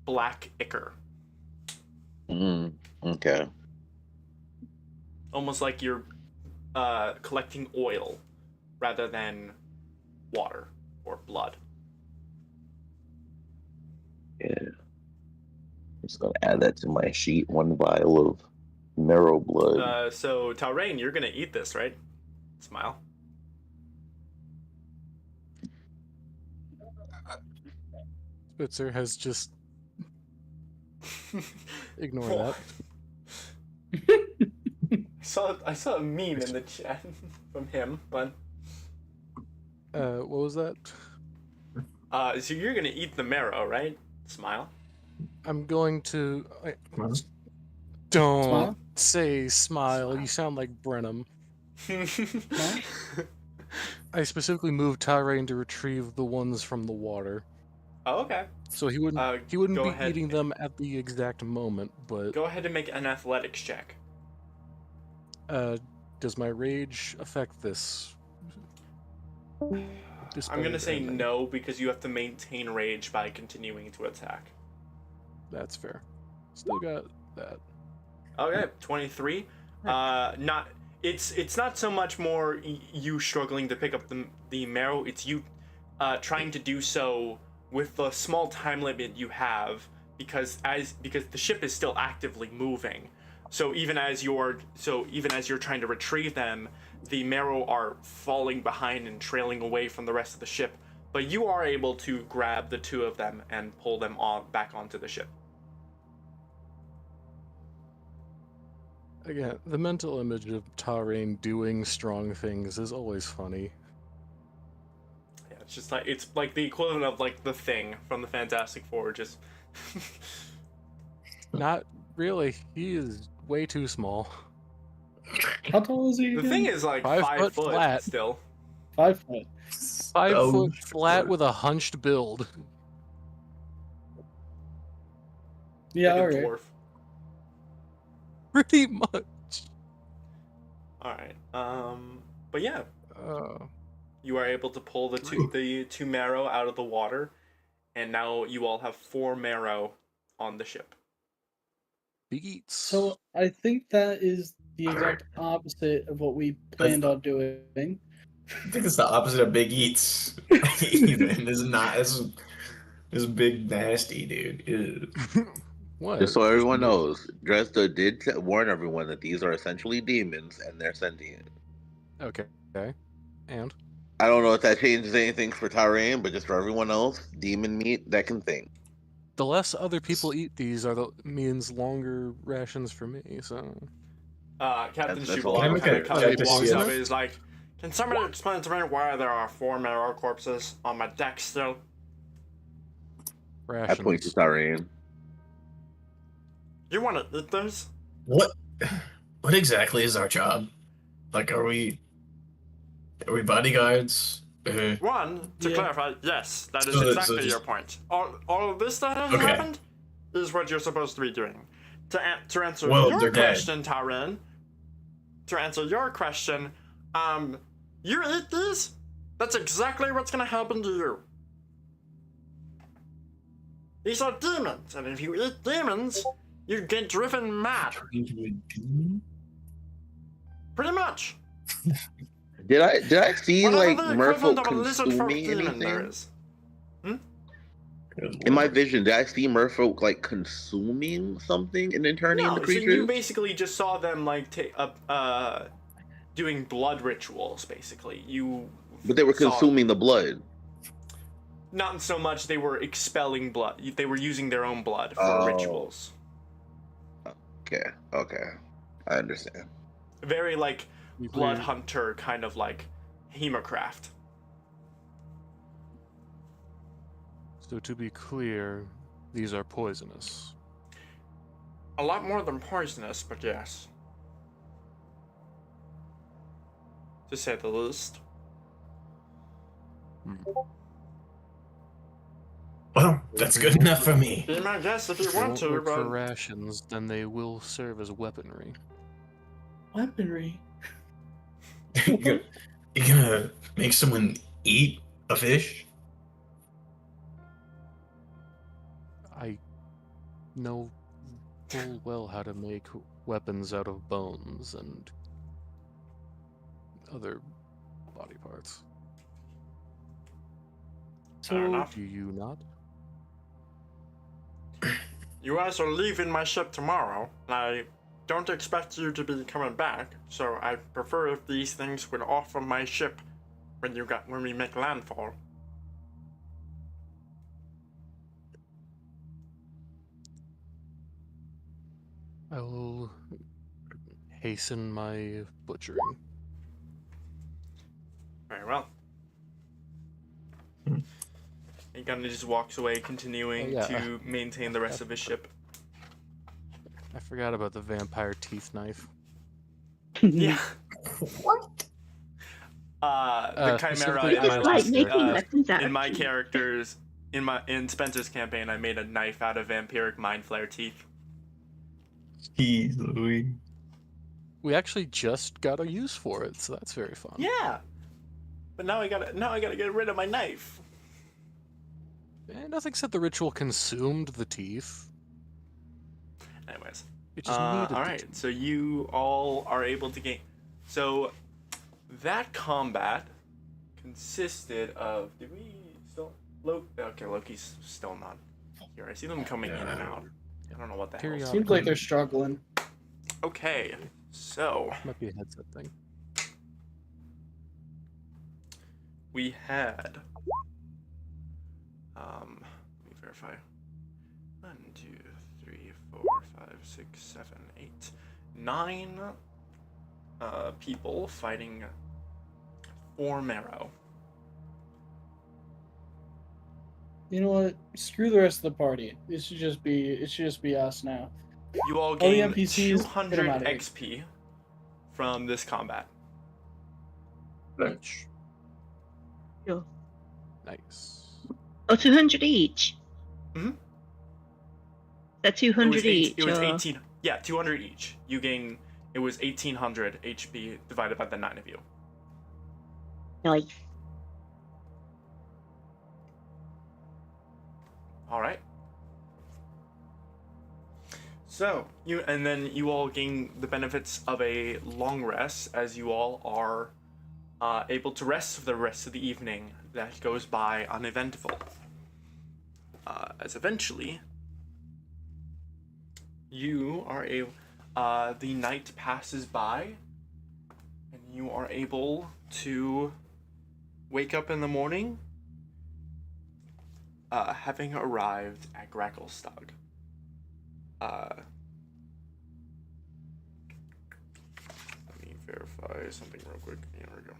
Speaker 2: black ichor,
Speaker 4: Okay.
Speaker 2: almost like you're collecting oil rather than water or blood.
Speaker 4: Yeah. I'm just gonna add that to my sheet. One vial of marrow blood.
Speaker 2: So Talrain, you're gonna eat this, right? Smile.
Speaker 5: Spitzer has just ignore that.
Speaker 2: I saw a meme in the chat from him, but
Speaker 5: What was that?
Speaker 2: so you're gonna eat the marrow, right? Smile.
Speaker 5: I'm going to.
Speaker 1: Huh?
Speaker 5: Don't
Speaker 3: Smile?
Speaker 5: say smile. You sound like Brenham. I specifically moved Tyrain to retrieve the ones from the water,
Speaker 2: Oh, okay.
Speaker 5: so he wouldn't
Speaker 2: Go
Speaker 5: be
Speaker 2: ahead.
Speaker 5: eating them at the exact moment. But
Speaker 2: Go ahead and make an athletics check.
Speaker 5: does my rage affect this?
Speaker 2: I'm gonna say no because you have to maintain rage by continuing to attack.
Speaker 5: That's fair. Still got that.
Speaker 2: Okay, 23. Not it's not so much more you struggling to pick up the marrow. It's you trying to do so with the small time limit you have because the ship is still actively moving. So even as you're trying to retrieve them, the marrow are falling behind and trailing away from the rest of the ship. But you are able to grab the two of them and pull them back onto the ship.
Speaker 5: Again, the mental image of Tyrain doing strong things is always funny.
Speaker 2: Yeah, it's like the equivalent of like the Thing from the Fantastic Four, just
Speaker 5: Not really. He is way too small.
Speaker 3: How tall is he
Speaker 2: the
Speaker 3: again?
Speaker 2: Thing is like
Speaker 5: 5
Speaker 2: 5
Speaker 5: foot
Speaker 2: foot
Speaker 5: flat.
Speaker 2: still.
Speaker 3: 5 foot.
Speaker 5: 5
Speaker 1: Oh,
Speaker 5: foot flat with a hunched build.
Speaker 3: Yeah,
Speaker 2: Like a
Speaker 3: alright.
Speaker 2: dwarf.
Speaker 5: Pretty much.
Speaker 2: All right. But yeah,
Speaker 5: Uh,
Speaker 2: you are able to pull the two marrow out of the water, and now you all have 4 marrow on the ship.
Speaker 5: big eats.
Speaker 3: So I think that is the exact opposite of what we planned on doing.
Speaker 1: I think it's the opposite of big eats. Even this is not. This is big nasty, dude. Ew.
Speaker 5: What?
Speaker 4: Just so everyone knows, Dresda did warn everyone that these are essentially demons and they're sentient.
Speaker 5: Okay. And
Speaker 4: I don't know if that changes anything for Tyrene, but just for everyone else, demon meat that can think.
Speaker 5: the less other people eat these means longer rations for me. So
Speaker 2: Captain
Speaker 4: That's
Speaker 2: Shubal
Speaker 1: all.
Speaker 2: kind of
Speaker 1: Check to
Speaker 2: walks
Speaker 1: see
Speaker 2: up
Speaker 1: if-
Speaker 2: and is like, "Can somebody explain to me why there are 4 marrow corpses on my deck still?"
Speaker 4: I point to
Speaker 5: rations.
Speaker 4: Tyrene.
Speaker 2: You want to eat those?
Speaker 1: What exactly is our job? Like, are we bodyguards?
Speaker 2: One, to
Speaker 3: Yeah.
Speaker 2: clarify, yes, that is
Speaker 1: So
Speaker 2: exactly
Speaker 1: just-
Speaker 2: your point. All of this that has
Speaker 1: Okay.
Speaker 2: happened is what you're supposed to be doing. To answer
Speaker 1: Well,
Speaker 2: your
Speaker 1: they're dead.
Speaker 2: question, Tyron, to answer your question, you eat these, that's exactly what's gonna happen to you. These are demons, and if you eat demons, you get driven mad. Pretty much.
Speaker 4: Did I see
Speaker 2: Whatever
Speaker 4: like
Speaker 2: the
Speaker 4: Merfolk
Speaker 2: equivalent of a lizard folk
Speaker 4: consuming
Speaker 2: demon there
Speaker 4: anything?
Speaker 2: is.
Speaker 4: In my vision, did I see Merfolk like consuming something and then turning
Speaker 2: No,
Speaker 4: into
Speaker 2: so you
Speaker 4: creatures?
Speaker 2: basically just saw them like doing blood rituals. Basically, you.
Speaker 4: But they were
Speaker 2: saw-
Speaker 4: consuming the blood.
Speaker 2: Not so much they were expelling blood. They were using their own blood for
Speaker 4: Oh.
Speaker 2: rituals.
Speaker 4: Okay, I understand.
Speaker 2: Very like
Speaker 5: You
Speaker 2: blood
Speaker 5: clear-
Speaker 2: hunter kind of like Hemocraft.
Speaker 5: So to be clear, these are poisonous.
Speaker 2: A lot more than poisonous, but yes. To say the least.
Speaker 1: Well, that's good enough for me.
Speaker 2: Be my guest if you
Speaker 5: If they
Speaker 2: want
Speaker 5: won't
Speaker 2: to,
Speaker 5: work for
Speaker 2: but
Speaker 5: rations, then they will serve as weaponry.
Speaker 3: Weaponry.
Speaker 1: You gonna make someone eat a fish?
Speaker 5: I know full well how to make weapons out of bones and other body parts.
Speaker 2: fair
Speaker 3: So
Speaker 2: enough.
Speaker 5: Do you not?
Speaker 2: You guys are leaving my ship tomorrow, and I don't expect you to be coming back, so I prefer if these things would off of my ship when we make landfall.
Speaker 5: I will hasten my butchering.
Speaker 2: Very well.
Speaker 1: Hmm.
Speaker 2: He kind of just walks away, continuing
Speaker 5: Oh, yeah.
Speaker 2: to maintain the rest of his ship.
Speaker 5: I forgot about the vampire teeth knife.
Speaker 2: Yeah.
Speaker 1: What?
Speaker 2: The Chimera
Speaker 5: specifically
Speaker 2: in
Speaker 6: It's
Speaker 2: my
Speaker 6: like
Speaker 2: last,
Speaker 6: making weapons out
Speaker 2: in
Speaker 6: of
Speaker 2: my
Speaker 6: teeth.
Speaker 2: characters, in Spencer's campaign, I made a knife out of vampiric mind flare teeth.
Speaker 1: Jeez Louise.
Speaker 5: We actually just got a use for it, so that's very fun.
Speaker 2: Yeah. But now I gotta get rid of my knife.
Speaker 5: Nothing said the ritual consumed the teeth.
Speaker 2: Anyways.
Speaker 5: It just needed the
Speaker 2: Alright,
Speaker 5: teeth.
Speaker 2: so you all are able to gain. So that combat consisted of. Did we still. Okay, Loki's still not here. I see them coming in and out. I don't know what the hell.
Speaker 5: Period.
Speaker 3: seems like they're struggling.
Speaker 2: Okay, so
Speaker 5: Might be a headset thing.
Speaker 2: we had. Let me verify. 1, 2, 3, 4, 5, 6, 7, 8, 9 people fighting 4 marrow.
Speaker 3: You know what? Screw the rest of the party. It should just be us now.
Speaker 2: You all
Speaker 3: the
Speaker 2: gain
Speaker 3: NPCs, get 'em
Speaker 2: 200
Speaker 3: outta here.
Speaker 2: XP from this combat.
Speaker 5: Each.
Speaker 6: Sure.
Speaker 5: Nice.
Speaker 6: Oh, 200 each.
Speaker 2: Mhm.
Speaker 6: That 200 each.
Speaker 2: It was
Speaker 6: or-
Speaker 2: 18. Yeah, 200 each. You gain It was 1800 HP divided by the 9 of you.
Speaker 6: Nice.
Speaker 2: All right. So then you all gain the benefits of a long rest, as you all are able to rest for the rest of the evening that goes by uneventful. As eventually you are able, the night passes by, and you are able to wake up in the morning, having arrived at Gracklestog. Let me verify something real quick. Here we go.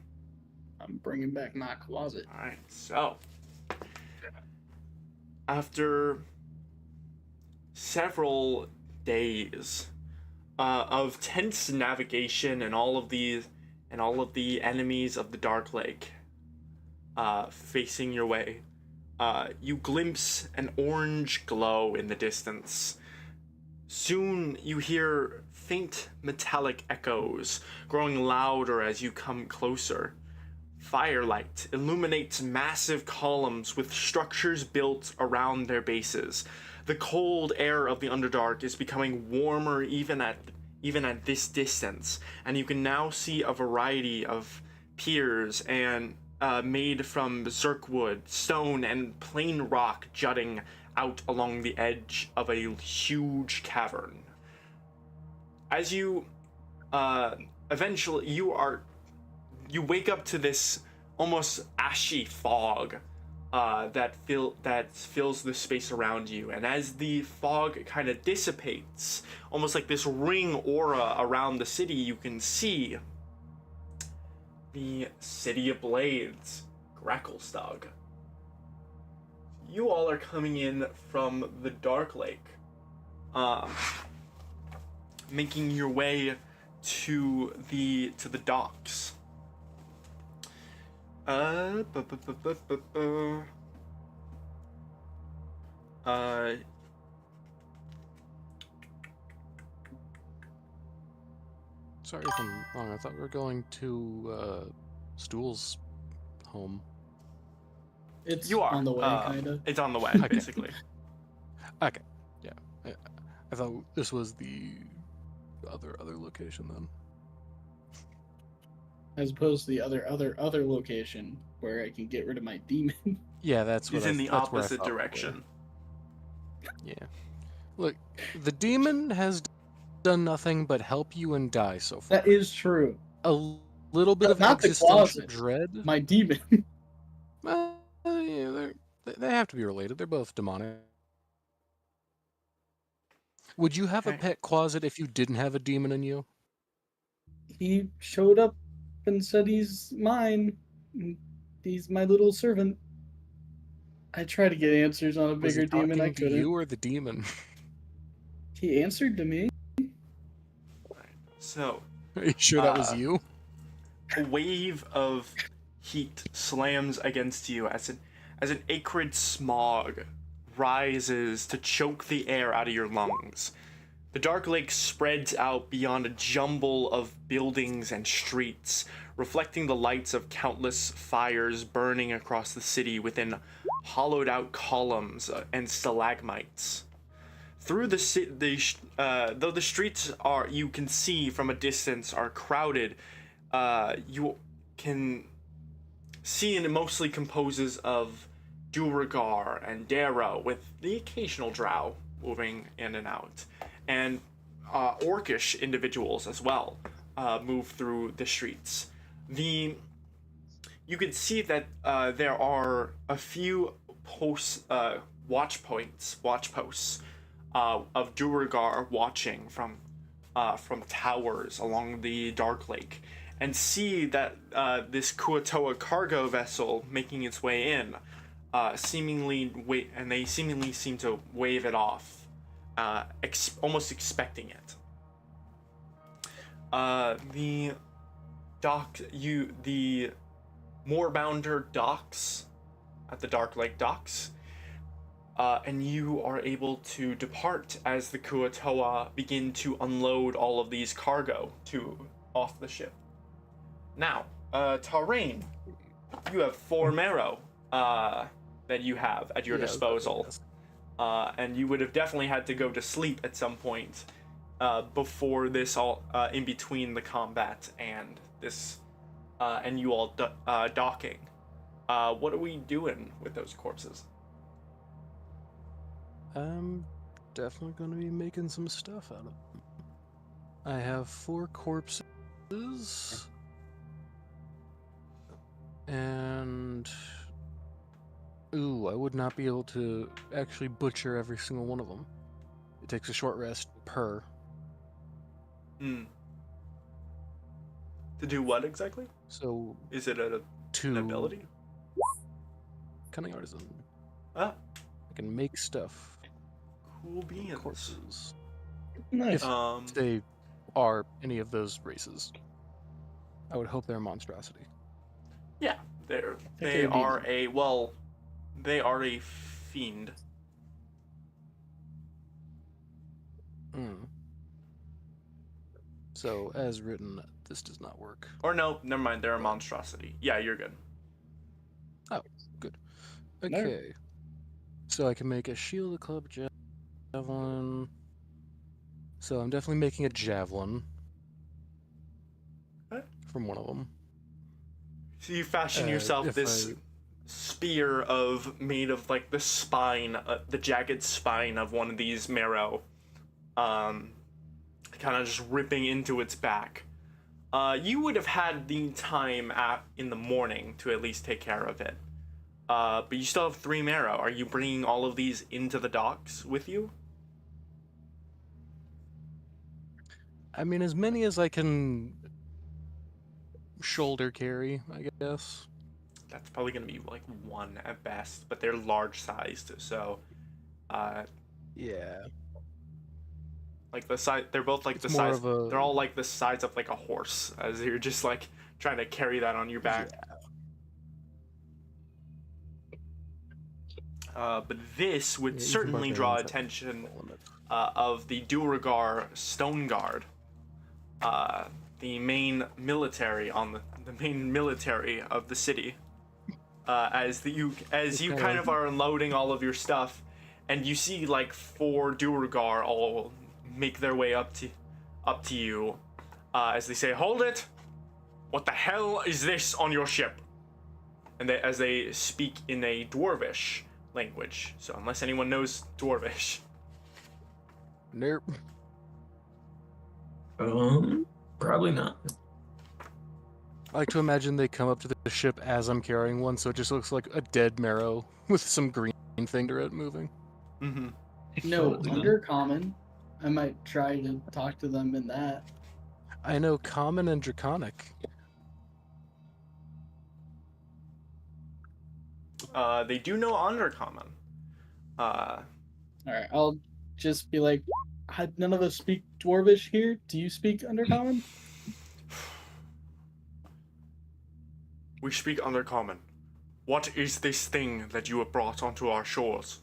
Speaker 3: I'm bringing back my closet.
Speaker 2: All right, so after several days of tense navigation and all of the enemies of the Dark Lake facing your way, you glimpse an orange glow in the distance. Soon you hear faint metallic echoes growing louder as you come closer. Firelight illuminates massive columns with structures built around their bases. The cold air of the Underdark is becoming warmer even at this distance, and you can now see a variety of piers and made from zirkwood, stone, and plain rock jutting out along the edge of a huge cavern. As you eventually you wake up to this almost ashy fog that fills the space around you, and as the fog kind of dissipates, almost like this ring aura around the city, you can see the City of Blades, Gracklestog. You all are coming in from the Dark Lake, making your way to the docks.
Speaker 5: Sorry if I'm wrong. I thought we were going to Stool's home.
Speaker 3: It's
Speaker 2: You are
Speaker 3: on the way, kind of.
Speaker 2: It's on the way,
Speaker 5: Okay.
Speaker 2: basically.
Speaker 5: Okay, yeah. I thought this was the other location then.
Speaker 3: As opposed to the other location where I can get rid of my demon.
Speaker 5: Yeah, that's what
Speaker 2: It's in the
Speaker 5: that's where I
Speaker 2: opposite
Speaker 5: thought we were.
Speaker 2: direction.
Speaker 5: Yeah. Look, the demon has done nothing but help you and die so far.
Speaker 3: That is true.
Speaker 5: A little bit
Speaker 3: But
Speaker 5: of
Speaker 3: not the
Speaker 5: existential
Speaker 3: closet.
Speaker 5: dread.
Speaker 3: My demon.
Speaker 5: Yeah, they have to be related. They're both demonic. Would you have a
Speaker 2: Okay.
Speaker 5: pet closet if you didn't have a demon in you?
Speaker 3: He showed up and said he's mine. He's my little servant. I tried to get answers on a
Speaker 5: Was
Speaker 3: bigger
Speaker 5: he
Speaker 3: demon. I
Speaker 5: talking to
Speaker 3: couldn't.
Speaker 5: you or the demon?
Speaker 3: He answered to me.
Speaker 2: So,
Speaker 5: Are you sure that was
Speaker 2: Uh,
Speaker 5: you?
Speaker 2: a wave of heat slams against you as an acrid smog rises to choke the air out of your lungs. The Dark Lake spreads out beyond a jumble of buildings and streets, reflecting the lights of countless fires burning across the city within hollowed-out columns and stalagmites. Through though the streets are, you can see from a distance, are crowded, you can see it mostly composes of Duergar and Darrow, with the occasional drow moving in and out, and orcish individuals as well move through the streets. You can see that there are a few watch posts of Duergar watching from towers along the Dark Lake, and see that this Kuatoa cargo vessel making its way in, they seemingly seem to wave it off, almost expecting it. The Moorbounder docks at the Dark Lake docks and you are able to depart as the Kuatoa begin to unload all of these cargo off the ship. Now, Tarain, you have 4 marrow that you have at your
Speaker 5: Yeah,
Speaker 2: disposal.
Speaker 5: yes.
Speaker 2: And you would have definitely had to go to sleep at some point before this all in between the combat and this and you all docking. What are we doing with those corpses?
Speaker 5: I'm definitely going to be making some stuff out of them. I have 4 corpses. And... Ooh, I would not be able to actually butcher every single one of them. It takes a short rest per.
Speaker 2: To do what exactly?
Speaker 5: So,
Speaker 2: Is it an
Speaker 5: 2
Speaker 2: ability?
Speaker 5: cunning artisan.
Speaker 2: Ah,
Speaker 5: I can make stuff.
Speaker 2: cool beans.
Speaker 5: Corpses.
Speaker 3: Nice.
Speaker 2: Um,
Speaker 5: If they are any of those races. I would hope they're a monstrosity.
Speaker 2: yeah, they
Speaker 3: they're
Speaker 2: are they are a fiend.
Speaker 5: Mm. So, as written, this does not work.
Speaker 2: Or no, never mind, they're a monstrosity. Yeah, you're good.
Speaker 5: Okay. So I can make a shield, a club, javelin. So I'm definitely making a javelin.
Speaker 2: Okay.
Speaker 5: From one of them.
Speaker 2: So you fashion yourself
Speaker 5: if
Speaker 2: this spear made of like the spine, the jagged spine of one of these marrow, kind of just ripping into its back. You would have had the time in the morning to at least take care of it. But you still have 3 marrow. Are you bringing all of these into the docks with you?
Speaker 5: I mean, as many as I can shoulder carry, I guess.
Speaker 2: That's probably gonna be like 1 at best, but they're large sized, so
Speaker 5: Yeah.
Speaker 2: like the size, they're both like
Speaker 5: It's
Speaker 2: the
Speaker 5: more
Speaker 2: size.
Speaker 5: of a-
Speaker 2: They're all like the size of like a horse, as you're just like trying to carry that on your back. But this would
Speaker 5: Yeah, you can
Speaker 2: certainly draw
Speaker 5: barbarians have
Speaker 2: attention
Speaker 5: full limit.
Speaker 2: of the Duergar Stone Guard, the main military the main military of the city. As you kind of are unloading all of your stuff, and you see like 4 Duergar all make their way up to you, as they say, "Hold it! What the hell is this on your ship?" And as they speak in a Dwarvish language. So unless anyone knows Dwarvish.
Speaker 5: Nope.
Speaker 1: Probably not.
Speaker 5: I like to imagine they come up to the ship as I'm carrying one, so it just looks like a dead marrow with some green thing to it moving.
Speaker 2: Mm-hmm.
Speaker 3: No,
Speaker 1: Totally not.
Speaker 3: Undercommon. I might try to talk to them in that.
Speaker 5: I know common and draconic.
Speaker 2: They do know Undercommon.
Speaker 3: Alright, I'll just be like, none of us speak Dwarvish here. Do you speak Undercommon?
Speaker 2: We speak Undercommon. What is this thing that you have brought onto our shores?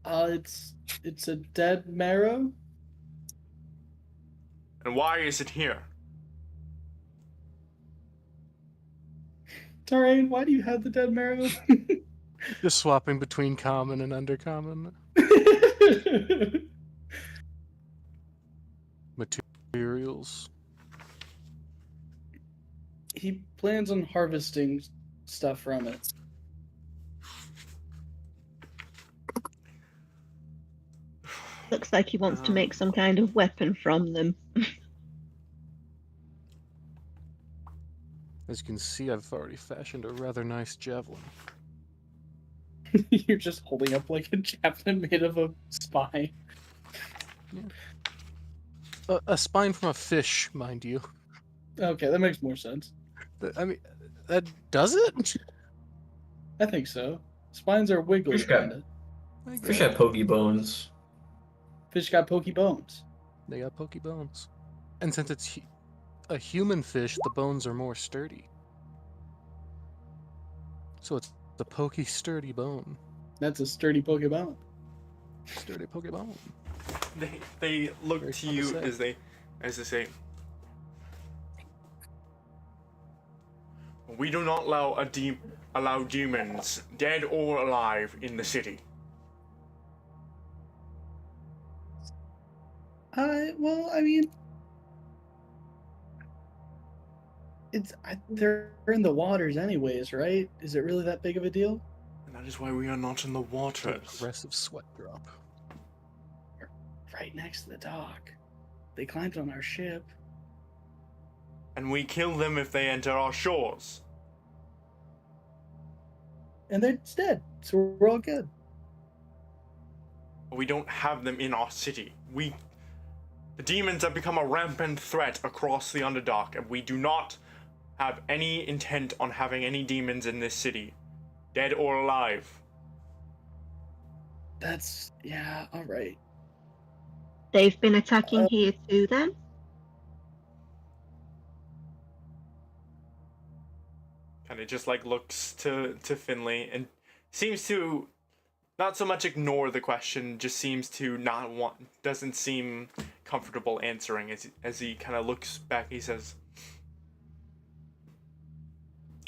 Speaker 3: It's a dead marrow.
Speaker 2: And why is it here?
Speaker 3: Tarain, why do you have the dead marrow?
Speaker 5: Just swapping between common and undercommon materials.
Speaker 3: He plans on harvesting stuff from it.
Speaker 6: Looks like he wants to make some kind of weapon from them.
Speaker 5: As you can see, I've already fashioned a rather nice javelin.
Speaker 3: You're just holding up like a javelin made of a spine.
Speaker 5: A spine from a fish, mind you.
Speaker 3: Okay, that makes more sense.
Speaker 5: I mean, that does it?
Speaker 3: I think so. Spines are wiggly,
Speaker 1: Fish got-
Speaker 3: kinda.
Speaker 1: Fish have pokey bones.
Speaker 3: Fish got pokey bones.
Speaker 5: They got pokey bones. And since it's a human fish, the bones are more sturdy. So it's The pokey sturdy bone.
Speaker 3: That's a sturdy Pokemon.
Speaker 5: Sturdy Pokebone.
Speaker 2: They look
Speaker 5: Very
Speaker 2: to
Speaker 5: fun to
Speaker 2: you
Speaker 5: say.
Speaker 2: as they say, we do not allow demons, dead or alive, in the city.
Speaker 3: Well, I mean, they're in the waters anyways, right? Is it really that big of a deal?
Speaker 2: And that is why we are not in the waters.
Speaker 5: Aggressive sweat drop.
Speaker 3: Right next to the dock. They climbed on our ship.
Speaker 2: And we kill them if they enter our shores.
Speaker 3: And they're dead, so we're all good.
Speaker 2: We don't have them in our city. The demons have become a rampant threat across the Underdark, and we do not have any intent on having any demons in this city, dead or alive.
Speaker 3: Yeah, alright.
Speaker 6: They've been attacking here too then?
Speaker 2: And it just like looks to Finley and seems to not so much ignore the question, just seems to doesn't seem comfortable answering as he kind of looks back. He says,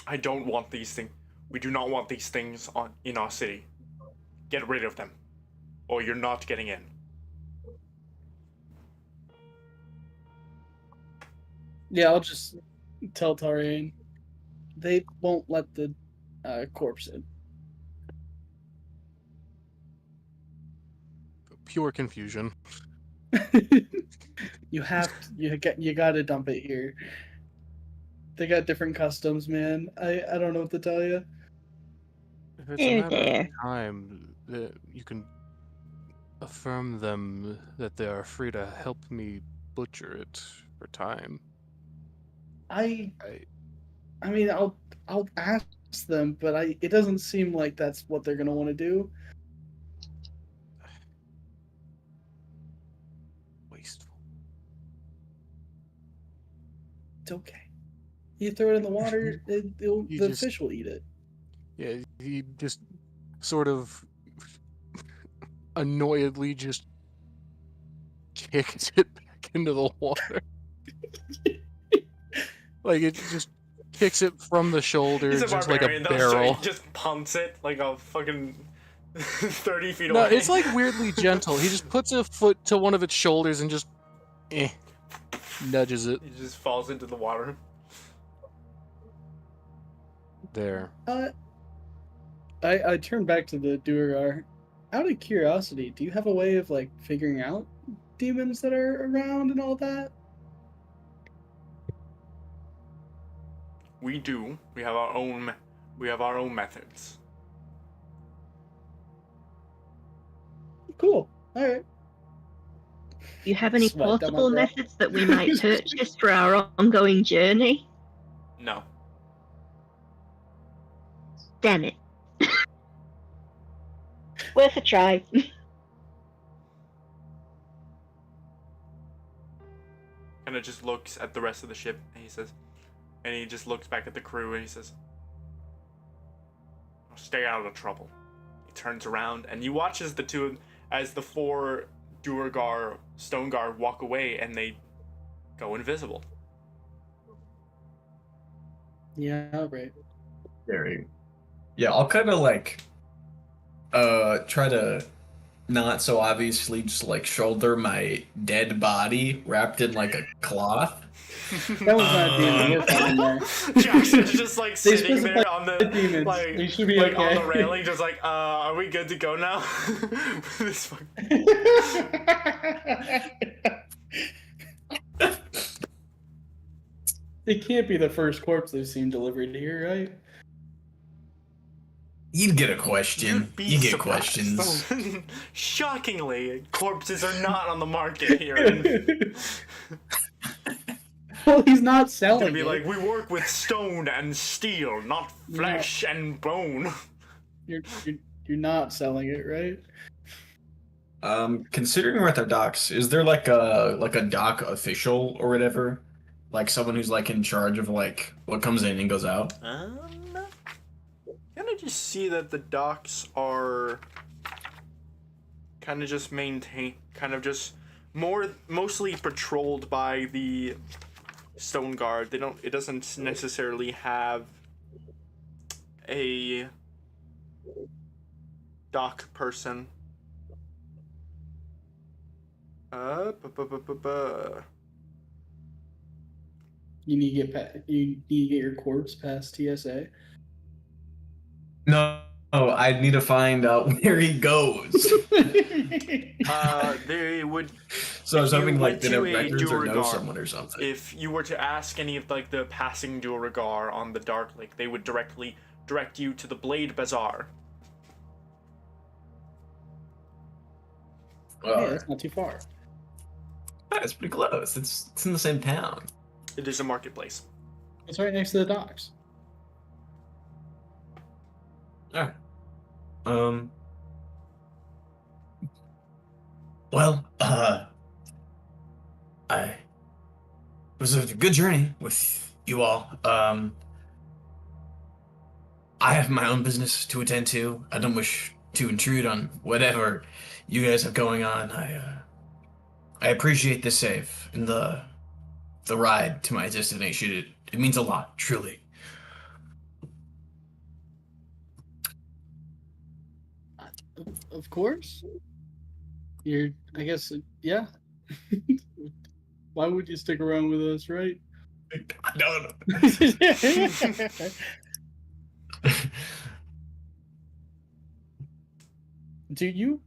Speaker 2: I don't want these things. We do not want these things in our city. Get rid of them, or you're not getting in.
Speaker 3: Yeah, I'll just tell Tarian. They won't let the corpse in.
Speaker 5: Pure confusion.
Speaker 3: You gotta dump it here. They got different customs, man. I don't know what to tell you.
Speaker 5: If it's a
Speaker 6: Here,
Speaker 5: matter of
Speaker 6: there.
Speaker 5: time, you can affirm them that they are free to help me butcher it for time.
Speaker 3: I mean, I'll ask them, but it doesn't seem like that's what they're gonna want to do.
Speaker 5: Wasteful.
Speaker 3: It's okay. You throw it in the water, the fish will eat it.
Speaker 5: Yeah, he just sort of annoyedly just kicks it back into the water. Like it just kicks it from the shoulder,
Speaker 2: He's a
Speaker 5: just like a
Speaker 2: barbarian, though, so
Speaker 5: barrel.
Speaker 2: he just punts it like a fucking 30 feet
Speaker 5: No,
Speaker 2: away.
Speaker 5: it's like weirdly gentle. He just puts a foot to one of its shoulders and just nudges it.
Speaker 2: He just falls into the water.
Speaker 5: There.
Speaker 3: I turn back to the Duergar. Out of curiosity, do you have a way of like figuring out demons that are around and all that?
Speaker 2: We do. We have our own methods.
Speaker 3: Cool. All right.
Speaker 6: Do you have any
Speaker 3: Sweat down my
Speaker 6: portable
Speaker 3: brow.
Speaker 6: methods that we might purchase for our ongoing journey?
Speaker 2: No.
Speaker 6: Damn it. Worth a try.
Speaker 2: Kind of just looks at the rest of the ship and he says, and he just looks back at the crew and he says, stay out of trouble. He turns around and you watch as the four Duergar Stoneguard walk away and they go invisible.
Speaker 3: Yeah, right.
Speaker 1: Very. Yeah, I'll kind of like try to not so obviously just like shoulder my dead body wrapped in like a cloth.
Speaker 3: That was not demon. We're fine there.
Speaker 2: Jackson's just like
Speaker 3: They
Speaker 2: sitting there
Speaker 3: specified
Speaker 2: on the
Speaker 3: demons.
Speaker 2: like,
Speaker 3: We should be
Speaker 2: like
Speaker 3: okay.
Speaker 2: on the railing, just like, are we good to go now? This fuck-
Speaker 3: It can't be the first corpse they've seen delivered here, right?
Speaker 1: You'd get a question.
Speaker 2: You'd be
Speaker 1: You get
Speaker 2: surprised.
Speaker 1: questions.
Speaker 2: Shockingly, corpses are not on the market here. And
Speaker 3: Well, he's not
Speaker 2: it's
Speaker 3: selling
Speaker 2: gonna be
Speaker 3: it.
Speaker 2: like, we work with stone and steel, not flesh and bone.
Speaker 3: You're not selling it, right?
Speaker 1: Considering we're at the docks, is there like a dock official or whatever? Like someone who's like in charge of like what comes in and goes out?
Speaker 2: Kind of just see that the docks are kind of just mostly patrolled by the stone guard. It doesn't necessarily have a dock person.
Speaker 3: You need to get your corpse past TSA.
Speaker 1: No, I need to find out where he goes.
Speaker 2: They would.
Speaker 1: So I was
Speaker 2: If you
Speaker 1: hoping like
Speaker 2: went
Speaker 1: did
Speaker 2: to
Speaker 1: have
Speaker 2: a
Speaker 1: records or know
Speaker 2: Duergar,
Speaker 1: someone or something.
Speaker 2: If you were to ask any of like the passing Duergar on the Dark Lake, they would directly direct you to the Blade Bazaar.
Speaker 3: Yeah, that's not too far.
Speaker 1: It's pretty close. It's in the same town.
Speaker 2: It is a marketplace.
Speaker 3: It's right next to the docks.
Speaker 1: Alright. Well, it was a good journey with you all. I have my own business to attend to. I don't wish to intrude on whatever you guys have going on. I appreciate the save and the ride to my destination. It means a lot, truly.
Speaker 3: Of course. I guess, yeah. Why would you stick around with us, right?
Speaker 1: No.
Speaker 3: Do you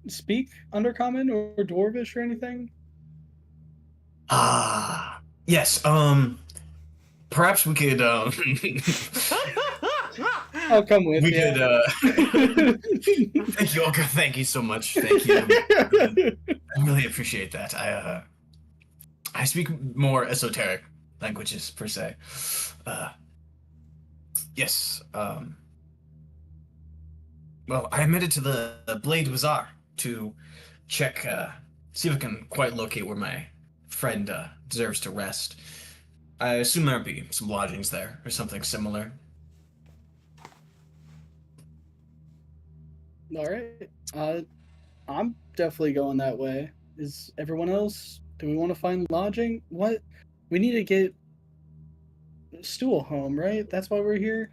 Speaker 3: speak Undercommon or Dwarvish or anything?
Speaker 1: Yes. Perhaps we could.
Speaker 3: I'll come with
Speaker 1: We
Speaker 3: you.
Speaker 1: could. Thank you, Olga. Thank you so much. Thank you. I really appreciate that. I speak more esoteric languages per se. Yes. Well, I admitted to the Blade Bazaar to check, see if I can quite locate where my friend deserves to rest. I assume there'll be some lodgings there or something similar.
Speaker 3: All right. I'm definitely going that way. Is everyone else? Do we want to find lodging? What? We need to get Stool home, right? That's why we're here.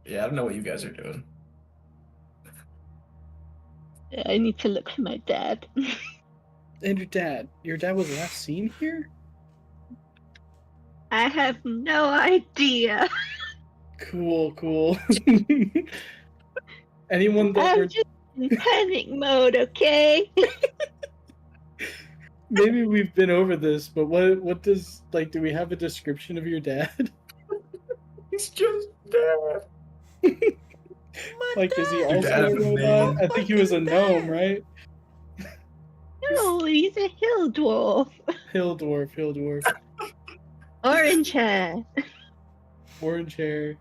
Speaker 1: Yeah, I don't know what you guys are doing.
Speaker 6: I need to look for my dad.
Speaker 3: And your dad was last seen here?
Speaker 6: I have no idea.
Speaker 3: Cool. Anyone that
Speaker 6: I'm just in panic mode, okay?
Speaker 3: maybe we've been over this, but what does do we have a description of your dad?
Speaker 1: He's just dead.
Speaker 3: Is he
Speaker 1: Your
Speaker 3: also
Speaker 1: dad
Speaker 3: a
Speaker 1: has a
Speaker 3: robot?
Speaker 1: name?
Speaker 3: I think he was a gnome, right?
Speaker 6: No, he's a hill dwarf.
Speaker 3: Hill dwarf.
Speaker 6: Orange hair.
Speaker 3: Orange hair.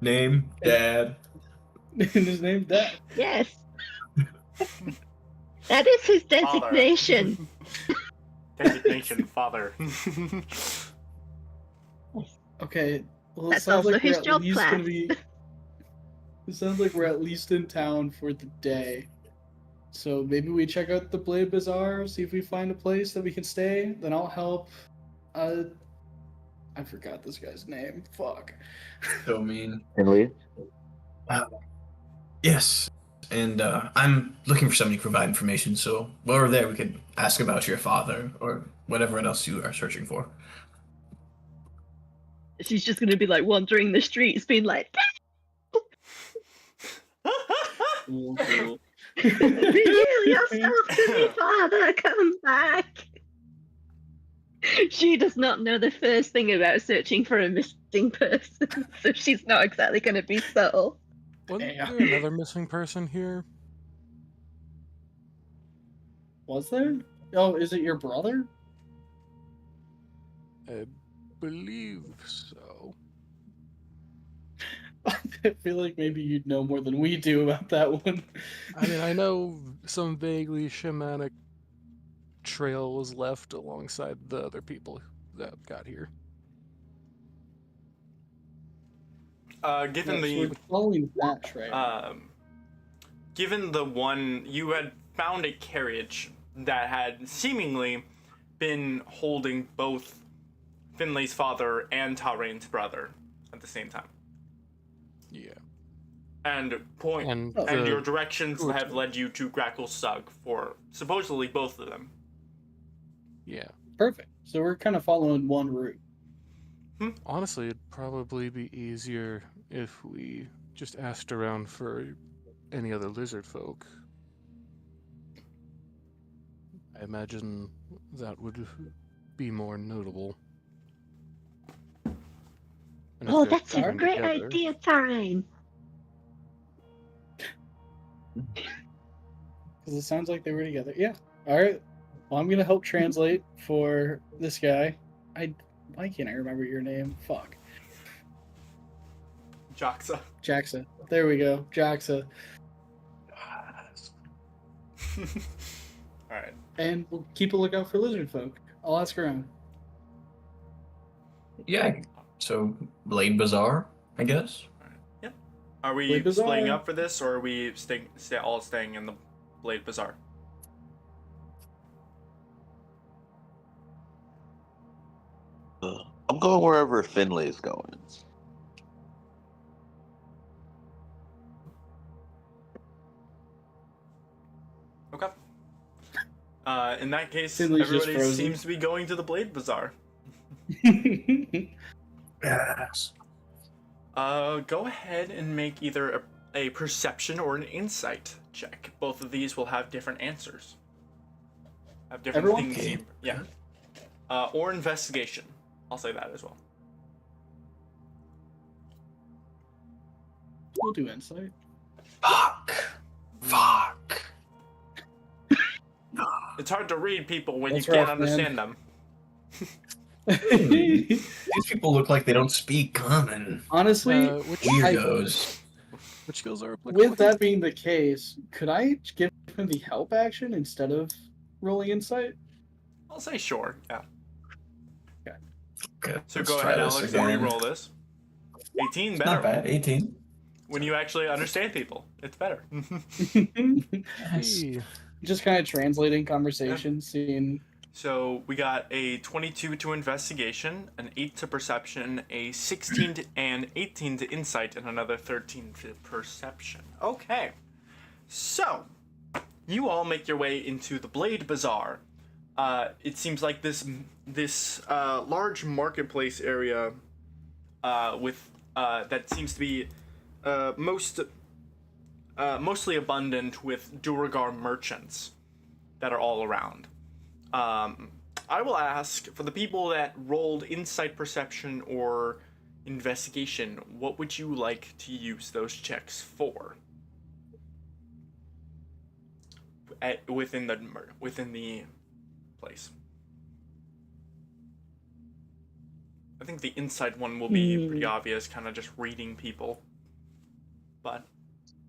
Speaker 1: Name, dad.
Speaker 3: And his name's Dad.
Speaker 6: Yes. That is his designation.
Speaker 2: Designation father.
Speaker 3: Okay. Well,
Speaker 6: That's also his job class.
Speaker 3: It sounds like we're at least in town for the day. So maybe we check out the Blade Bazaar, see if we find a place that we can stay. Then I'll help. I forgot this guy's name. Fuck.
Speaker 1: So mean.
Speaker 4: Finley?
Speaker 1: Yes. And I'm looking for somebody to provide information, so while we're there, we could ask about your father or whatever else you are searching for.
Speaker 6: She's just gonna be wandering the streets, being like,
Speaker 3: Cool.
Speaker 6: "Reveal yourself to me, father. Come back." She does not know the first thing about searching for a missing person, so she's not exactly gonna be subtle.
Speaker 5: Wasn't
Speaker 3: Yeah.
Speaker 5: there another missing person here?
Speaker 3: Was there? Oh, is it your brother?
Speaker 5: I believe so.
Speaker 3: I feel like maybe you'd know more than we do about that one.
Speaker 5: I mean, I know some vaguely shamanic trail was left alongside the other people that got here.
Speaker 2: Given
Speaker 3: Yeah, so
Speaker 2: the
Speaker 3: we're following that trail.
Speaker 2: given the one you had found a carriage that had seemingly been holding both Finlay's father and Tarain's brother at the same time.
Speaker 5: Yeah.
Speaker 2: And
Speaker 5: And
Speaker 2: and
Speaker 5: the
Speaker 2: your directions
Speaker 5: Good.
Speaker 2: have led you to Gracklestug for supposedly both of them.
Speaker 5: yeah.
Speaker 3: Perfect. So we're kind of following one route.
Speaker 5: Honestly, it'd probably be easier if we just asked around for any other lizard folk. I imagine that would be more notable. And if
Speaker 6: Oh,
Speaker 5: they're
Speaker 6: that's a
Speaker 5: keeping
Speaker 6: great
Speaker 5: together-
Speaker 6: idea, Taryn.
Speaker 3: Because it sounds like they were together. Yeah. All right. Well, I'm gonna help translate for this guy. Why can't I remember your name? Fuck.
Speaker 2: Joxa.
Speaker 3: Jaxa. There we go. Jaxa.
Speaker 2: Alright.
Speaker 3: And we'll keep a lookout for lizard folk. I'll ask around.
Speaker 1: Yeah. So Blade Bazaar, I guess.
Speaker 2: Are we
Speaker 3: Blade Bazaar.
Speaker 2: splitting up for this, or are we all staying in the Blade Bazaar?
Speaker 4: I'm going wherever Finlay's going.
Speaker 2: Okay. In that case,
Speaker 3: Finley's just
Speaker 2: everybody
Speaker 3: frozen.
Speaker 2: seems to be going to the Blade Bazaar.
Speaker 1: Yes.
Speaker 2: Go ahead and make either a perception or an insight check. Both of these will have different answers. Have different
Speaker 3: Everyone?
Speaker 2: things.
Speaker 1: Okay.
Speaker 2: Yeah. Or investigation. I'll say that as well.
Speaker 3: We'll do insight.
Speaker 1: Fuck.
Speaker 2: It's hard to read people when
Speaker 3: That's
Speaker 2: you can't
Speaker 3: rough, man.
Speaker 2: understand them.
Speaker 1: These people look like they don't speak common.
Speaker 3: Honestly,
Speaker 5: which
Speaker 1: Weirdos.
Speaker 5: which skills are applicable?
Speaker 3: with that being the case, could I give him the help action instead of rolling insight?
Speaker 2: I'll say sure. Yeah.
Speaker 1: Okay,
Speaker 2: So
Speaker 1: let's
Speaker 2: go
Speaker 1: try
Speaker 2: ahead,
Speaker 1: this
Speaker 2: Alex,
Speaker 1: again.
Speaker 2: and re-roll this. 18 better.
Speaker 1: Not bad. 18.
Speaker 2: When you actually understand people, it's better.
Speaker 1: Yes.
Speaker 5: Hey,
Speaker 3: Just kind of translating conversations, seeing.
Speaker 2: So we got a 22 to investigation, an 8 to perception, a 16 to, and 18 to insight, and another 13 to perception. Okay. So, you all make your way into the Blade Bazaar. It seems like this large marketplace area with that seems to be mostly abundant with Duragar merchants that are all around. I will ask, for the people that rolled insight, perception, or investigation, what would you like to use those checks for? Within the place. I think the insight one will be pretty obvious, kind of just reading people. But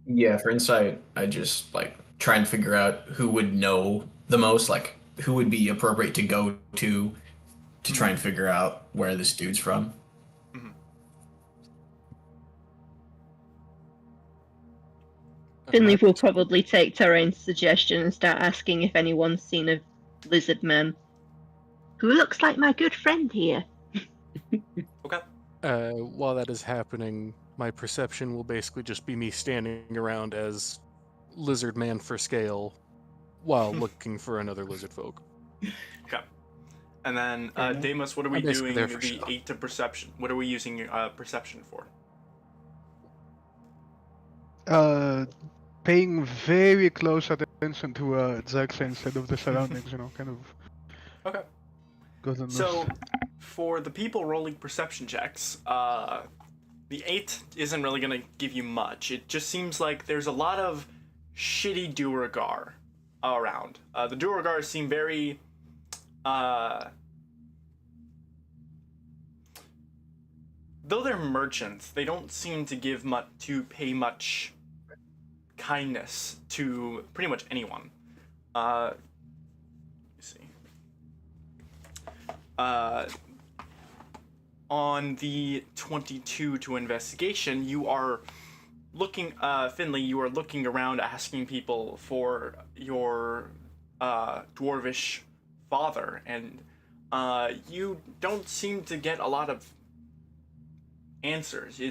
Speaker 1: Yeah, for insight, I just like try and figure out who would know the most, like who would be appropriate to go to try and figure out where this dude's from.
Speaker 6: Finley will probably take Terrain's suggestion and start asking if anyone's seen a lizard man who looks like my good friend here.
Speaker 2: okay.
Speaker 5: while that is happening, my perception will basically just be me standing around as lizard man for scale while looking for another lizard folk.
Speaker 2: Okay. And then
Speaker 3: Fair enough.
Speaker 2: Deimos, what are we
Speaker 5: I'm basically
Speaker 2: doing
Speaker 5: there
Speaker 2: the
Speaker 5: for show.
Speaker 2: 8 to perception? What are we using perception for?
Speaker 7: Paying very close attention to Zaxa instead of the surroundings, kind of.
Speaker 2: Okay.
Speaker 7: Goes on
Speaker 2: So, for the people rolling perception checks, the 8 isn't really going to give you much. It just seems like there's a lot of shitty Duragar around. The Duragar seem very, though they're merchants, they don't seem to pay much kindness to pretty much anyone. Let me see. on the 22 to investigation, you are looking, Finley, you are looking around asking people for your dwarvish father, and you don't seem to get a lot of answers.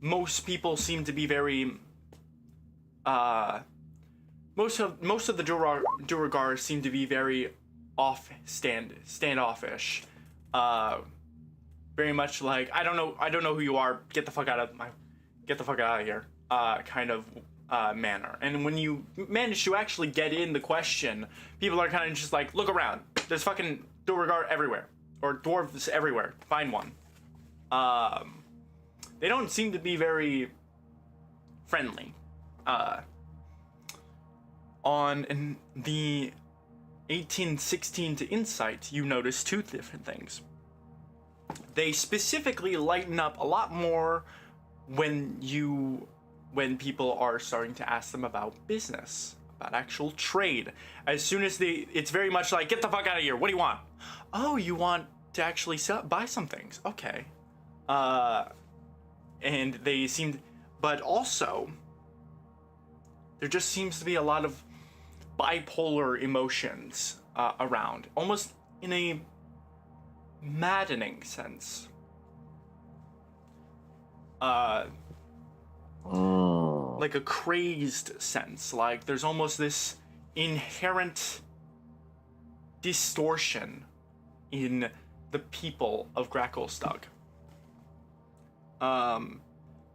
Speaker 2: Most people seem to be very most of the Duergar seem to be very standoffish. Very much like I don't know who you are. Get the fuck out of here. Kind of manner. And when you manage to actually get in the question, people are kind of just like, look around. There's fucking Duergar everywhere, or dwarves everywhere. Find one. They don't seem to be very friendly. On the 1816 to insight, you notice two different things. They specifically lighten up a lot more when people are starting to ask them about business, about actual trade. As soon as it's very much like, get the fuck out of here. What do you want? Oh, you want to actually buy some things. Okay. And they seemed, but also there just seems to be a lot of bipolar emotions around, almost in a maddening sense. Like a crazed sense. Like there's almost this inherent distortion in the people of Gracklstugh.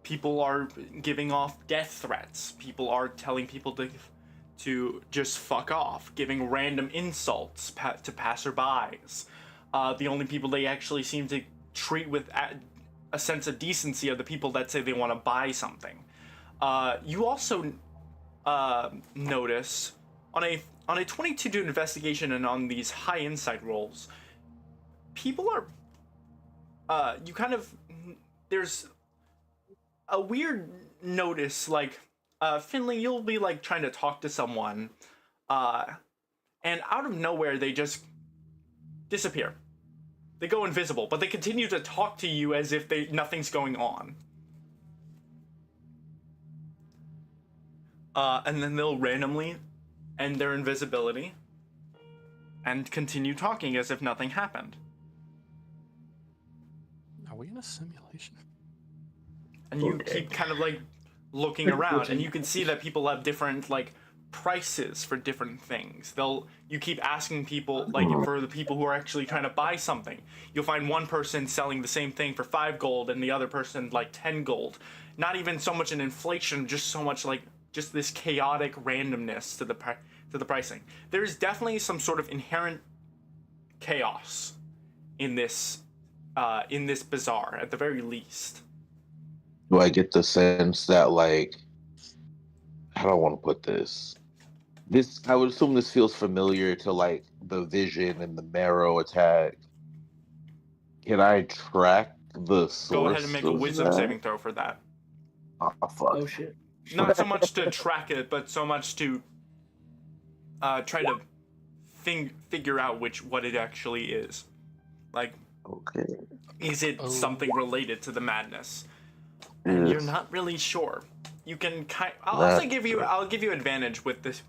Speaker 2: People are giving off death threats. People are telling people to just fuck off, giving random insults to passerbys. The only people they actually seem to treat with a sense of decency are the people that say they want to buy something. You also notice on a 22 to investigation and on these high insight rolls, people are there's a weird notice, like Finley, you'll be like trying to talk to someone, and out of nowhere they just disappear. They go invisible, but they continue to talk to you as if nothing's going on. And then they'll randomly end their invisibility and continue talking as if nothing happened.
Speaker 5: Are we in a simulation?
Speaker 2: And you keep kind of like looking around, and you can see that people have different like prices for different things. You keep asking people, like for the people who are actually trying to buy something, you'll find one person selling the same thing for 5 gold and the other person like 10 gold. Not even so much an inflation, just so much like just this chaotic randomness to the pricing. There's definitely some sort of inherent chaos in this bazaar at the very least.
Speaker 4: Do I get the sense that, like, how do I want to put this? I would assume this feels familiar to, like, the Vision and the Marrow attack. Can I track the source?
Speaker 2: Go ahead and make a wisdom saving throw for that.
Speaker 4: Oh, fuck.
Speaker 3: Oh shit.
Speaker 2: Not so much to track it, but so much to try to figure out what it actually is. Like,
Speaker 4: okay,
Speaker 2: is it something related to the madness? And you're not really sure. You can I'll give you advantage with this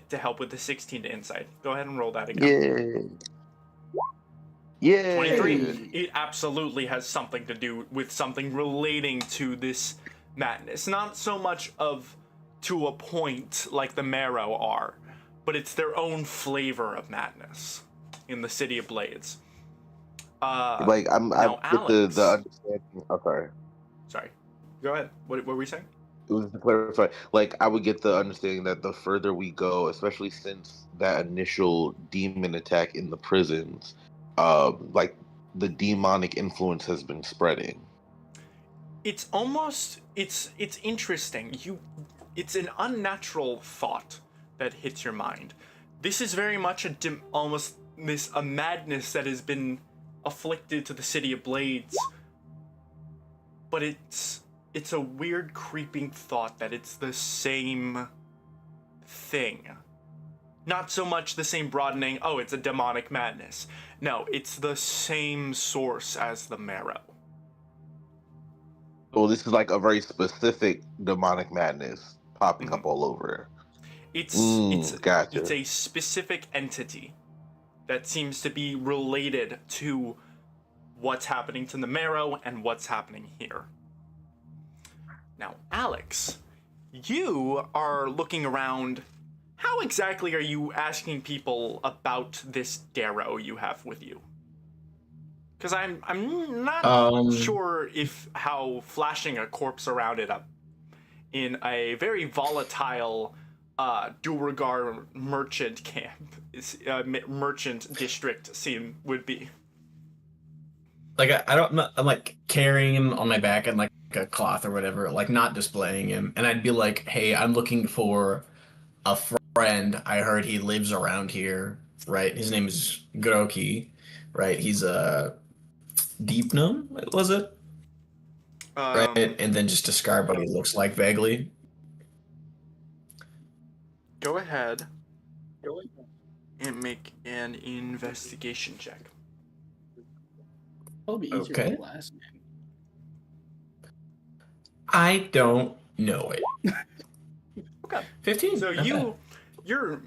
Speaker 2: to help with the 16 to insight. Go ahead and roll that again.
Speaker 4: Yeah.
Speaker 2: 23. It absolutely has something to do with something relating to this madness. Not so much to a point like the Marrow are, but it's their own flavor of madness in the City of Blades.
Speaker 4: I get
Speaker 2: Alex,
Speaker 4: the understanding. Okay.
Speaker 2: Sorry. Go ahead. What were we saying?
Speaker 4: It was to clarify. Like, I would get the understanding that the further we go, especially since that initial demon attack in the prisons, like the demonic influence has been spreading.
Speaker 2: It's almost it's interesting. It's an unnatural thought that hits your mind. This is very much a madness that has been afflicted to the City of Blades. But it's a weird creeping thought that it's the same thing. not so much the same broadening, oh, it's a demonic madness. No, it's the same source as the marrow.
Speaker 4: Well, this is like a very specific demonic madness popping up all over.
Speaker 2: It's
Speaker 4: Gotcha.
Speaker 2: it's a specific entity that seems to be related to what's happening to the marrow and what's happening here. Now, Alex, you are looking around. How exactly are you asking people about this Darrow you have with you? Because I'm not sure if how flashing a corpse around it up in a very volatile Duergar merchant camp, merchant district scene would be.
Speaker 1: Like I'm like carrying him on my back in like a cloth or whatever, like not displaying him, and I'd be like, "Hey, I'm looking for a friend. I heard he lives around here, right? His name is Groki, right? He's a deep gnome, was it? Right? And then just describe what he looks like vaguely.
Speaker 2: Go ahead and make an investigation check.
Speaker 3: It'll be easier
Speaker 1: Okay.
Speaker 3: with the last name.
Speaker 1: I don't know it.
Speaker 2: Okay.
Speaker 1: 15.
Speaker 2: So
Speaker 1: not bad.
Speaker 2: you're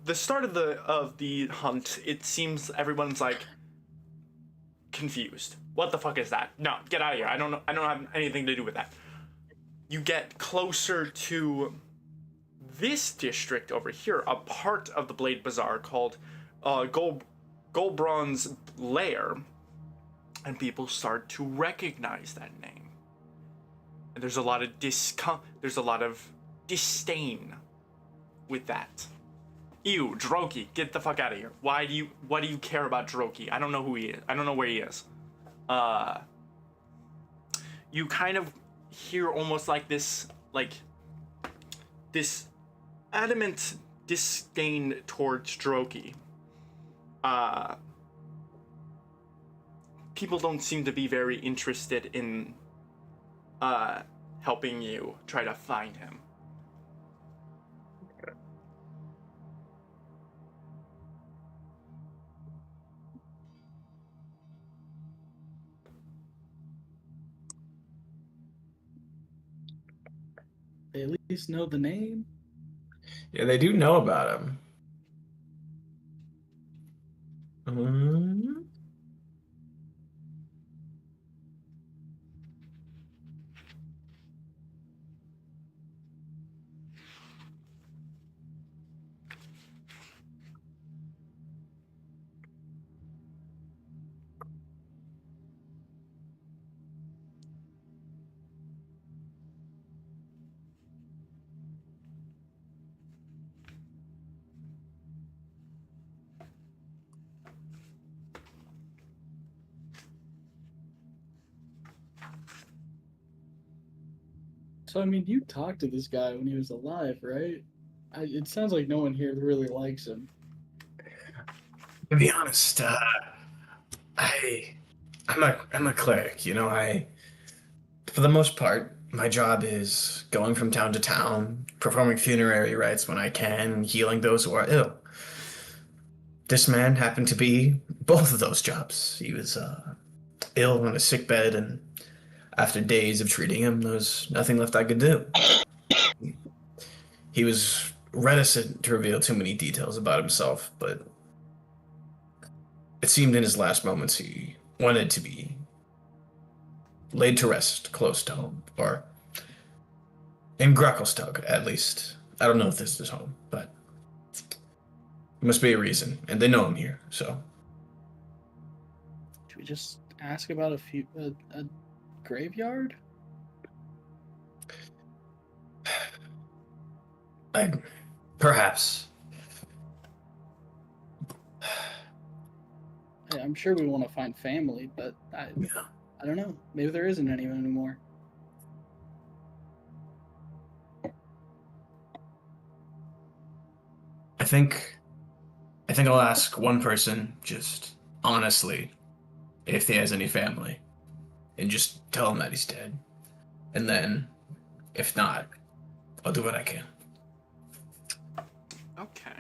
Speaker 2: the start of the hunt. It seems everyone's like confused. What the fuck is that? No, get out of here. I don't know. I don't have anything to do with that. You get closer to this district over here, a part of the Blade Bazaar called Golbron's Lair, and people start to recognize that name. And there's a lot of disdain with that. Ew, Droki, get the fuck out of here. Why do you care about Droki? I don't know who he is. I don't know where he is. You kind of hear almost like this adamant disdain towards Droki. People don't seem to be very interested in helping you try to find him.
Speaker 3: They at least know the name.
Speaker 1: Yeah, they do know about him.
Speaker 3: So, I mean, you talked to this guy when he was alive, right? It sounds like no one here really likes him.
Speaker 1: To be honest, I'm a cleric, you know. For the most part, my job is going from town to town, performing funerary rites when I can, healing those who are ill. This man happened to be both of those jobs. He was ill on a sick bed, and after days of treating him, there was nothing left I could do. He was reticent to reveal too many details about himself, but it seemed in his last moments he wanted to be laid to rest close to home, or in Grackelstug, at least. I don't know if this is his home, but there must be a reason, and they know him here, so.
Speaker 3: Should we just ask about a graveyard?
Speaker 1: Perhaps.
Speaker 3: Yeah, I'm sure we want to find family, but I don't know. Maybe there isn't anyone anymore.
Speaker 1: I think I'll ask one person, just honestly, if he has any family, and just tell him that he's dead. And then, if not, I'll do what I can.
Speaker 2: Okay.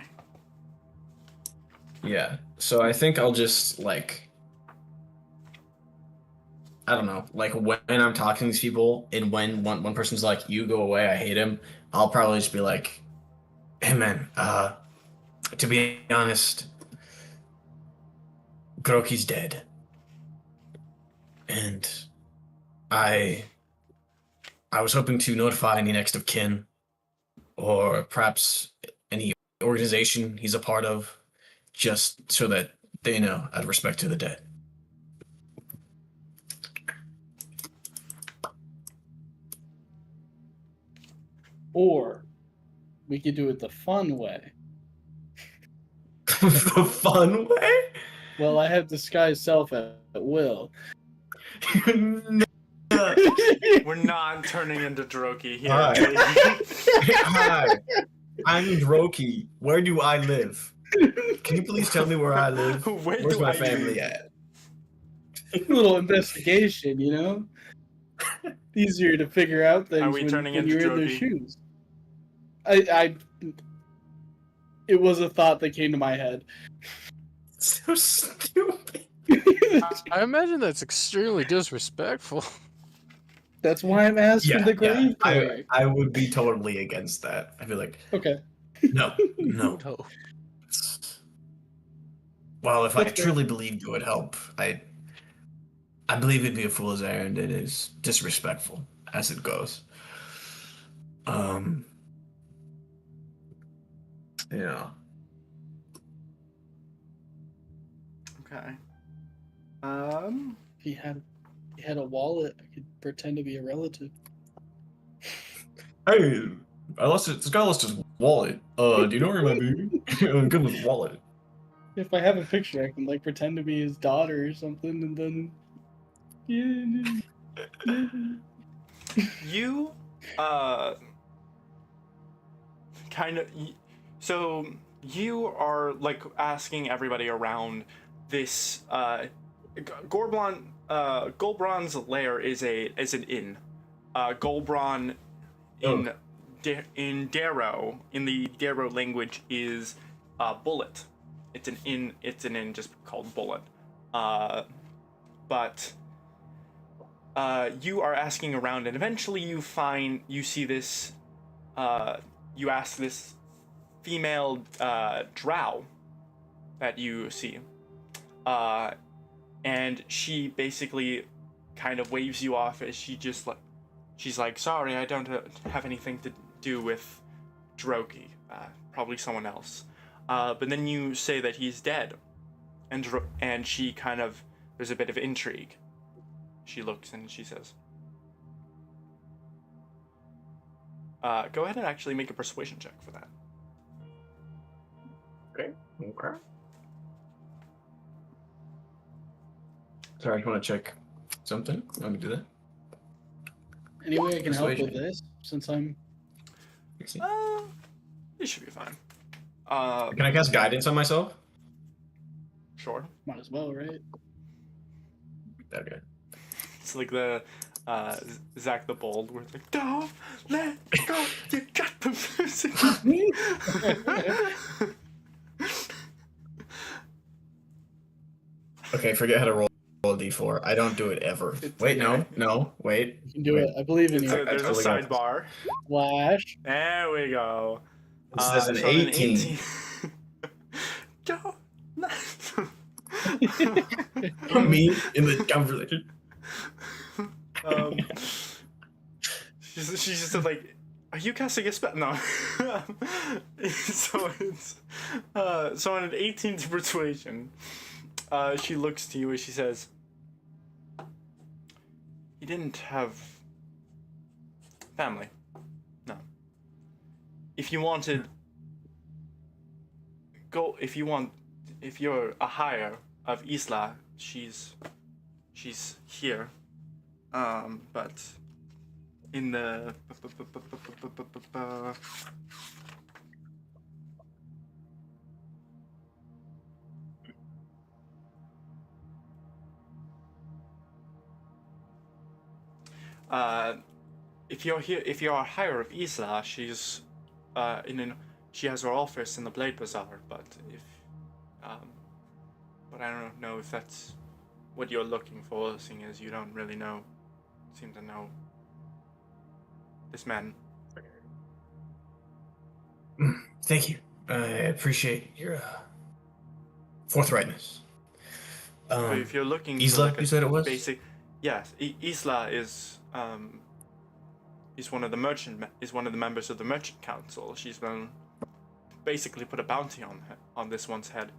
Speaker 1: Yeah. So I think I'll just like I don't know, like when I'm talking to these people and when one person's like, "You go away, I hate him," I'll probably just be like, "Hey man, to be honest, Groki's dead, and I I was hoping to notify any next of kin or perhaps any organization he's a part of, just so that they know out of respect to the dead."
Speaker 3: Or we could do it the fun way.
Speaker 1: The fun way?
Speaker 3: Well, I have disguised self at will.
Speaker 1: No.
Speaker 2: We're not turning into Droki here.
Speaker 1: Hi.
Speaker 2: okay?
Speaker 1: Hi, I'm Droki. Where do I live? Can you please tell me where I live?
Speaker 2: Where
Speaker 1: Where's
Speaker 2: do
Speaker 1: my
Speaker 2: I
Speaker 1: family
Speaker 2: live?
Speaker 1: at?
Speaker 3: A little investigation, you know? Easier to figure out things
Speaker 2: we
Speaker 3: when,
Speaker 2: turning
Speaker 3: when
Speaker 2: into
Speaker 3: you're in their
Speaker 2: Drogi?
Speaker 3: shoes. It was a thought that came to my head.
Speaker 1: So stupid.
Speaker 5: I imagine that's extremely disrespectful.
Speaker 3: That's why I'm asking
Speaker 1: Yeah,
Speaker 3: the grave
Speaker 1: I
Speaker 3: cleric.
Speaker 1: would be totally against that. I'd be like,
Speaker 3: Okay.
Speaker 1: no.
Speaker 5: No.
Speaker 1: Well, if I
Speaker 3: That's fair.
Speaker 1: truly believed it would help, I believe it'd be a fool's errand. It is disrespectful as it goes. Yeah.
Speaker 2: Okay.
Speaker 3: If he had a wallet, I could pretend to be a relative.
Speaker 1: Hey, this guy lost his wallet. Do you know where he might be? Good with wallet.
Speaker 3: If I have a picture, I can like pretend to be his daughter or something, and then
Speaker 2: You, kind of. So you are like asking everybody around this. Golbron's lair is an inn. Golbron in Darrow, in the Darrow language, is bullet. It's an inn. It's an inn just called Bullet. But you are asking around, and eventually you see this. You ask this female drow that you see, and she basically kind of waves you off as she's like, "Sorry, I don't have anything to do with Droki. Probably someone else." But then you say that he's dead, and she kind of, there's a bit of intrigue. She looks and she says, "Go ahead and actually make a persuasion check for that."
Speaker 1: Okay. Sorry, I just want to check something. Let me do that.
Speaker 3: any way I can help with
Speaker 1: Persuasion.
Speaker 3: this, since I'm
Speaker 2: You should be fine.
Speaker 1: Can I cast guidance on myself?
Speaker 2: Sure.
Speaker 3: might as well, right?
Speaker 1: Okay.
Speaker 2: It's like the Zach the Bold, where it's like, "Don't let go, you got the music."
Speaker 1: Okay, forget how to roll a d4. I don't do it ever.
Speaker 2: It's
Speaker 1: Wait,
Speaker 2: okay.
Speaker 1: no, wait.
Speaker 3: You can do
Speaker 1: Wait.
Speaker 3: it. I believe in you.
Speaker 2: There's a
Speaker 1: totally got this.
Speaker 2: sidebar.
Speaker 3: Flash.
Speaker 2: There we go.
Speaker 1: This is an
Speaker 2: so
Speaker 1: 18.
Speaker 2: Don't
Speaker 1: Me in the conversation.
Speaker 2: She's just said like, "Are you casting a spell?" No. So it's so on an 18 to persuasion, she looks to you and she says, "He didn't have family. No. If you wanted, if you're a hire of Isla, she's here. But in the if you're a hire of Isla, she's she has her office in the Blade Bazaar. But if But I don't know if that's what you're looking for, seeing as you don't really seem to know this man.
Speaker 1: Thank you. I appreciate your forthrightness.
Speaker 2: But if you're looking for
Speaker 1: Isla,
Speaker 2: like a
Speaker 1: you said it was?
Speaker 2: basic, yes, Isla is one of the members of the merchant council. She's been basically put a bounty on this one's head,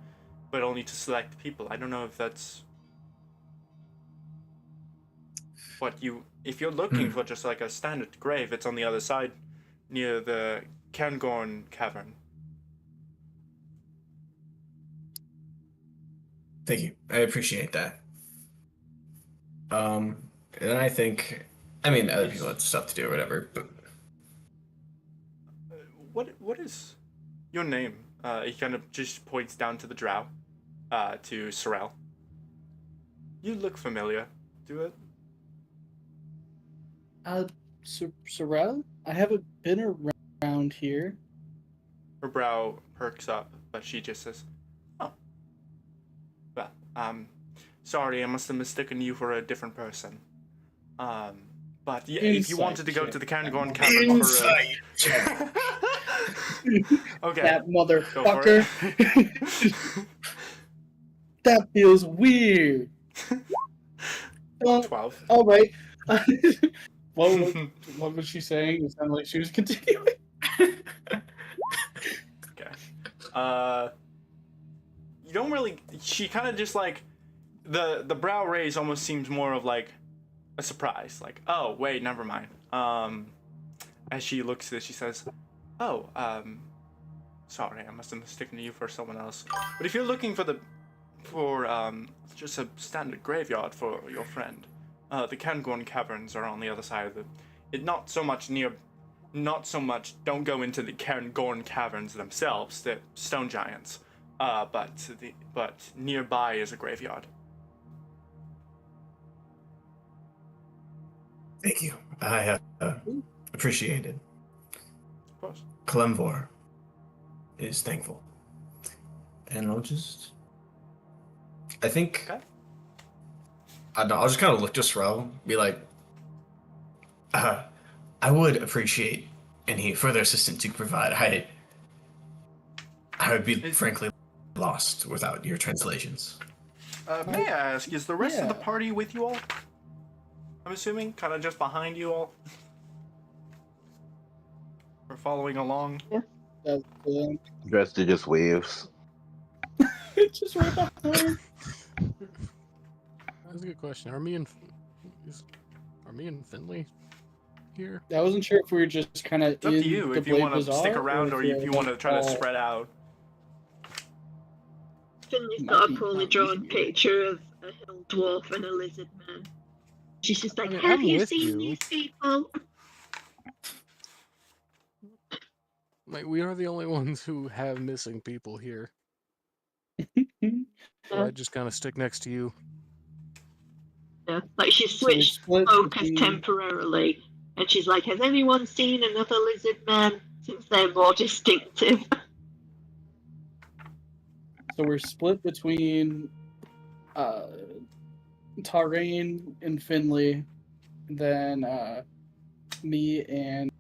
Speaker 2: but only to select people. I don't know if that's what you. If you're looking for just like a standard grave, it's on the other side, near the Cairngorm Cavern.
Speaker 1: Thank you. I appreciate that. And I think, I mean, other people had stuff to do or whatever, but
Speaker 2: What is your name? He kind of just points down to the drow, to Sorrel. You look familiar. Do it.
Speaker 3: Sorrel? I haven't been around here.
Speaker 2: Her brow perks up, but she just says, "Oh, well, sorry, I must have mistaken you for a different person. But yeah, if you wanted to go to the Cairngorm Cavern for okay,
Speaker 3: That
Speaker 2: go for
Speaker 3: motherfucker.
Speaker 2: it.
Speaker 3: That feels weird.
Speaker 2: 12.
Speaker 3: All right. What was she saying? It sounded like she was continuing.
Speaker 2: Okay. You don't really. She kind of just like the brow raise almost seems more of like a surprise. Like, oh wait, never mind. As she looks at it, she says, "Oh, sorry, I must have mistaken you for someone else. But if you're looking for just a standard graveyard for your friend, the Cairngorm Caverns are on the other side of not so much. Don't go into the Cairngorm Caverns themselves. They're stone giants. But nearby is a graveyard."
Speaker 1: thank you. I appreciate it.
Speaker 2: Of course.
Speaker 1: Kalemvor is thankful. And I think,
Speaker 2: Okay.
Speaker 1: I don't know, I'll just kind of look to Sorrel, be like, I would appreciate any further assistance you could provide. I would be frankly lost without your translations.
Speaker 2: May I ask, is the rest of the
Speaker 3: Yeah.
Speaker 2: party with you all? I'm assuming, kind of just behind you all. Or following along.
Speaker 3: That's
Speaker 4: Dresser just waves.
Speaker 3: it's just right behind.
Speaker 5: That's a good question. Are me and Finley here?
Speaker 3: I wasn't sure if we were just kind of
Speaker 2: It's up
Speaker 3: in
Speaker 2: to you
Speaker 3: the
Speaker 2: if you
Speaker 3: Blade
Speaker 2: want to
Speaker 3: Bazaar,
Speaker 2: stick around or if you want to try to
Speaker 3: all-
Speaker 2: spread out.
Speaker 6: Finley's
Speaker 3: Might
Speaker 6: got
Speaker 3: be-
Speaker 6: a poorly
Speaker 3: might
Speaker 6: drawn
Speaker 3: be.
Speaker 6: picture of a hill dwarf and a lizard man. She's just like,
Speaker 5: I mean,
Speaker 6: have
Speaker 5: I'm
Speaker 6: you
Speaker 5: with
Speaker 6: seen
Speaker 5: you.
Speaker 6: these people?
Speaker 5: Like, we are the only ones who have missing people here. So I just kind of stick next to you.
Speaker 6: Yeah, like she
Speaker 3: So we
Speaker 6: switched
Speaker 3: split
Speaker 6: focus
Speaker 3: between-
Speaker 6: temporarily, and she's like, has anyone seen another lizard man? Since they're more distinctive.
Speaker 3: So we're split between Tarrain and Finley, and then me and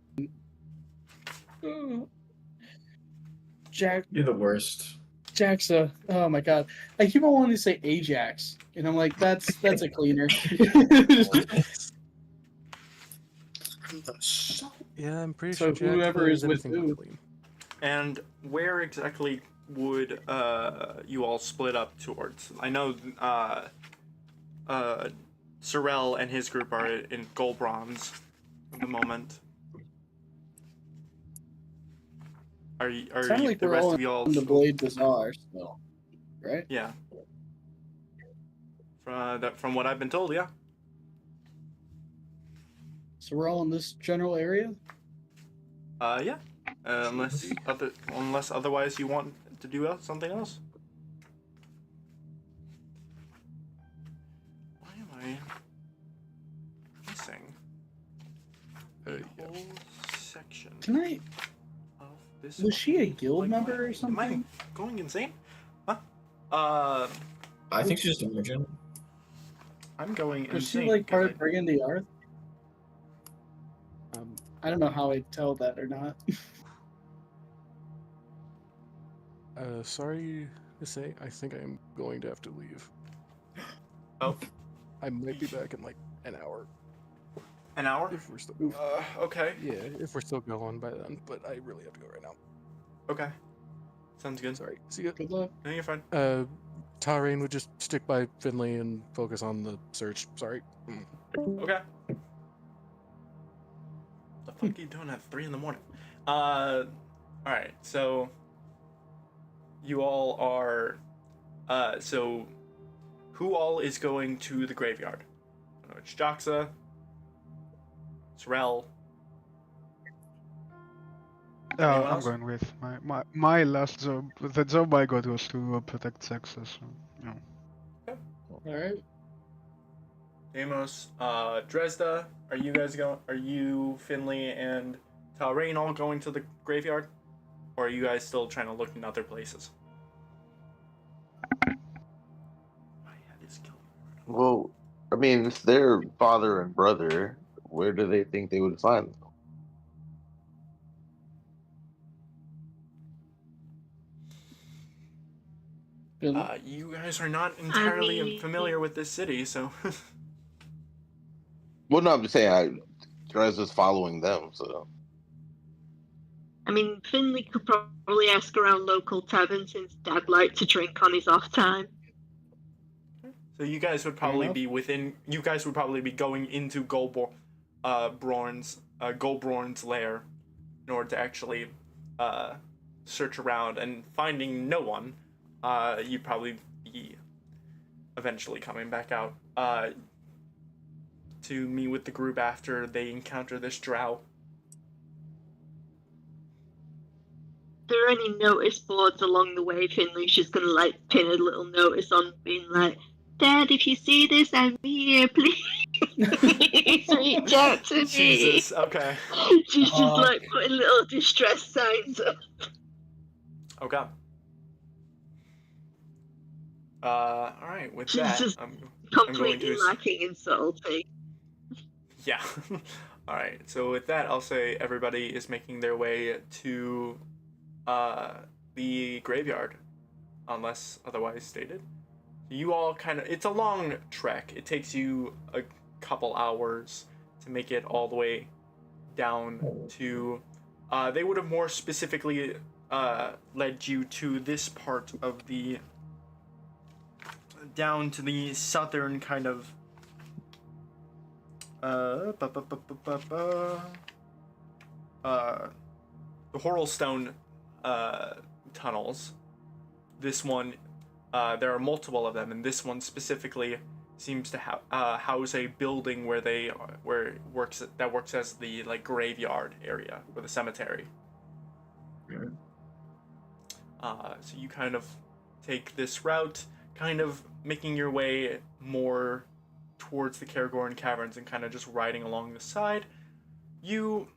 Speaker 1: You're the worst.
Speaker 3: Jaxa. Oh my god. I keep on wanting to say Ajax. And I'm like, that's a cleaner.
Speaker 5: Yeah, I'm pretty
Speaker 3: So
Speaker 5: sure Jack
Speaker 3: whoever
Speaker 5: cleans
Speaker 3: is with
Speaker 5: anything
Speaker 3: who?
Speaker 5: clean.
Speaker 2: And where exactly would you all split up towards? I know Sorrel and his group are in Gold Bronze at the moment. Are
Speaker 3: Sound
Speaker 2: you,
Speaker 3: like
Speaker 2: the
Speaker 3: we're
Speaker 2: rest
Speaker 3: all
Speaker 2: of you all
Speaker 3: in the
Speaker 2: still-
Speaker 3: Blade Bazaar still. Right?
Speaker 2: Yeah. From what I've been told, yeah.
Speaker 3: So we're all in this general area?
Speaker 2: Yeah. Unless otherwise you want to do something else. Why am I missing
Speaker 5: Yeah.
Speaker 2: whole section
Speaker 3: Can I
Speaker 2: of this?
Speaker 3: was she a guild
Speaker 2: Like,
Speaker 3: member
Speaker 2: why-
Speaker 3: or something?
Speaker 2: Am I going insane? Huh? Uh,
Speaker 1: I think she's just a merchant.
Speaker 2: I'm going
Speaker 3: Is she
Speaker 2: insane.
Speaker 3: like
Speaker 2: 'cause
Speaker 3: part
Speaker 2: I-
Speaker 3: of Burgundy Art? I don't know how I tell that or not.
Speaker 5: Sorry to say, I think I'm going to have to leave.
Speaker 2: Oh,
Speaker 5: I might be back in like an hour
Speaker 2: an hour?
Speaker 5: if we're still going.
Speaker 2: Okay.
Speaker 5: Yeah, if we're still going by then, but I really have to go right now.
Speaker 2: Okay. Sounds good.
Speaker 5: Sorry. See ya.
Speaker 3: Good luck.
Speaker 2: No, you're fine.
Speaker 5: Tarain would just stick by Finley and focus on the search. Sorry.
Speaker 2: Okay. The fuck are you doing at 3 in the morning? Alright, so you all are so who all is going to the graveyard? I know it's Joxa, Sorel. Anyone
Speaker 7: I'm
Speaker 2: else?
Speaker 7: going with my last job. The job I got was to protect Texas. So, you know.
Speaker 3: All right.
Speaker 2: Amos, Dresda, are you guys going? Are you, Finley, and Talrain all going to the graveyard? Or are you guys still trying to look in other places? My head is killing me.
Speaker 4: Well, I mean, it's their father and brother. Where do they think they would find them?
Speaker 2: You guys are not entirely
Speaker 6: mean-
Speaker 2: familiar with this city, so.
Speaker 4: Well, no, I'm just saying, Dres following them, so.
Speaker 6: I mean, Finley could probably ask around local taverns since Dad liked to drink on his off time.
Speaker 2: So you guys would probably
Speaker 3: enough.
Speaker 2: be within. You guys would probably be going into Goldborn's lair, in order to actually search around and finding no one. You'd probably be eventually coming back out to meet with the group after they encounter this drow.
Speaker 6: If there are any notice boards along the way, Finley's just gonna like pin a little notice on, being like, "Dad, if you see this, I'm here. Please reach out to me."
Speaker 2: Jesus. Okay.
Speaker 6: She's just like putting little distress signs up.
Speaker 2: Okay. All right. With
Speaker 6: She's
Speaker 2: that,
Speaker 6: just
Speaker 2: I'm going
Speaker 6: Completely
Speaker 2: to.
Speaker 6: lacking in subtlety.
Speaker 2: Yeah. All right. So with that, I'll say everybody is making their way to the graveyard, unless otherwise stated. You all kind of, it's a long trek. It takes you a couple hours to make it all the way down to, they would have more specifically led you to this part of the, down to the southern kind of, the Horrelstone tunnels. This one, there are multiple of them, and this one specifically seems to house a building where it works as the like graveyard area or the cemetery. So you kind of take this route, kind of making your way more towards the Cairngorm Caverns and kind of just riding along the side. You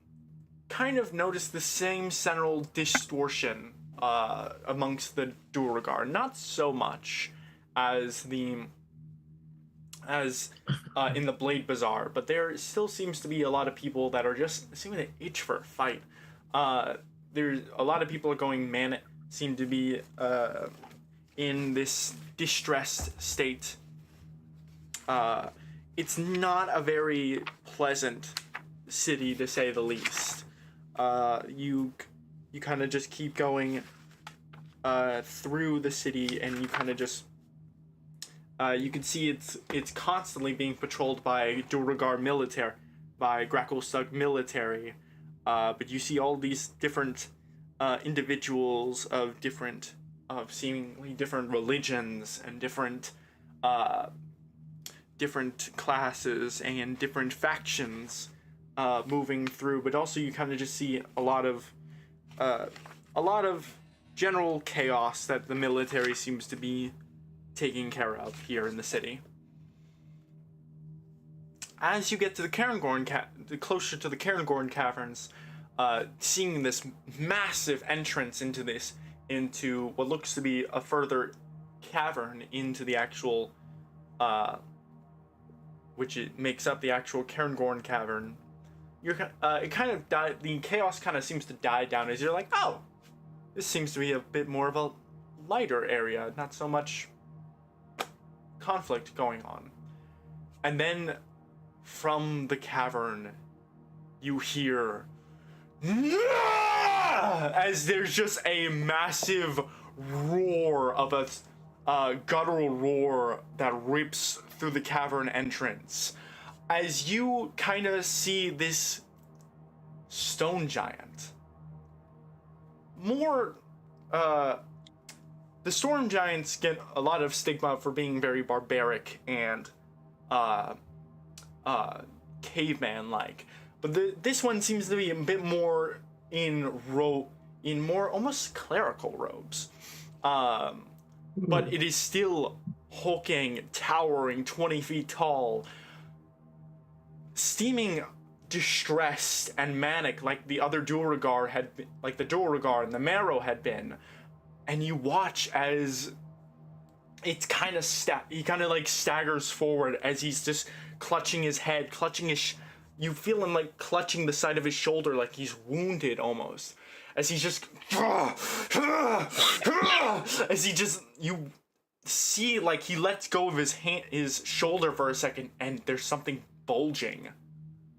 Speaker 2: kind of notice the same central distortion amongst the Duergar. Not so much as in the Blade Bazaar, but there still seems to be a lot of people that are just seeming to itch for a fight. There's a lot of people are going manic, seem to be in this distressed state. It's not a very pleasant city, to say the least. You kind of just keep going through the city, and you kind of just you can see it's constantly being patrolled by Duergar military, by Gracklstugh military, but you see all these different individuals of seemingly different religions and different classes and different factions moving through, but also you kind of just see a lot of general chaos that the military seems to be taking care of here in the city. As you get to the Cairngorm closer to the Cairngorm Caverns, seeing this massive entrance into what looks to be a further cavern into the actual, which it makes up the actual Cairngorm cavern, it kind of the chaos kind of seems to die down as you're like, oh, this seems to be a bit more of a lighter area, not so much conflict going on. And then from the cavern, you hear as there's just a massive roar of a guttural roar that rips through the cavern entrance. As you kind of see this stone giant. The storm giants get a lot of stigma for being very barbaric and caveman-like, but this one seems to be a bit more in more almost clerical robes, but it is still hulking, towering, 20 feet tall, seeming distressed and manic like the other Duergar had been, like the Duergar and the Marrow had been. And you watch as it's kind of he kind of like staggers forward as he's just clutching his head, you feel him like clutching the side of his shoulder like he's wounded almost, as he's just you see like he lets go of his shoulder for a second, and there's something bulging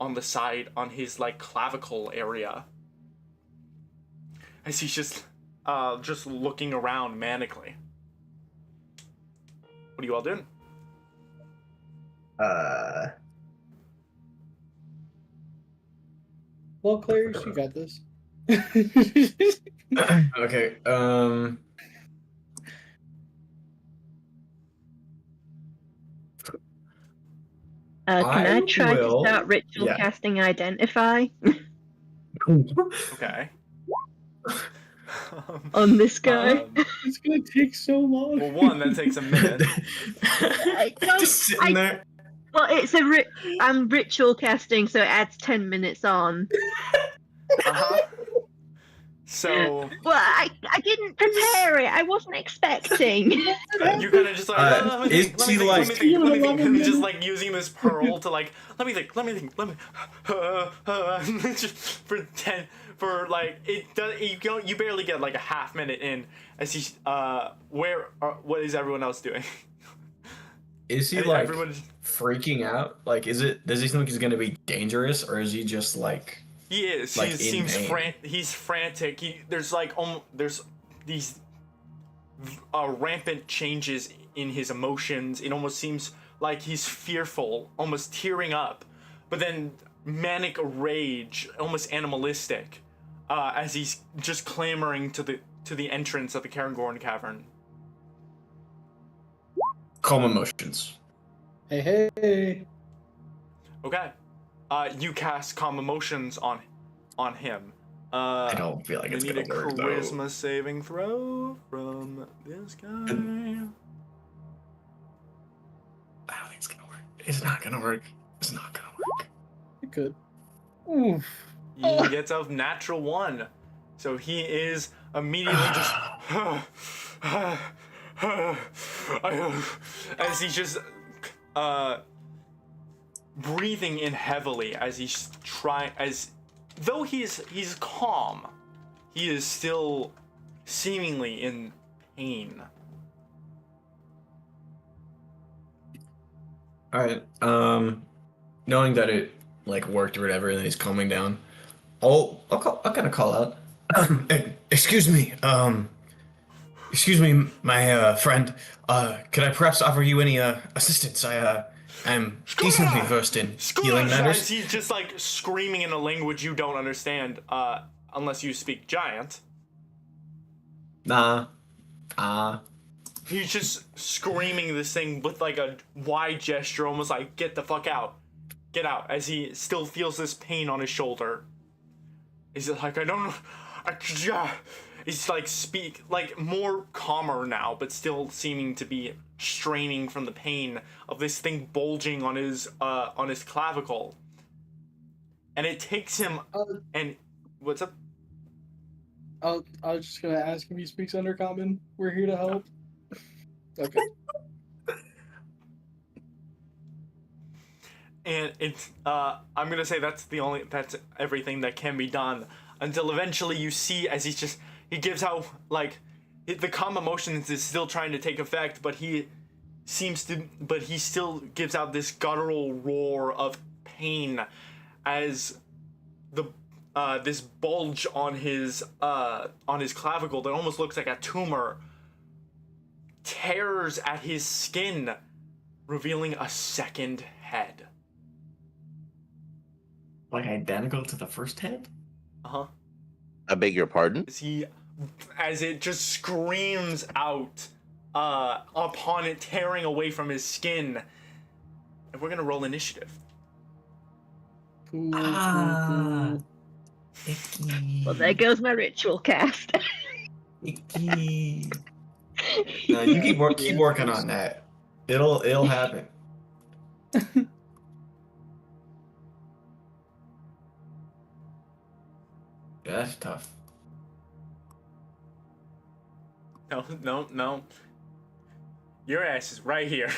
Speaker 2: on the side on his like clavicle area, as he's just looking around manically. What are you all doing?
Speaker 3: Well, Claire, you got this.
Speaker 1: Okay.
Speaker 6: Can I try to
Speaker 1: will-
Speaker 6: start ritual
Speaker 1: yeah.
Speaker 6: casting Identify
Speaker 2: Okay.
Speaker 6: on this guy?
Speaker 3: It's gonna take so long.
Speaker 2: Well, one, that takes a minute.
Speaker 1: Just sitting there.
Speaker 6: Well, it's I'm ritual casting, so it adds 10 minutes on.
Speaker 2: Uh-huh. So
Speaker 6: Well, I didn't prepare it. I wasn't expecting.
Speaker 2: you're kind of just like, let me think, and just like using this pearl to like, let me think, just for like it does. You barely get like a half minute in as he's what is everyone else doing?
Speaker 1: Is he
Speaker 2: And
Speaker 1: like
Speaker 2: everyone's-
Speaker 1: freaking out? Like, does he think he's gonna be dangerous, or is he just like?
Speaker 2: He is.
Speaker 1: Like,
Speaker 2: He
Speaker 1: in
Speaker 2: seems
Speaker 1: pain.
Speaker 2: he's frantic. There's like there's these rampant changes in his emotions. It almost seems like he's fearful, almost tearing up, but then manic rage, almost animalistic, as he's just clamoring to the entrance of the Cairngorm cavern.
Speaker 1: Calm emotions.
Speaker 3: Hey.
Speaker 2: Okay. You cast calm emotions on him.
Speaker 1: I don't feel like
Speaker 2: You
Speaker 1: it's
Speaker 2: need
Speaker 1: gonna
Speaker 2: a
Speaker 1: work though.
Speaker 2: charisma saving throw from this guy.
Speaker 1: I don't think it's gonna work. It's not gonna work. It's not gonna work.
Speaker 3: It could. Oof.
Speaker 2: He gets a natural 1. So he is immediately just as he's just breathing in heavily as he's though he's calm, he is still seemingly in pain.
Speaker 1: Alright, knowing that it like worked or whatever, and then he's calming down, I'll kind of call out. Excuse me, my friend. Could I perhaps offer you any assistance? I'm decently versed in healing
Speaker 2: As
Speaker 1: matters.
Speaker 2: he's just like screaming in a language you don't understand, unless you speak giant.
Speaker 1: Nah.
Speaker 2: He's just screaming this thing with like a wide gesture, almost like, get the fuck out. Get out, as he still feels this pain on his shoulder. He's like, I don't know. He's like more calmer now, but still seeming to be straining from the pain of this thing bulging on his clavicle. And it takes him and what's up?
Speaker 3: I was just gonna ask if he speaks Undercommon. We're here to help. Okay.
Speaker 2: And it's I'm gonna say that's everything that can be done until eventually you see as he gives out like the calm emotions is still trying to take effect, but he still gives out this guttural roar of pain as the this bulge on his clavicle that almost looks like a tumor tears at his skin, revealing a second head.
Speaker 1: Like identical to the first head?
Speaker 2: Uh-huh.
Speaker 4: I beg your pardon?
Speaker 2: As it just screams out upon it tearing away from his skin. And we're gonna roll initiative.
Speaker 1: Icky.
Speaker 6: Well, there goes my ritual cast.
Speaker 1: Icky. No, you keep working on that. It'll happen. Yeah, that's tough.
Speaker 2: No. Your ass is right here.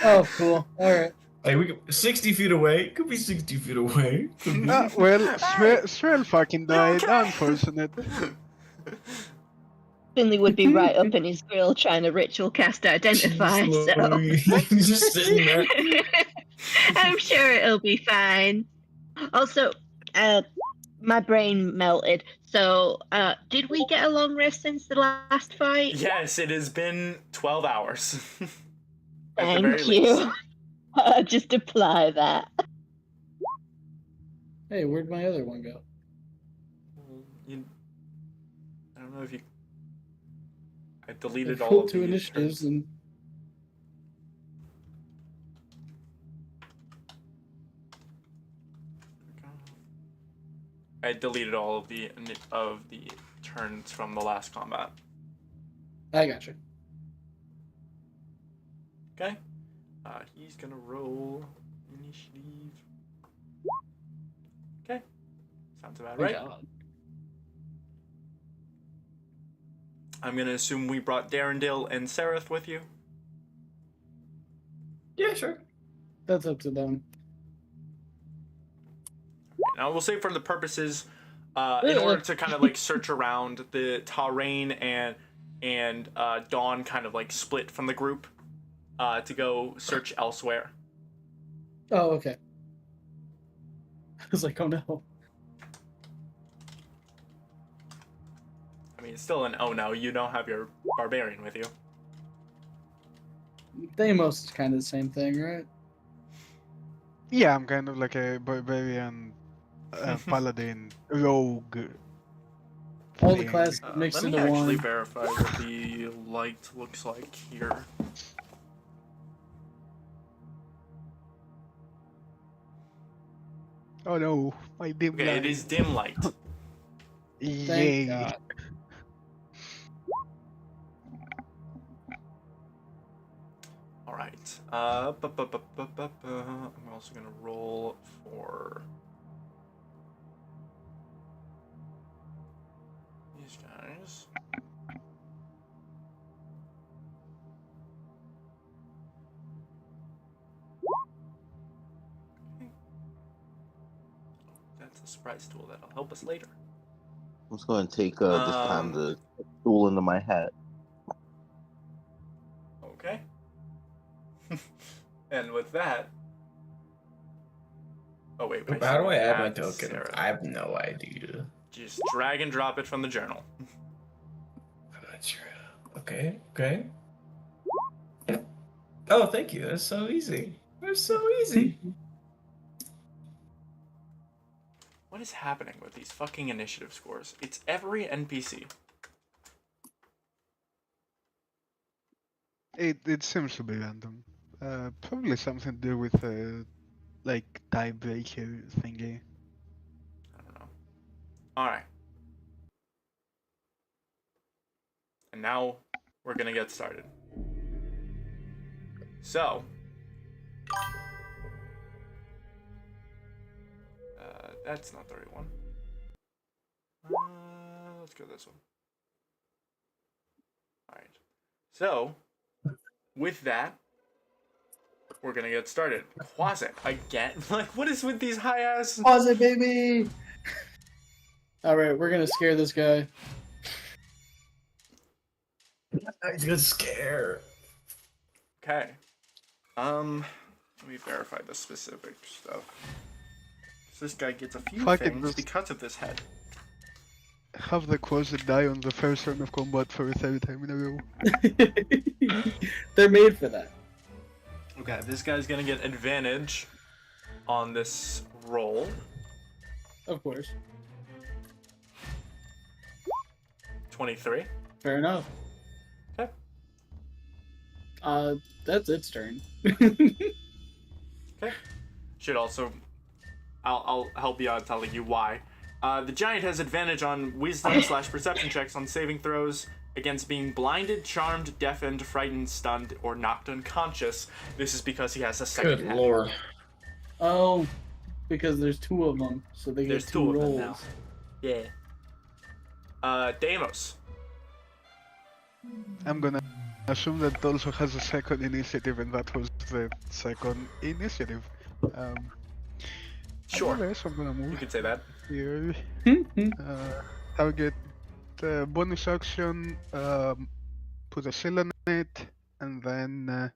Speaker 3: Oh, cool. All right.
Speaker 1: Hey, we could 60 feet away. Could be 60 feet away. Could be.
Speaker 7: Well, Shrel fucking died. Unfortunate.
Speaker 6: Finley would be right up in his grill trying to ritual cast identify, so
Speaker 1: He's just sitting there.
Speaker 6: I'm sure it'll be fine. Also, my brain melted. So, did we get a long rest since the last fight?
Speaker 2: Yes, it has been 12 hours. At the very
Speaker 6: Thank you.
Speaker 2: least.
Speaker 6: Just apply that.
Speaker 3: Hey, where'd my other one go?
Speaker 2: I don't know if you. I deleted
Speaker 3: I
Speaker 2: all
Speaker 3: pulled
Speaker 2: of
Speaker 3: two
Speaker 2: the
Speaker 3: initiatives and
Speaker 2: I deleted all of the turns from the last combat.
Speaker 3: I gotcha.
Speaker 2: Okay. He's gonna roll initiative. Okay. Sounds about
Speaker 3: Thank
Speaker 2: right.
Speaker 3: God.
Speaker 2: I'm gonna assume we brought Darendale and Seraph with you.
Speaker 1: Yeah, sure.
Speaker 3: That's up to them.
Speaker 2: Now we'll say for the purposes, in order to kind of like search around, the Tarain and Dawn kind of like split from the group to go search elsewhere.
Speaker 3: Oh, okay. I was like, oh no.
Speaker 2: I mean, it's still an oh no, you don't have your barbarian with you.
Speaker 3: Deimos is kind of the same thing, right?
Speaker 7: Yeah, I'm kind of like a barbarian, paladin, rogue.
Speaker 3: All the
Speaker 7: thing.
Speaker 3: class mixed
Speaker 2: Let me
Speaker 3: into
Speaker 2: actually
Speaker 3: one.
Speaker 2: verify what the light looks like here.
Speaker 7: Oh no, my dim
Speaker 2: Okay,
Speaker 7: light.
Speaker 2: it is dim light.
Speaker 3: Thank
Speaker 7: Yay.
Speaker 3: God.
Speaker 2: All right. I'm also gonna roll for these guys. That's a surprise tool that'll help us later.
Speaker 4: I'm just going to take this time to tool into my hat.
Speaker 2: Okay. And with that. Oh wait.
Speaker 1: How do I add my
Speaker 2: Add
Speaker 1: token?
Speaker 2: Sarah.
Speaker 1: I have no idea.
Speaker 2: Just drag and drop it from the journal.
Speaker 1: Gotcha. Okay. Oh, thank you. That's so easy. That's so easy.
Speaker 2: What is happening with these fucking initiative scores? It's every NPC.
Speaker 7: It seems to be random. Probably something to do with like tiebreaker thingy.
Speaker 2: I don't know. Alright. And now we're gonna get started. So. That's not the right one. Let's go this one. Alright. So, with that, we're gonna get started. Quasit again. Like, what is with these high ass?
Speaker 3: Pause it, baby. All right, we're gonna scare this guy.
Speaker 1: I get scared.
Speaker 2: Okay. Let me verify the specific stuff. So this guy gets a few
Speaker 7: Fuck it,
Speaker 2: things
Speaker 7: this-
Speaker 2: because of this head.
Speaker 7: Have the Quasit die on the first turn of combat for a third time in a row.
Speaker 3: They're made for that.
Speaker 2: Okay, this guy's gonna get advantage on this roll.
Speaker 3: Of course.
Speaker 2: 23.
Speaker 3: Fair enough.
Speaker 2: Okay.
Speaker 3: That's its turn.
Speaker 2: Okay. Should also, I'll help you out telling you why. The giant has advantage on wisdom / perception checks on saving throws against being blinded, charmed, deafened, frightened, stunned, or knocked unconscious. This is because he has a second
Speaker 1: Good
Speaker 2: head.
Speaker 1: lord.
Speaker 3: Oh, because there's two of them, so they
Speaker 2: There's
Speaker 3: get
Speaker 2: two
Speaker 3: two
Speaker 2: of them
Speaker 3: rolls.
Speaker 2: now. Yeah. Deimos.
Speaker 7: I'm gonna assume that also has a second initiative, and that was the second initiative.
Speaker 2: Sure.
Speaker 7: Nevertheless, I'm gonna
Speaker 2: You
Speaker 7: move
Speaker 2: could say that.
Speaker 7: here. Target bonus action, put a seal on it, and then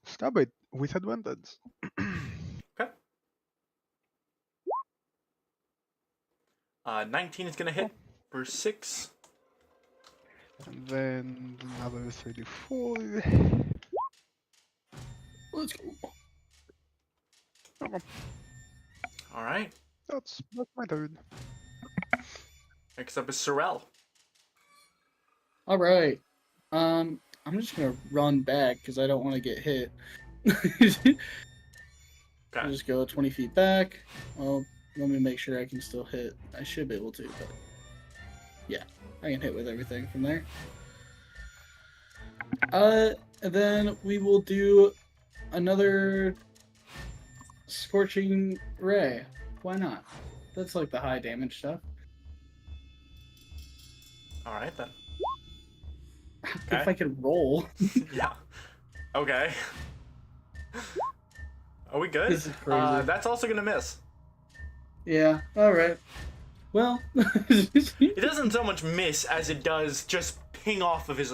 Speaker 7: stab it with advantage.
Speaker 2: Okay. 19 is gonna hit for 6.
Speaker 7: And then another 34.
Speaker 3: Let's go.
Speaker 2: All right.
Speaker 7: That's my turn.
Speaker 2: Next up is Sorel.
Speaker 3: All right. I'm just gonna run back because I don't want to get hit. I'll
Speaker 2: Okay.
Speaker 3: just go 20 feet back. Well, let me make sure I can still hit. I should be able to, but yeah, I can hit with everything from there. And then we will do another Scorching Ray. Why not? That's like the high damage stuff.
Speaker 2: All right then.
Speaker 3: If
Speaker 2: Okay.
Speaker 3: I could roll.
Speaker 2: Yeah. Okay. Are we good?
Speaker 3: This is crazy.
Speaker 2: That's also gonna miss.
Speaker 3: Yeah, alright. Well,
Speaker 2: It doesn't so much miss as it does just ping off of his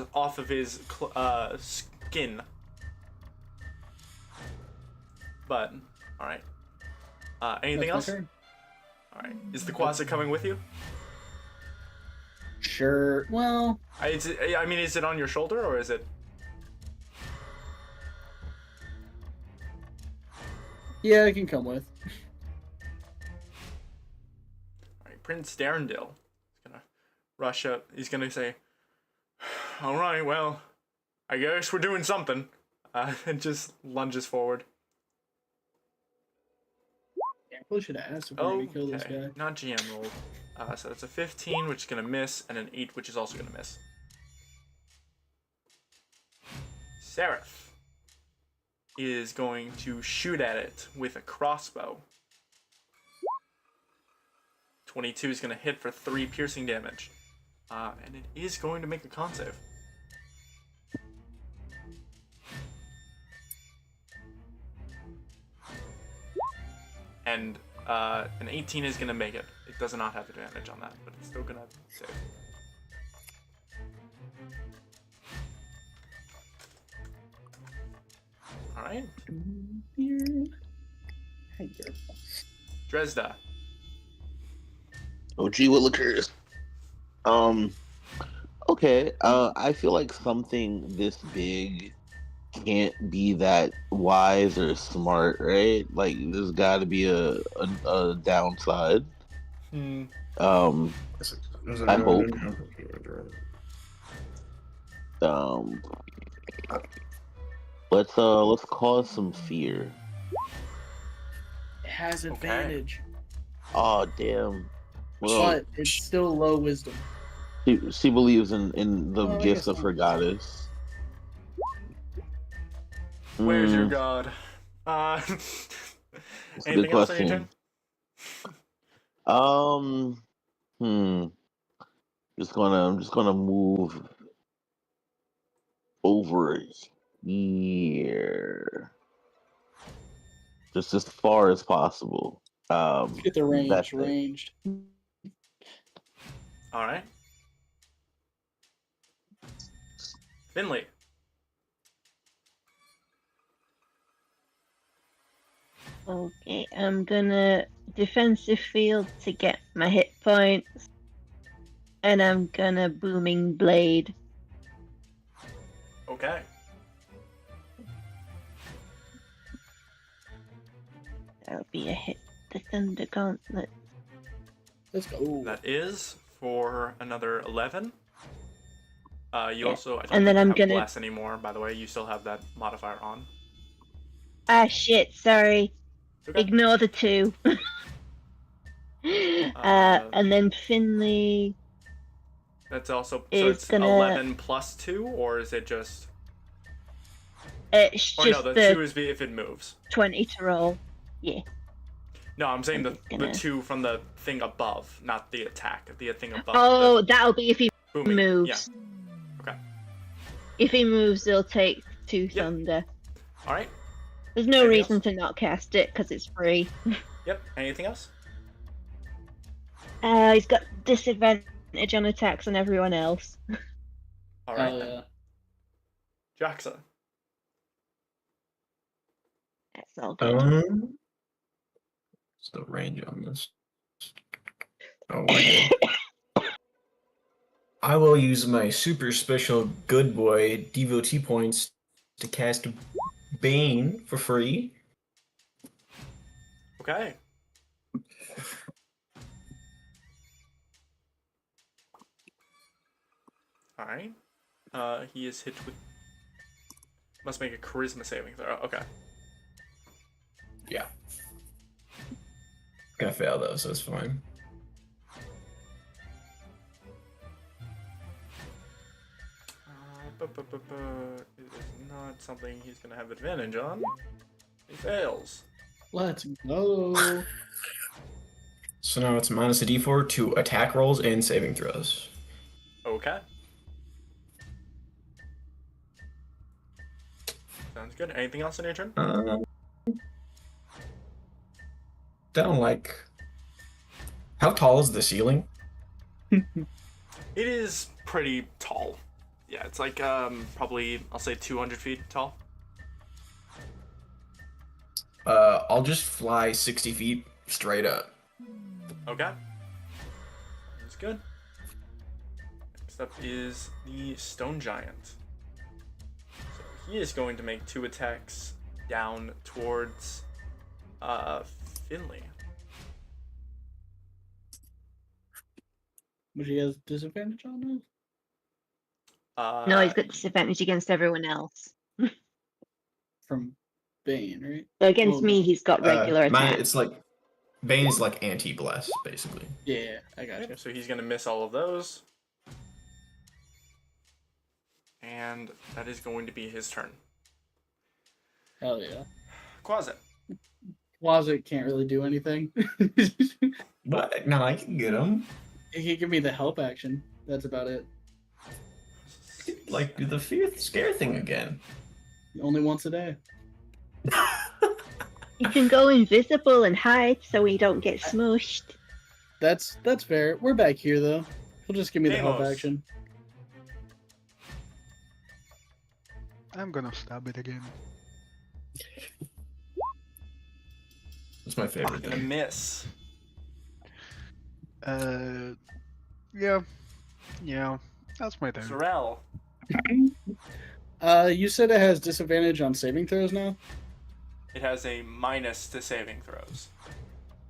Speaker 2: skin. But all right. Anything else?
Speaker 3: That's my turn.
Speaker 2: All right. Is the Quasit coming with you?
Speaker 3: Sure. Well,
Speaker 2: Is it on your shoulder or is it?
Speaker 3: yeah, I can come with.
Speaker 2: All right. Prince Darendil is gonna rush up. He's gonna say, "All right, well, I guess we're doing something," and just lunges forward.
Speaker 3: Yeah, I probably should have asked if we're gonna kill this
Speaker 2: Okay,
Speaker 3: guy.
Speaker 2: not GM rolled. So that's a 15, which is gonna miss, and an 8, which is also gonna miss. Seraph is going to shoot at it with a crossbow. 22 is gonna hit for 3 piercing damage, and it is going to make a con save. And an 18 is gonna make it. It does not have advantage on that, but it's still gonna save. Alright.
Speaker 3: Hey, girl.
Speaker 2: Dresda.
Speaker 4: Oh gee, what occurs? Okay. I feel like something this big can't be that wise or smart, right? Like there's got to be a downside. I hope. Let's cause some fear.
Speaker 3: It has
Speaker 2: Okay.
Speaker 3: advantage,
Speaker 4: Oh damn. Well,
Speaker 3: but it's still low wisdom.
Speaker 4: she believes in the
Speaker 3: Well, I
Speaker 4: gifts
Speaker 3: guess
Speaker 4: of
Speaker 3: not.
Speaker 4: her goddess.
Speaker 2: Where's your
Speaker 4: Hmm,
Speaker 2: god?
Speaker 4: that's a good
Speaker 2: Anything else on your
Speaker 4: question.
Speaker 2: turn?
Speaker 4: I'm just gonna move over here, just as far as possible.
Speaker 3: Get the range.
Speaker 4: That's it.
Speaker 3: Ranged.
Speaker 2: All right. Finley.
Speaker 6: Okay, I'm gonna defensive field to get my hit points, and I'm gonna booming blade.
Speaker 2: Okay.
Speaker 6: That'll be a hit. The Thunder Gauntlet.
Speaker 3: Let's go.
Speaker 2: That is for another 11. You
Speaker 6: Yeah.
Speaker 2: also, I don't
Speaker 6: And then
Speaker 2: think
Speaker 6: I'm
Speaker 2: have
Speaker 6: gonna-
Speaker 2: bless anymore, by the way. You still have that modifier on.
Speaker 6: Ah, shit, sorry.
Speaker 2: Okay.
Speaker 6: Ignore the 2. And then Finley.
Speaker 2: That's also, so
Speaker 6: It's
Speaker 2: it's
Speaker 6: gonna-
Speaker 2: 11 plus 2, or is it just...
Speaker 6: It's
Speaker 2: Or no,
Speaker 6: just
Speaker 2: the
Speaker 6: the
Speaker 2: 2 is if it moves.
Speaker 6: 20 to roll.
Speaker 2: No, I'm saying
Speaker 6: I'm
Speaker 2: the
Speaker 6: gonna-
Speaker 2: 2 from the thing above, not the attack. The thing above.
Speaker 6: Oh, that'll be if he
Speaker 2: the booming.
Speaker 6: moves.
Speaker 2: Yeah. Okay.
Speaker 6: If he moves, he'll take 2
Speaker 2: Yep.
Speaker 6: thunder.
Speaker 2: All right.
Speaker 6: There's no
Speaker 2: Anything
Speaker 6: reason
Speaker 2: else?
Speaker 6: to not cast it because it's free.
Speaker 2: Yep. Anything else?
Speaker 6: He's got disadvantage on attacks on everyone else.
Speaker 2: All right.
Speaker 3: Oh,
Speaker 2: then.
Speaker 3: yeah.
Speaker 2: Jaxa.
Speaker 6: That's all good.
Speaker 1: What's the range on this? Oh, we're good. I will use my super special good boy devotee points to cast Bane for free.
Speaker 2: Okay. All right. He is hit with. Must make a charisma saving throw. Okay.
Speaker 1: Yeah. Gonna fail though, so it's fine.
Speaker 2: It is not something he's gonna have advantage on. He fails.
Speaker 3: Let's go.
Speaker 1: So now it's minus a d4 to attack rolls and saving throws.
Speaker 2: Okay. Sounds good. Anything else on your turn?
Speaker 1: Don't like. How tall is the ceiling?
Speaker 2: It is pretty tall. Yeah, it's like probably I'll say 200 feet tall.
Speaker 1: I'll just fly 60 feet straight up.
Speaker 2: Okay. That's good. Next up is the Stone Giant. So he is going to make 2 attacks down towards Finley.
Speaker 3: Which he has disadvantage on those?
Speaker 6: No, he's got disadvantage against everyone else.
Speaker 3: From Bane, right?
Speaker 6: So against
Speaker 3: Oh,
Speaker 6: me, he's got regular
Speaker 1: Mine,
Speaker 6: attacks.
Speaker 1: it's like Bane is like anti-bless, basically.
Speaker 3: Yeah, I got you.
Speaker 2: Yep, so he's gonna miss all of those. And that is going to be his turn.
Speaker 3: Hell yeah.
Speaker 2: Quasit.
Speaker 3: Closet can't really do anything.
Speaker 1: But no, I can get him.
Speaker 3: He can give me the help action. That's about it.
Speaker 1: Like do the fear scare thing again.
Speaker 3: Only once a day.
Speaker 6: You can go invisible and hide so we don't get smushed.
Speaker 3: That's fair. We're back here though. He'll just give me the help
Speaker 2: Amos.
Speaker 3: action.
Speaker 7: I'm gonna stab it again.
Speaker 1: That's my favorite
Speaker 2: Gonna
Speaker 1: thing.
Speaker 2: miss.
Speaker 7: Yeah. Yeah. That's my turn.
Speaker 2: Sorrel.
Speaker 3: You said it has disadvantage on saving throws now?
Speaker 2: It has a minus to saving throws.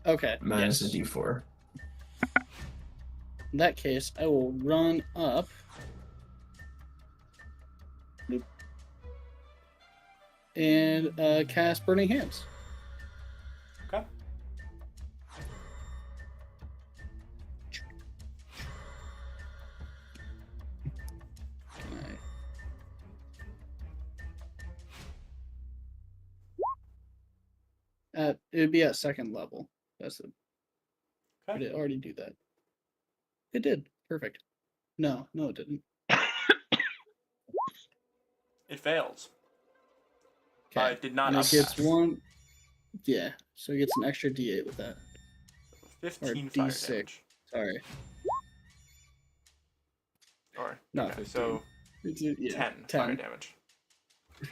Speaker 3: Okay.
Speaker 1: Minus
Speaker 3: yes.
Speaker 1: a d4.
Speaker 3: In that case, I will run up. Boop. And cast Burning Hands.
Speaker 2: Okay.
Speaker 3: Can it would be at second level. That's it.
Speaker 2: Okay.
Speaker 3: Did it already do that? It did. Perfect. No, it didn't.
Speaker 2: It fails.
Speaker 3: Okay.
Speaker 2: It did not
Speaker 3: And it gets
Speaker 2: upcast.
Speaker 3: 1. Yeah, so he gets an extra D8 with that.
Speaker 2: 15
Speaker 3: Or
Speaker 2: fire
Speaker 3: D6.
Speaker 2: damage.
Speaker 3: Sorry.
Speaker 2: Or,
Speaker 3: Not
Speaker 2: okay,
Speaker 3: 15.
Speaker 2: so
Speaker 3: Yeah,
Speaker 2: 10 fire damage.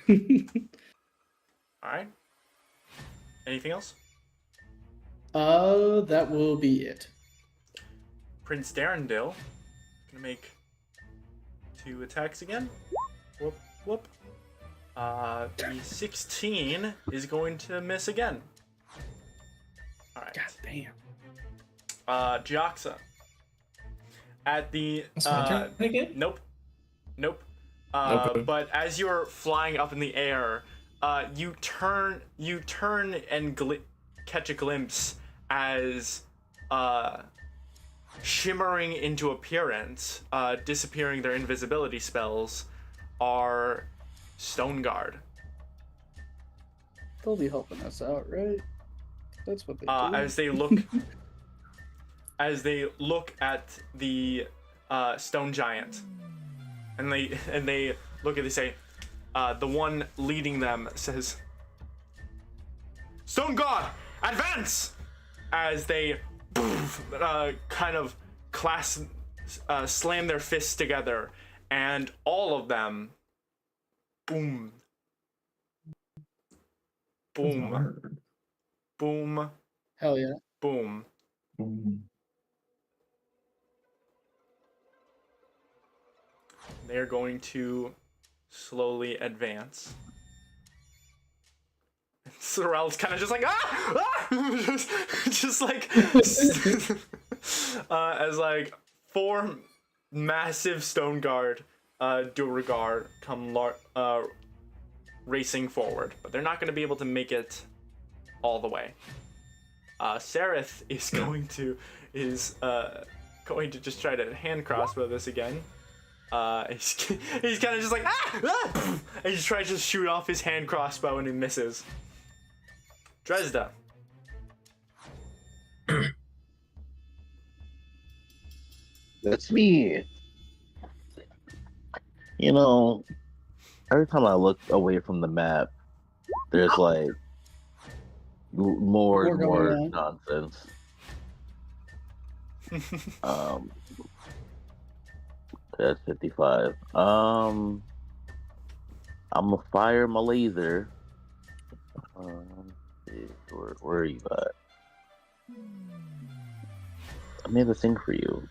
Speaker 3: 10.
Speaker 2: Alright. Anything else?
Speaker 3: That will be it.
Speaker 2: Prince Darendil gonna make 2 attacks again. Whoop, whoop. The 16 is going to miss again. Alright.
Speaker 3: God damn.
Speaker 2: Jioxa. At the
Speaker 1: That's my turn again?
Speaker 2: Nope.
Speaker 1: Okay.
Speaker 2: But as you're flying up in the air, you turn and catch a glimpse as shimmering into appearance, disappearing their invisibility spells, are Stone Guard.
Speaker 3: They'll be helping us out, right? That's what they do.
Speaker 2: As they look at the stone giant, and they look at, they say, the one leading them says, "Stone God, advance!" As they kind of slam their fists together, and all of them, boom, boom, boom,
Speaker 3: Hell yeah.
Speaker 2: boom. They're going to slowly advance. Sorrel's kind of just like, just like, as like 4 massive Stone Guard Beauregard come racing forward, but they're not going to be able to make it all the way. Sereth is going to just try to hand crossbow this again. He's kind of just like, and he tries to shoot off his hand crossbow and he misses. Dresda.
Speaker 4: That's me. You know, every time I look away from the map, there's like more and
Speaker 3: More
Speaker 4: more
Speaker 3: going
Speaker 4: nonsense. That's 55. I'm gonna fire my laser. Where are you at? I made a thing for you.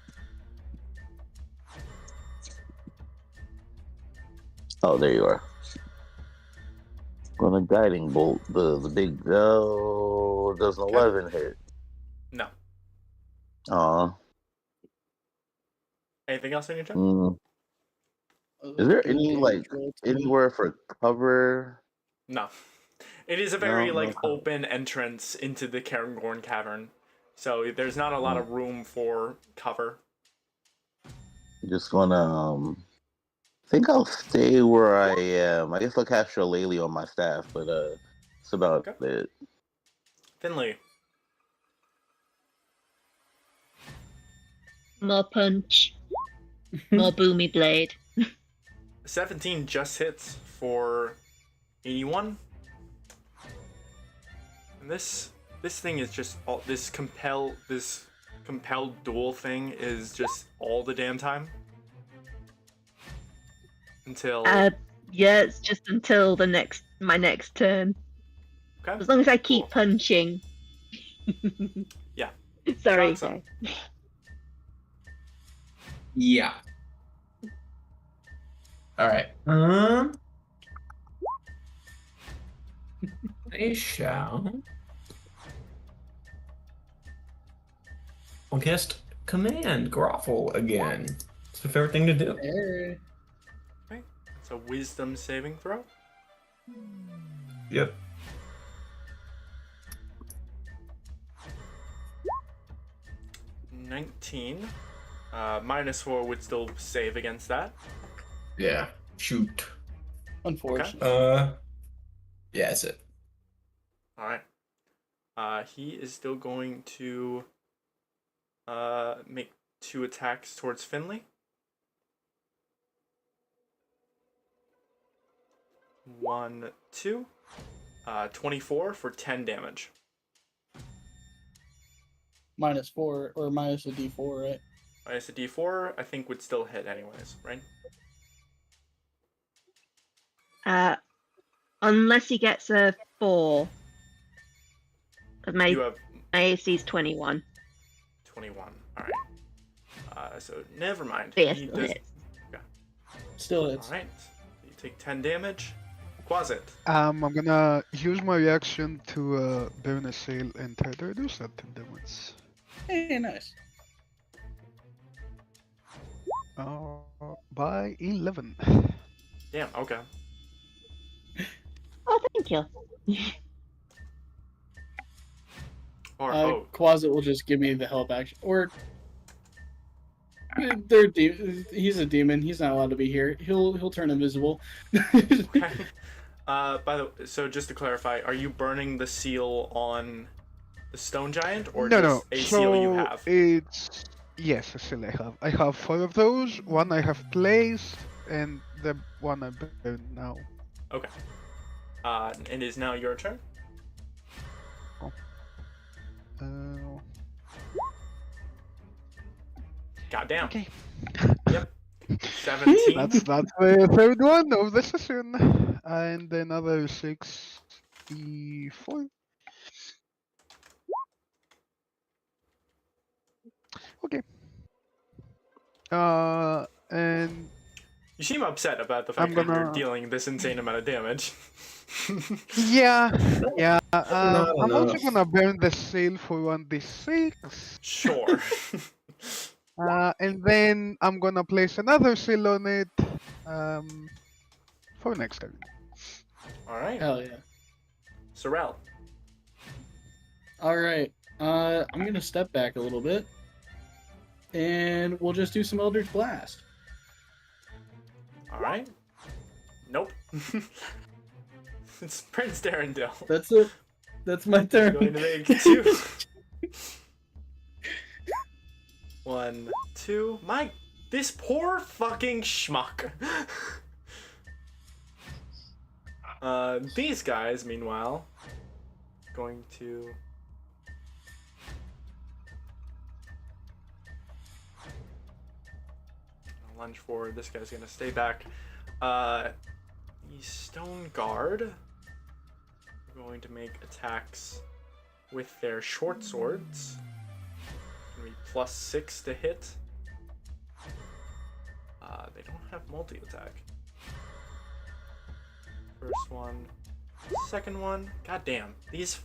Speaker 4: Oh, there you are. Gonna guiding bolt the big does an 11 hit.
Speaker 2: No.
Speaker 4: Aw.
Speaker 2: Anything else on your turn?
Speaker 4: Is there any like anywhere for cover?
Speaker 2: No. It is a very
Speaker 4: No,
Speaker 2: like
Speaker 4: no.
Speaker 2: open entrance into the Cairngorm Cavern, so there's not a lot of room for cover.
Speaker 4: Just gonna think I'll stay where I am. I guess I'll cast Shillelagh on my staff, but it's about it.
Speaker 2: Finley.
Speaker 6: More punch. More boomy blade.
Speaker 2: 17 just hits for 81. And this thing is just all this compelled duel thing is just all the damn time. Until
Speaker 6: Yeah, it's just until my next turn.
Speaker 2: okay.
Speaker 6: As long as I keep
Speaker 2: Cool.
Speaker 6: punching.
Speaker 2: Yeah.
Speaker 6: Sorry.
Speaker 2: Shots up.
Speaker 1: Yeah. All right. I shall. I'll cast Command Groffle again. It's the favorite thing to do.
Speaker 3: Hey.
Speaker 2: Okay. It's a wisdom saving throw.
Speaker 1: Yep.
Speaker 2: -19. -4 would still save against that.
Speaker 1: Yeah. Shoot.
Speaker 3: Unfortunately.
Speaker 1: Yeah, that's it.
Speaker 2: Alright. He is still going to make 2 attacks towards Finley. 1, 2. 24 for 10 damage.
Speaker 3: -4 or minus a D4, right?
Speaker 2: Minus a D4, I think would still hit anyways, right?
Speaker 6: Unless he gets a 4. Because my
Speaker 2: You have
Speaker 6: AC is 21.
Speaker 2: 21. Alright. So never mind.
Speaker 6: But yeah,
Speaker 2: He
Speaker 6: still
Speaker 2: does-
Speaker 6: hits.
Speaker 3: Still hits.
Speaker 2: Alright. You take 10 damage. Quasit.
Speaker 7: I'm gonna use my reaction to burn a sail and try to reduce that to damage.
Speaker 3: Hey, nice.
Speaker 7: By 11.
Speaker 2: Damn, okay.
Speaker 6: Oh, thank you.
Speaker 2: Or,
Speaker 3: Quasit will just give me the help action, or he's a demon. He's not allowed to be here. He'll turn invisible.
Speaker 2: okay. By the way, so just to clarify, are you burning the seal on the stone giant or just a seal you have?
Speaker 7: It's yes, a seal I have. I have 4 of those. One I have placed, and the one I burn now.
Speaker 2: Okay. It is now your turn.
Speaker 7: Uh,
Speaker 2: Goddamn.
Speaker 7: okay.
Speaker 2: Yep. 17.
Speaker 7: That's the third one of the session, and another 64. Okay. And
Speaker 2: You seem upset about the fact
Speaker 7: I'm
Speaker 2: that you're
Speaker 7: gonna-
Speaker 2: dealing this insane amount of damage.
Speaker 7: yeah.
Speaker 1: Not
Speaker 7: I'm also
Speaker 1: enough.
Speaker 7: gonna burn the sail for 1d6.
Speaker 2: Sure.
Speaker 7: And then I'm gonna place another seal on it, for next turn.
Speaker 2: Alright.
Speaker 3: Hell yeah.
Speaker 2: Sorrel.
Speaker 3: All right. I'm gonna step back a little bit, and we'll just do some Eldritch Blast.
Speaker 2: Alright. Nope. It's Prince Darendil.
Speaker 3: That's it. That's my turn.
Speaker 2: Going to make 2. 1, 2. This poor fucking schmuck. These guys, meanwhile, going to lunge forward. This guy's gonna stay back. The Stone Guard are going to make attacks with their short swords. Gonna be +6 to hit. They don't have multi-attack. First one, second one. God damn, these.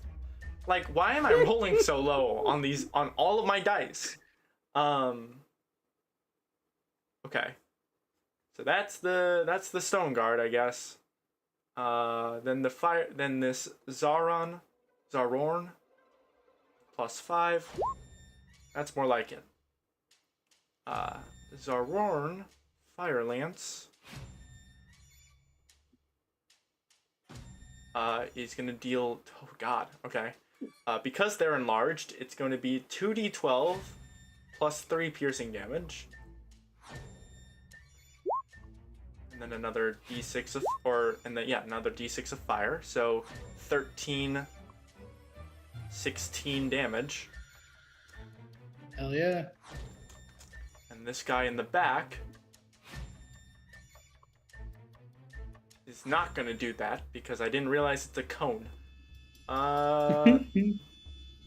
Speaker 2: Like, why am I rolling so low on these on all of my dice? Okay. So that's the Stone Guard, I guess. Then this Zarorn, +5. That's more like it. Zarorn, Fire Lance. Is gonna deal. Oh God. Okay. Because they're enlarged, it's going to be 2d12 +3 piercing damage. And then another d6 of, another d6 of fire. So 13, 16 damage.
Speaker 3: Hell yeah.
Speaker 2: And this guy in the back is not gonna do that because I didn't realize it's a cone.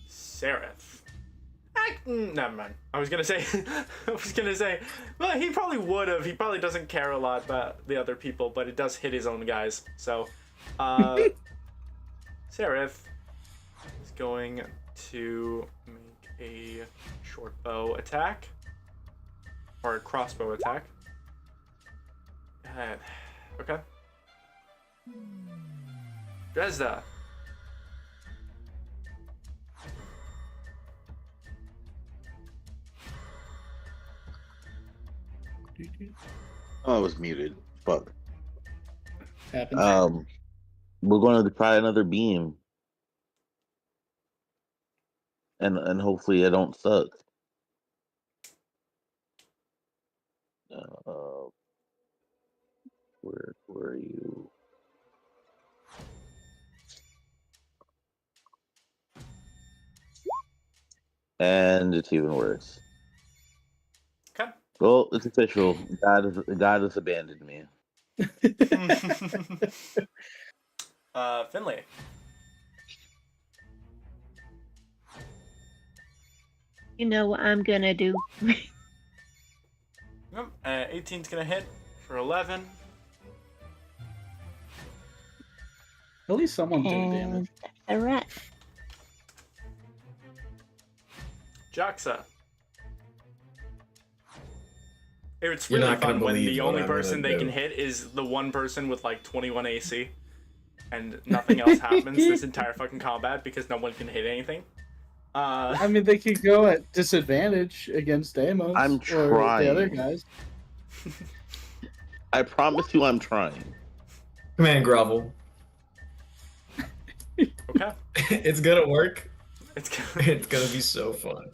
Speaker 2: Seraph. Never mind. I was gonna say, well, he probably would have. He probably doesn't care a lot about the other people, but it does hit his own guys. So, Seraph is going to make a short bow attack. Or a crossbow attack. Okay. Dresda.
Speaker 4: Oh, I was muted. Fuck.
Speaker 3: Happens.
Speaker 4: We're going to try another beam, and hopefully it don't suck. Where are you? And it's even worse.
Speaker 2: Okay.
Speaker 4: Well, it's official. God has abandoned me.
Speaker 2: Finley.
Speaker 6: You know what I'm gonna do?
Speaker 2: Yep. 18's gonna hit for 11.
Speaker 3: At least someone's doing damage.
Speaker 6: And alright.
Speaker 2: Jaxa. It's
Speaker 1: You're
Speaker 2: really
Speaker 1: not gonna
Speaker 2: fun when
Speaker 1: believe
Speaker 2: the
Speaker 1: what
Speaker 2: only
Speaker 1: I'm
Speaker 2: person
Speaker 1: gonna
Speaker 2: they
Speaker 1: do.
Speaker 2: can hit is the one person with like 21 AC, and nothing else happens this entire fucking combat because no one can hit anything.
Speaker 3: I mean, they could go at disadvantage against Deimos
Speaker 4: I'm
Speaker 3: or the other
Speaker 4: trying.
Speaker 3: guys.
Speaker 4: I promise you, I'm trying.
Speaker 1: Command grovel.
Speaker 2: Okay.
Speaker 1: It's gonna work.
Speaker 2: It's
Speaker 1: It's gonna be so fun.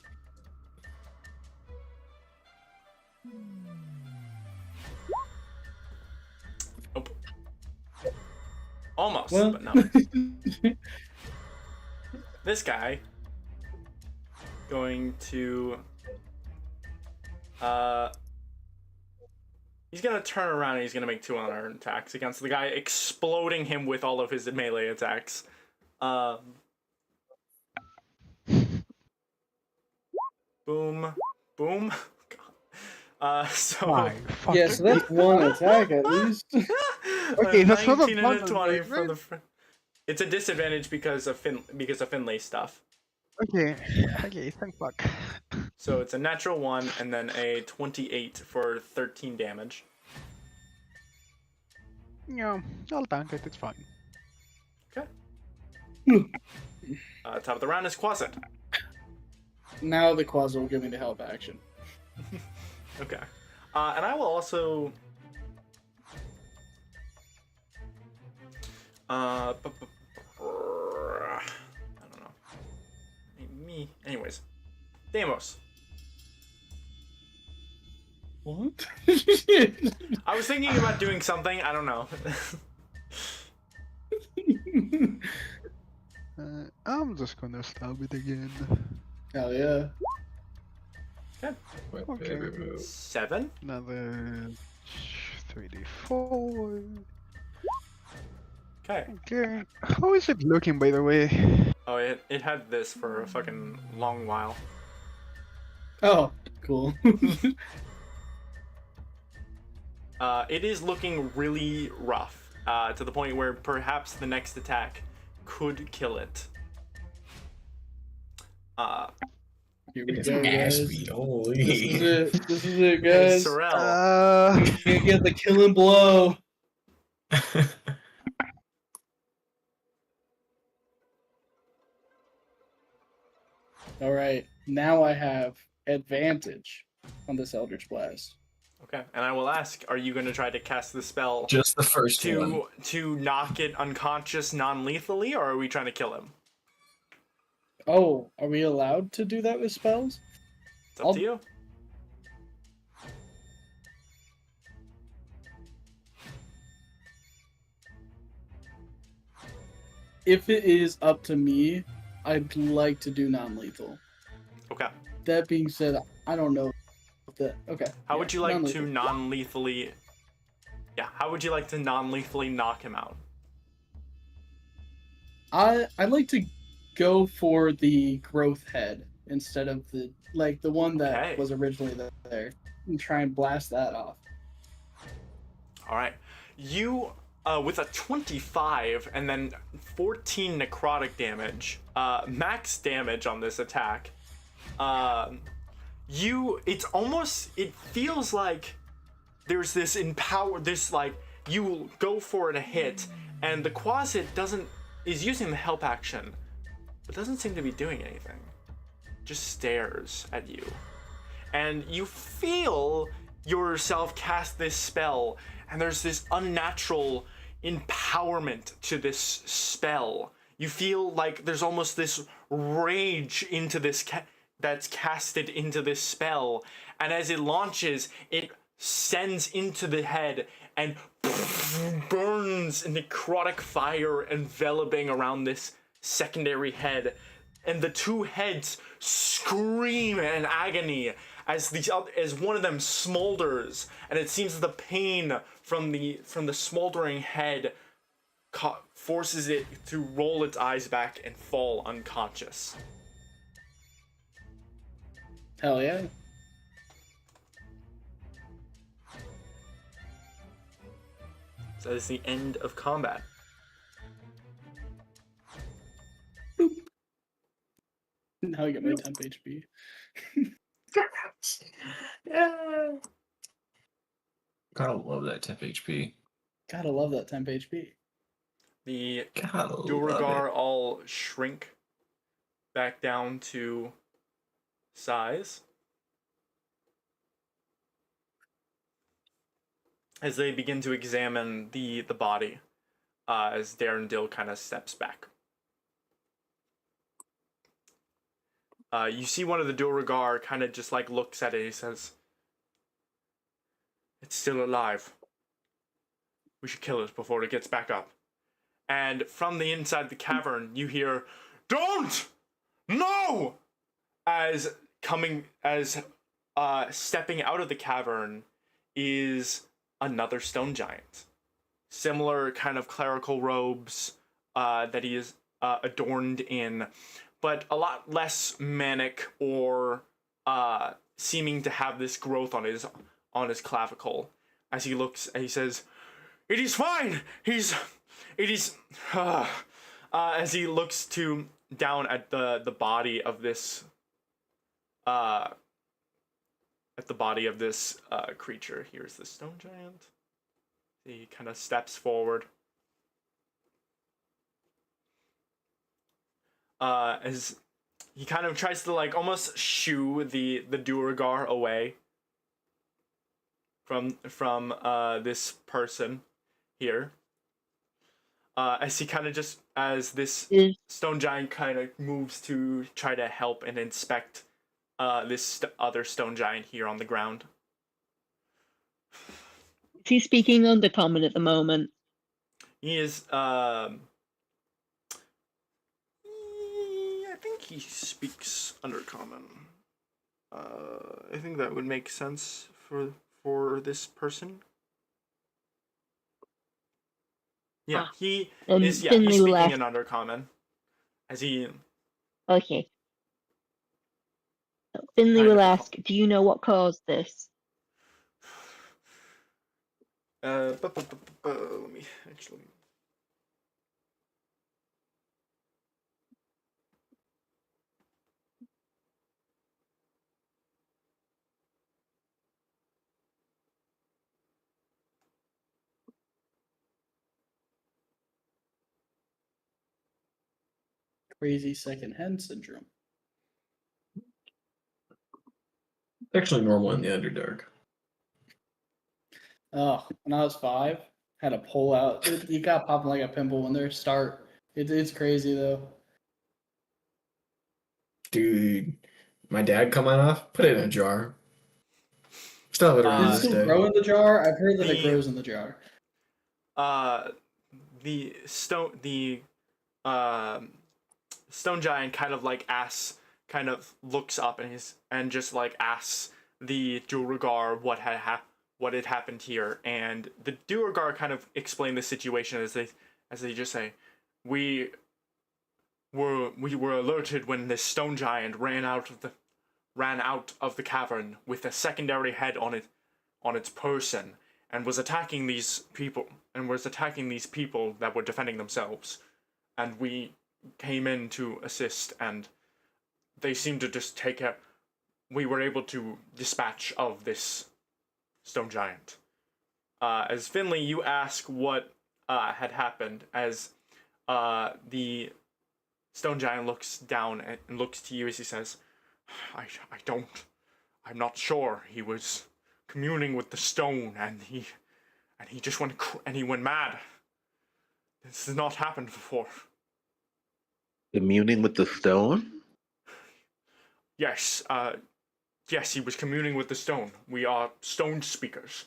Speaker 2: almost,
Speaker 3: Well,
Speaker 2: but no. This guy going to he's gonna turn around and he's gonna make 2 unarmed attacks against the guy, exploding him with all of his melee attacks. Boom, boom. So
Speaker 7: My
Speaker 3: yeah, so that's one attack at least.
Speaker 7: Okay, that's not a
Speaker 2: 19 and a
Speaker 7: bundle,
Speaker 2: 20
Speaker 7: right?
Speaker 2: for the. It's a disadvantage because of Finlay stuff.
Speaker 7: Okay, thank fuck.
Speaker 2: So it's a natural 1 and then a 28 for 13 damage.
Speaker 7: Yeah, I'll tank it, it's fine.
Speaker 2: Okay. Top of the round is Quasit.
Speaker 3: Now the Quasar will give me the help action.
Speaker 2: Okay. And I will also. I don't know. Me. Anyways. Deimos.
Speaker 3: What?
Speaker 2: I was thinking about doing something. I don't know.
Speaker 7: I'm just gonna stab it again.
Speaker 3: Hell yeah.
Speaker 7: Okay.
Speaker 2: 7.
Speaker 7: Another 3d4.
Speaker 2: Okay.
Speaker 7: Okay. How is it looking, by the way?
Speaker 2: Oh, it had this for a fucking long while.
Speaker 3: Oh, cool.
Speaker 2: It is looking really rough, to the point where perhaps the next attack could kill it.
Speaker 3: Here we
Speaker 1: It's
Speaker 3: go,
Speaker 1: ass
Speaker 3: guys.
Speaker 1: beat. Holy.
Speaker 3: This is it. This is it,
Speaker 2: Hey,
Speaker 3: guys.
Speaker 2: Sorrel.
Speaker 3: Gonna get the killing blow. All right, now I have advantage on this Eldritch Blast.
Speaker 2: Okay, and I will ask, are you going to try to cast the spell
Speaker 1: Just the first one.
Speaker 2: to knock it unconscious non-lethally, or are we trying to kill him?
Speaker 3: Oh, are we allowed to do that with spells?
Speaker 2: It's up to you.
Speaker 3: If it is up to me, I'd like to do non-lethal.
Speaker 2: Okay.
Speaker 3: That being said, I don't know. Okay.
Speaker 2: How would you like
Speaker 3: non-lethal.
Speaker 2: to non-lethally... Yeah, how would you like to non-lethally knock him out?
Speaker 3: I'd like to go for the growth head instead of the one that
Speaker 2: Okay.
Speaker 3: was originally there, and try and blast that off.
Speaker 2: Alright. You, with a 25 and then 14 necrotic damage, max damage on this attack, it feels like there's this you go for it a hit, and the Quasit is using the help action, but doesn't seem to be doing anything. Just stares at you. And you feel yourself cast this spell, and there's this unnatural empowerment to this spell. You feel like there's almost this rage into this that's casted into this spell, and as it launches, it sends into the head and burns necrotic fire enveloping around this secondary head, and the two heads scream in agony as one of them smolders, and it seems that the pain from the smoldering head forces it to roll its eyes back and fall unconscious.
Speaker 3: Hell yeah.
Speaker 2: So that is the end of combat.
Speaker 3: Now I get my temp HP.
Speaker 1: Yeah. Gotta love that temp HP.
Speaker 3: Gotta love that temp HP.
Speaker 2: The
Speaker 1: Gotta love
Speaker 2: Duergar
Speaker 1: it.
Speaker 2: all shrink back down to size as they begin to examine the body, as Darendil kind of steps back. You see one of the Duergar kind of just like looks at it and he says, "It's still alive. We should kill it before it gets back up." And from the inside the cavern, you hear, "Don't! No!" As stepping out of the cavern is another stone giant. Similar kind of clerical robes that he is adorned in, but a lot less manic or seeming to have this growth on his clavicle. As he looks and he says, "It is fine. It is." As he looks down at the body of this creature. Here's the stone giant. He kind of steps forward. As he kind of tries to like almost shoo the Duergar away from this person here. As this stone giant kind of moves to try to help and inspect this other stone giant here on the ground.
Speaker 6: Is he speaking Undercommon at the moment?
Speaker 2: He is, I think he speaks Undercommon. I think that would make sense for this person. Yeah, he's speaking in Undercommon. As he...
Speaker 6: Okay. Finley will ask, do you know what caused this?
Speaker 2: Let me actually...
Speaker 3: Crazy second-hand syndrome.
Speaker 1: Actually normal in the Underdark.
Speaker 3: Oh, when I was 5, had a pull out. You got popping like a pimple when they start. It's crazy though.
Speaker 1: Dude, my dad cut mine off, put it in a jar. Still have it around
Speaker 3: Does
Speaker 1: this
Speaker 3: it still
Speaker 1: day.
Speaker 3: grow in the jar? I've heard that it grows in the jar.
Speaker 2: The stone giant kind of like looks up and just like asks the Duergar what had happened here, and the Duergar kind of explain the situation as they just say, we were alerted when this stone giant ran out of the cavern with a secondary head on its person and was attacking these people that were defending themselves, and we came in to assist, and they seemed to just we were able to dispatch of this stone giant. As Finley, you ask what had happened, as the stone giant looks down and looks to you as he says, I'm not sure. He was communing with the stone, and he just went mad. This has not happened before.
Speaker 4: Communing with the stone?
Speaker 2: Yes, yes, he was communing with the stone. We are stone speakers.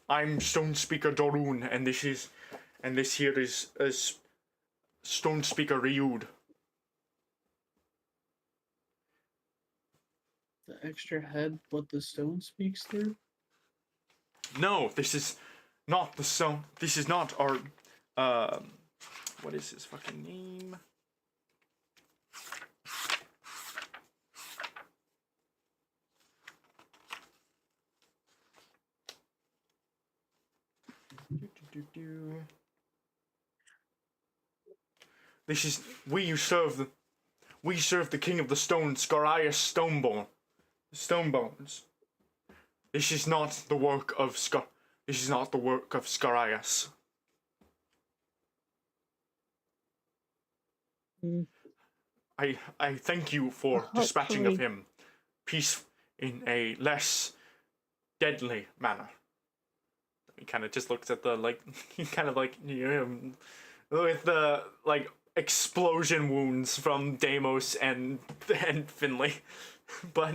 Speaker 2: I'm Stone Speaker Dorun, and this here is Stone Speaker Ryud.
Speaker 3: the extra head what the stone speaks through?
Speaker 2: No, this is not the stone. This is not our. What is his fucking name? This is we serve the king of the stone, Scarius Stonebones. This is not the work of Scarius.
Speaker 6: Mm.
Speaker 2: I thank you for dispatching of
Speaker 6: Hopefully.
Speaker 2: him, peace in a less deadly manner. He kind of just looks at the he kind of with the explosion wounds from Deimos and Finley, but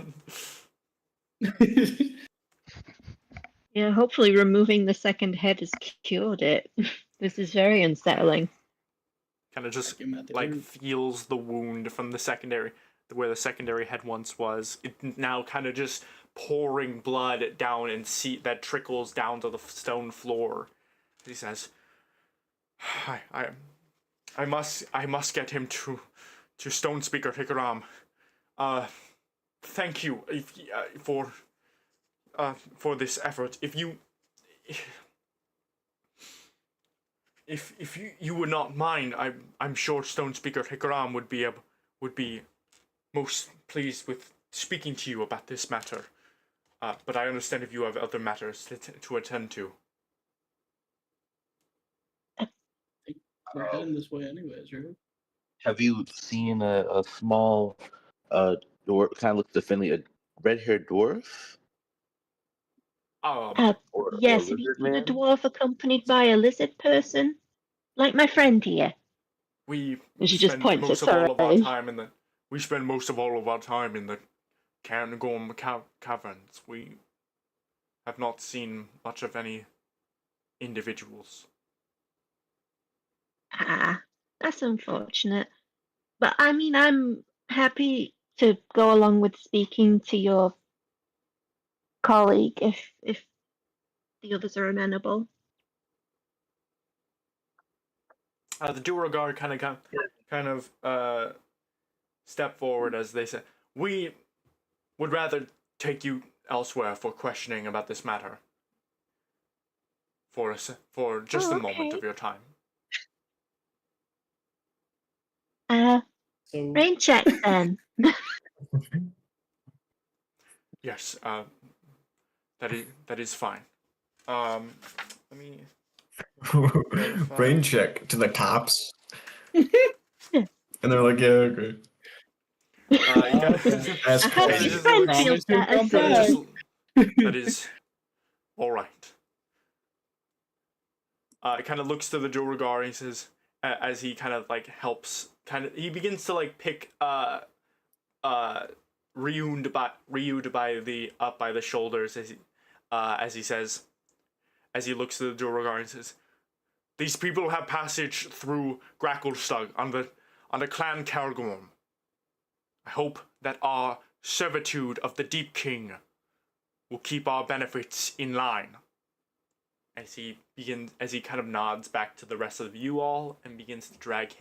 Speaker 6: Yeah, hopefully removing the second head has cured it. This is very unsettling.
Speaker 2: kind of just
Speaker 3: Vacuum at the
Speaker 2: like
Speaker 3: root.
Speaker 2: feels the wound from the secondary, where the secondary head once was. It now kind of just pouring blood down and that trickles down to the stone floor. He says, I must get him to Stone Speaker Hikaram. Thank you for this effort. If you would not mind, I'm sure Stone Speaker Hikaram would be most pleased with speaking to you about this matter. But I understand if you have other matters to attend to.
Speaker 3: We're heading this way anyways, right?
Speaker 4: Have you seen a small dwarf? Kind of looks definitely a red-haired dwarf
Speaker 6: Uh,
Speaker 4: or a
Speaker 6: yes, have you
Speaker 4: lizard
Speaker 6: seen a
Speaker 4: man?
Speaker 6: dwarf accompanied by a lizard person? Like my friend here.
Speaker 2: We
Speaker 6: And she just
Speaker 2: spend
Speaker 6: points
Speaker 2: most
Speaker 6: at
Speaker 2: of all of our
Speaker 6: Sarai.
Speaker 2: time in the. We spend most of all of our time in the Cairngorm caverns. We have not seen much of any individuals.
Speaker 6: Ah, that's unfortunate. But I mean, I'm happy to go along with speaking to your colleague if the others are amenable.
Speaker 2: The Duergar kind of step forward as they say, "We would rather take you elsewhere for questioning about this matter. For just
Speaker 6: Oh,
Speaker 2: a moment
Speaker 6: okay.
Speaker 2: of your time."
Speaker 3: So
Speaker 6: Rain check then.
Speaker 2: Yes, that is fine. Let me
Speaker 1: Brain check to the cops. And they're like, yeah, okay.
Speaker 2: you gotta,
Speaker 1: Ask
Speaker 6: I hope
Speaker 2: That
Speaker 1: Craig.
Speaker 2: is
Speaker 6: your
Speaker 2: just
Speaker 6: friend
Speaker 2: like-
Speaker 6: feels
Speaker 3: Promise he'll
Speaker 6: better
Speaker 3: come
Speaker 6: soon.
Speaker 3: back.
Speaker 2: that is all right. It kind of looks to the Duergar and he says, as he kind of helps, he begins to pick Ryund by the shoulders as he says, as he looks to the Duergar and says, "These people have passage through Gracklstug on the Clan Cairngorm. I hope that our servitude of the Deep King will keep our benefits in line." As he kind of nods back to the rest of you all and begins to drag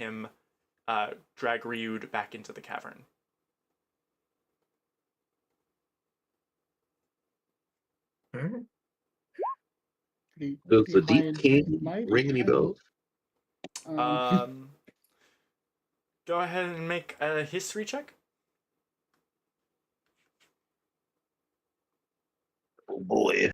Speaker 2: Ryud back into the cavern.
Speaker 1: Alright.
Speaker 4: Does the Deep King ring any bells?
Speaker 2: Go ahead and make a history check.
Speaker 4: Oh boy.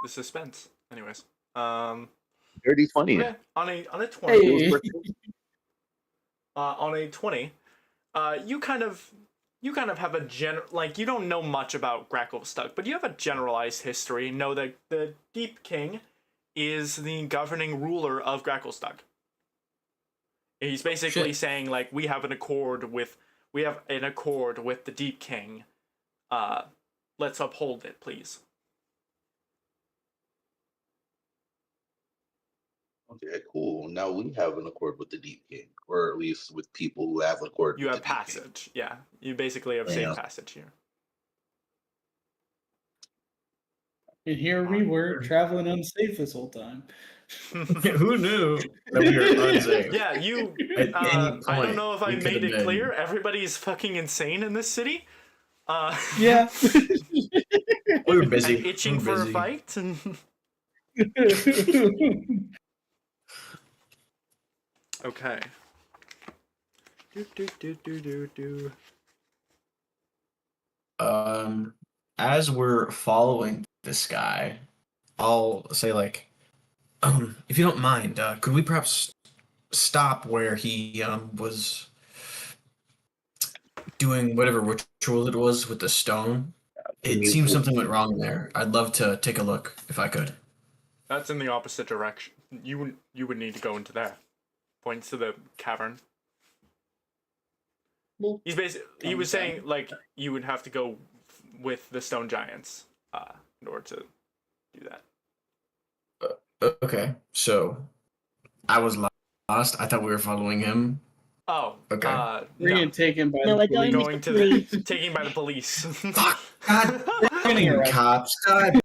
Speaker 2: The suspense. Anyways.
Speaker 4: Dirty 20.
Speaker 2: Okay. On a 20.
Speaker 3: Hey.
Speaker 2: On a 20, you kind of have a you don't know much about Gracklstug, but you have a generalized history. Know that the Deep King is the governing ruler of Gracklstug. He's basically
Speaker 1: Shit.
Speaker 2: saying like we have an accord with the Deep King. Let's uphold it, please.
Speaker 4: Okay, cool. Now we have an accord with the Deep King, or at least with people who have an accord
Speaker 2: You
Speaker 4: with
Speaker 2: have
Speaker 4: the Deep King.
Speaker 2: passage. Yeah, you basically have
Speaker 4: Yeah.
Speaker 2: safe passage here.
Speaker 3: And here we were traveling unsafe this whole time.
Speaker 1: Who knew that we were unsafe?
Speaker 2: Yeah, you.
Speaker 1: At any
Speaker 2: I don't
Speaker 1: point,
Speaker 2: know if I
Speaker 1: we
Speaker 2: made
Speaker 1: could've
Speaker 2: it
Speaker 1: been-
Speaker 2: clear. Everybody's fucking insane in this city.
Speaker 3: Yeah.
Speaker 1: We were busy.
Speaker 2: and itching
Speaker 1: we were
Speaker 2: for a
Speaker 1: busy.
Speaker 2: fight. And okay. Do.
Speaker 1: As we're following this guy, I'll say like, if you don't mind, could we perhaps stop where he was doing whatever ritual it was with the stone? It seems something went wrong there. I'd love to take a look if I could.
Speaker 2: That's in the opposite direction. You would need to go into there. Points to the cavern.
Speaker 3: Well,
Speaker 2: He was saying like you would have to go with the stone giants in order to do that.
Speaker 1: Okay, so I was lost. I thought we were following him.
Speaker 2: Oh,
Speaker 1: Okay.
Speaker 3: we're getting taken by
Speaker 6: No,
Speaker 3: the
Speaker 6: I don't
Speaker 3: police.
Speaker 2: going to
Speaker 6: Police.
Speaker 2: taking by the police.
Speaker 1: Fuck! God
Speaker 3: Getting
Speaker 1: damn
Speaker 3: arrested.
Speaker 1: cops! God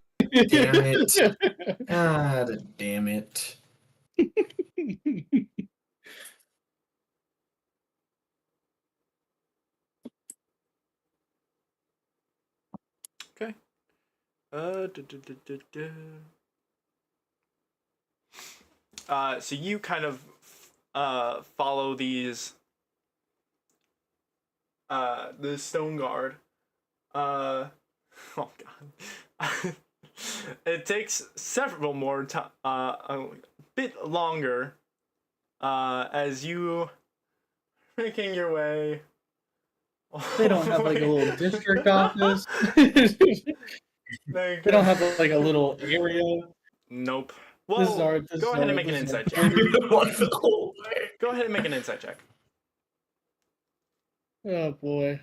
Speaker 1: damn it! God damn it!
Speaker 2: Okay. So you kind of follow these the stone guard. Oh god. It takes several more time, a bit longer, as you making your way.
Speaker 3: They don't have like a little district office.
Speaker 2: They
Speaker 3: They don't have like a little area.
Speaker 2: Nope.
Speaker 3: This is
Speaker 2: Well,
Speaker 3: our. This
Speaker 2: go
Speaker 3: is
Speaker 2: ahead and
Speaker 3: our-
Speaker 2: make an
Speaker 3: this is our
Speaker 2: insight check.
Speaker 3: plan.
Speaker 1: Walk the whole way.
Speaker 2: Go ahead and make an insight check.
Speaker 3: Oh boy.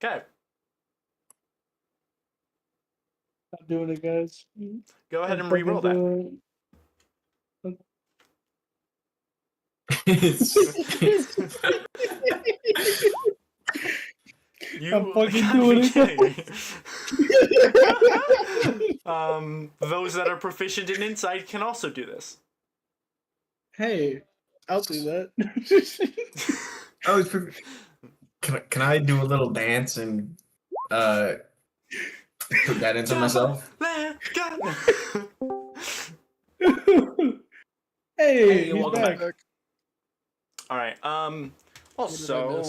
Speaker 2: Okay.
Speaker 3: Not doing it, guys.
Speaker 2: Go ahead and
Speaker 3: Not fucking
Speaker 2: re-roll that.
Speaker 3: doing
Speaker 2: You
Speaker 3: I'm fucking
Speaker 2: gotta
Speaker 3: doing
Speaker 2: be
Speaker 3: it,
Speaker 2: kidding me.
Speaker 3: it.
Speaker 2: Those that are proficient in insight can also do this.
Speaker 3: Hey, I'll do that.
Speaker 1: Oh, it's perfect. Can I do a little dance and put that into myself?
Speaker 3: Hey, he's
Speaker 2: welcome
Speaker 3: back.
Speaker 2: back. All right. Also,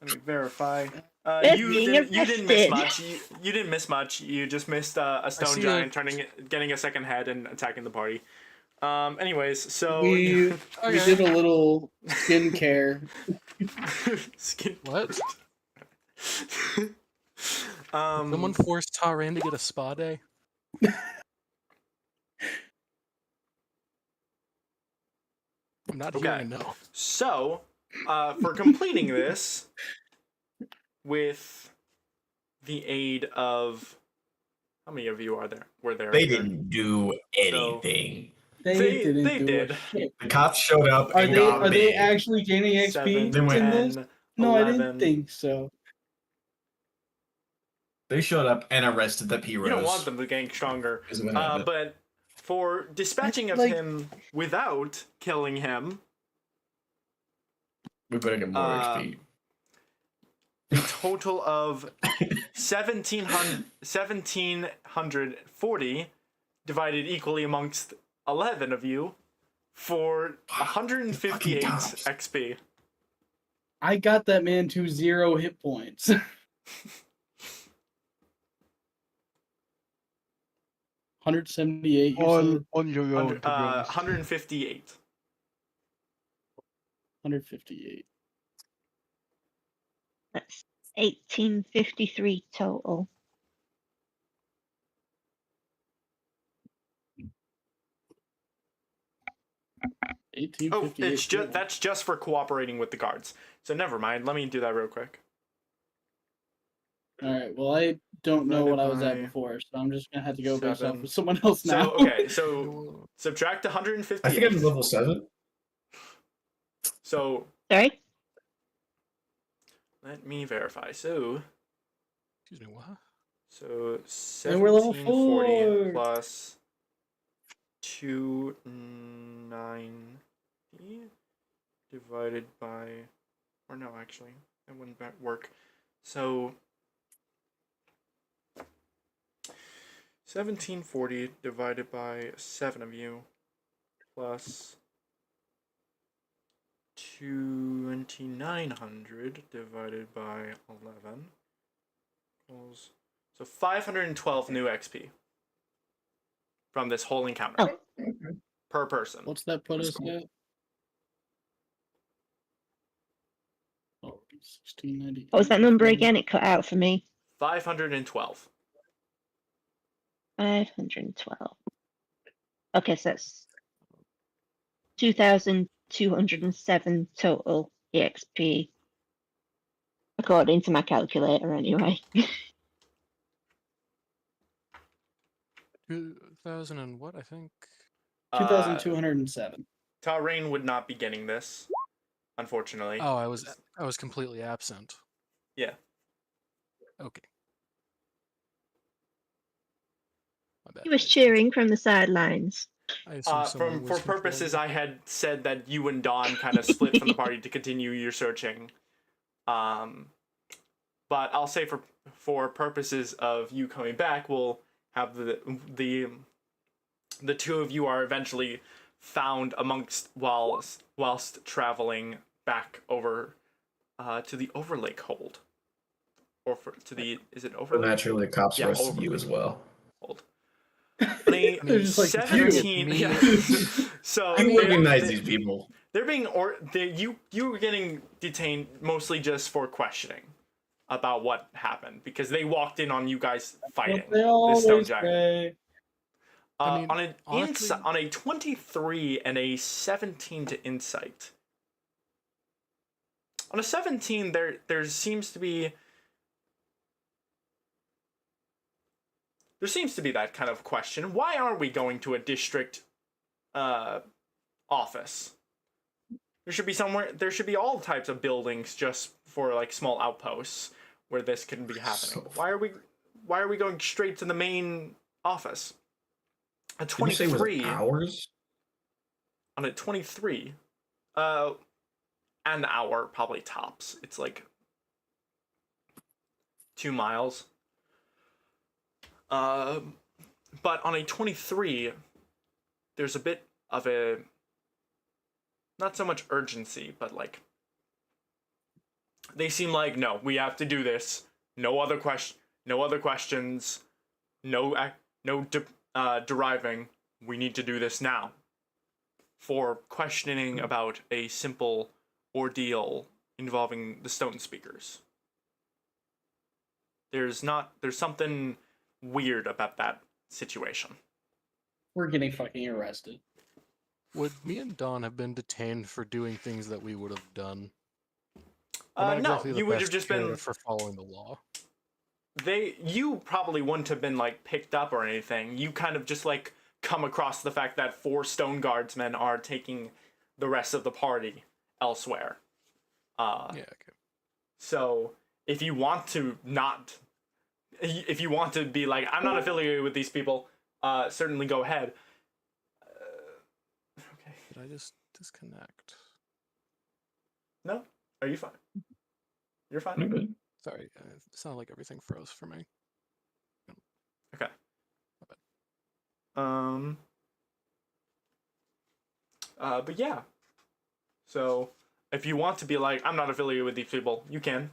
Speaker 2: let me verify.
Speaker 6: Yes,
Speaker 2: You
Speaker 6: being
Speaker 2: didn't miss
Speaker 6: arrested.
Speaker 2: much. You didn't miss much. You just missed a stone
Speaker 5: see
Speaker 2: giant
Speaker 5: a-
Speaker 2: getting a second head and attacking the party. Anyways, so
Speaker 3: We did a little skincare.
Speaker 2: Skin.
Speaker 5: What?
Speaker 2: Um,
Speaker 5: Someone forced Taran to get a spa day? I'm not
Speaker 2: Okay.
Speaker 5: hearing no.
Speaker 2: So, for completing this, with the aid of how many of you were there?
Speaker 1: They
Speaker 2: here?
Speaker 1: didn't do anything.
Speaker 3: They didn't
Speaker 2: they
Speaker 3: do
Speaker 2: did.
Speaker 3: a shit.
Speaker 1: The cops showed up
Speaker 3: Are
Speaker 1: and
Speaker 3: they
Speaker 1: got
Speaker 3: are
Speaker 1: me.
Speaker 3: they actually gaining XP
Speaker 2: 7,
Speaker 3: in this?
Speaker 2: 10,
Speaker 3: No, I
Speaker 2: 11.
Speaker 3: didn't think so.
Speaker 1: They showed up and arrested the P-Rose.
Speaker 2: You don't want them to gain stronger.
Speaker 1: Is what happened.
Speaker 2: But for dispatching of
Speaker 3: Like-
Speaker 2: him without killing him,
Speaker 1: We better get more XP.
Speaker 2: a total of 1,740 divided equally amongst 11 of you for 158
Speaker 1: cops.
Speaker 2: XP.
Speaker 3: I got that man to 0 hit points. $178.
Speaker 7: On your own, to be honest.
Speaker 2: 158.
Speaker 3: 158.
Speaker 6: That's 1853 total.
Speaker 2: Oh,
Speaker 3: 1858.
Speaker 2: it's just that's just for cooperating with the guards. So never mind. Let me do that real quick.
Speaker 3: All right. Well, I don't know what I was at
Speaker 2: Divided by
Speaker 3: before, so I'm just gonna have to go based off
Speaker 2: 7.
Speaker 3: of someone else now.
Speaker 2: So okay, so subtract 158.
Speaker 1: I think I'm level 7.
Speaker 2: So
Speaker 6: Sorry?
Speaker 2: let me verify. So
Speaker 5: Excuse me, what?
Speaker 2: So
Speaker 3: And we're level
Speaker 2: 1740
Speaker 3: 4.
Speaker 2: plus 290 divided by, or no, actually, that wouldn't work. So 1740 divided by 7 of you plus 2900 divided by 11 equals, so 512 new XP from this whole encounter
Speaker 6: Oh.
Speaker 2: per person.
Speaker 3: What's that put us at? Oh, 1690.
Speaker 6: What was that number again? It cut out for me.
Speaker 2: 512.
Speaker 6: 512. Okay, so that's 2,207 total EXP. According to my calculator, anyway.
Speaker 5: 2000 and what, I think?
Speaker 3: 2,207.
Speaker 2: Tarain would not be getting this, unfortunately.
Speaker 5: Oh, I was completely absent.
Speaker 2: Yeah.
Speaker 5: Okay. My bad.
Speaker 6: He was cheering from the sidelines.
Speaker 5: I assume someone
Speaker 2: For
Speaker 5: was
Speaker 2: purposes,
Speaker 5: controlling.
Speaker 2: I had said that you and Dawn kind of split from the party to continue your searching. But I'll say for purposes of you coming back, we'll have the two of you are eventually found amongst whilst traveling back over to the Overlake hold, or to the, is it
Speaker 1: But
Speaker 2: Overlake?
Speaker 1: naturally, the cops
Speaker 2: Yeah,
Speaker 1: arrested you
Speaker 2: overlay.
Speaker 1: as well.
Speaker 2: Hold. On a
Speaker 3: They're just like,
Speaker 2: 17.
Speaker 5: "You."
Speaker 2: Yeah. So
Speaker 1: You recognize these people.
Speaker 2: they're being you were getting detained mostly just for questioning about what happened because they walked in on you guys fighting
Speaker 3: What they
Speaker 2: this stone
Speaker 3: always
Speaker 2: giant.
Speaker 3: say.
Speaker 5: I mean,
Speaker 2: On an
Speaker 5: honestly-
Speaker 2: on a 23 and a 17 to insight. On a 17, there seems to be that kind of question. Why aren't we going to a district office? There should be all types of buildings just for like small outposts where this can be happening.
Speaker 1: So-
Speaker 2: Why are we going straight to the main office? A
Speaker 1: Did you say it was
Speaker 2: 23
Speaker 1: hours?
Speaker 2: on a 23, an hour probably tops. It's like 2 miles. But on a 23, there's a bit of a, not so much urgency, but like, they seem like, no, we have to do this. No other questions. Deriving. We need to do this now. For questioning about a simple ordeal involving the stone speakers. There's something weird about that situation.
Speaker 3: We're getting fucking arrested.
Speaker 5: Would me and Dawn have been detained for doing things that we would have done? We're not
Speaker 2: No,
Speaker 5: exactly the
Speaker 2: you would have
Speaker 5: best
Speaker 2: just been.
Speaker 5: candidate for following the law.
Speaker 2: You probably wouldn't have been like picked up or anything. You kind of just like come across the fact that 4 stone guardsmen are taking the rest of the party elsewhere.
Speaker 5: Yeah, okay.
Speaker 2: So if you want to be like, I'm not affiliated with these people, certainly go ahead. Okay.
Speaker 5: Did I just disconnect?
Speaker 2: No? Are you fine? You're fine?
Speaker 1: I'm good.
Speaker 5: Sorry, it sounded like everything froze for me.
Speaker 2: Okay.
Speaker 5: My bad.
Speaker 2: But yeah. So if you want to be like, I'm not affiliated with these people, you can.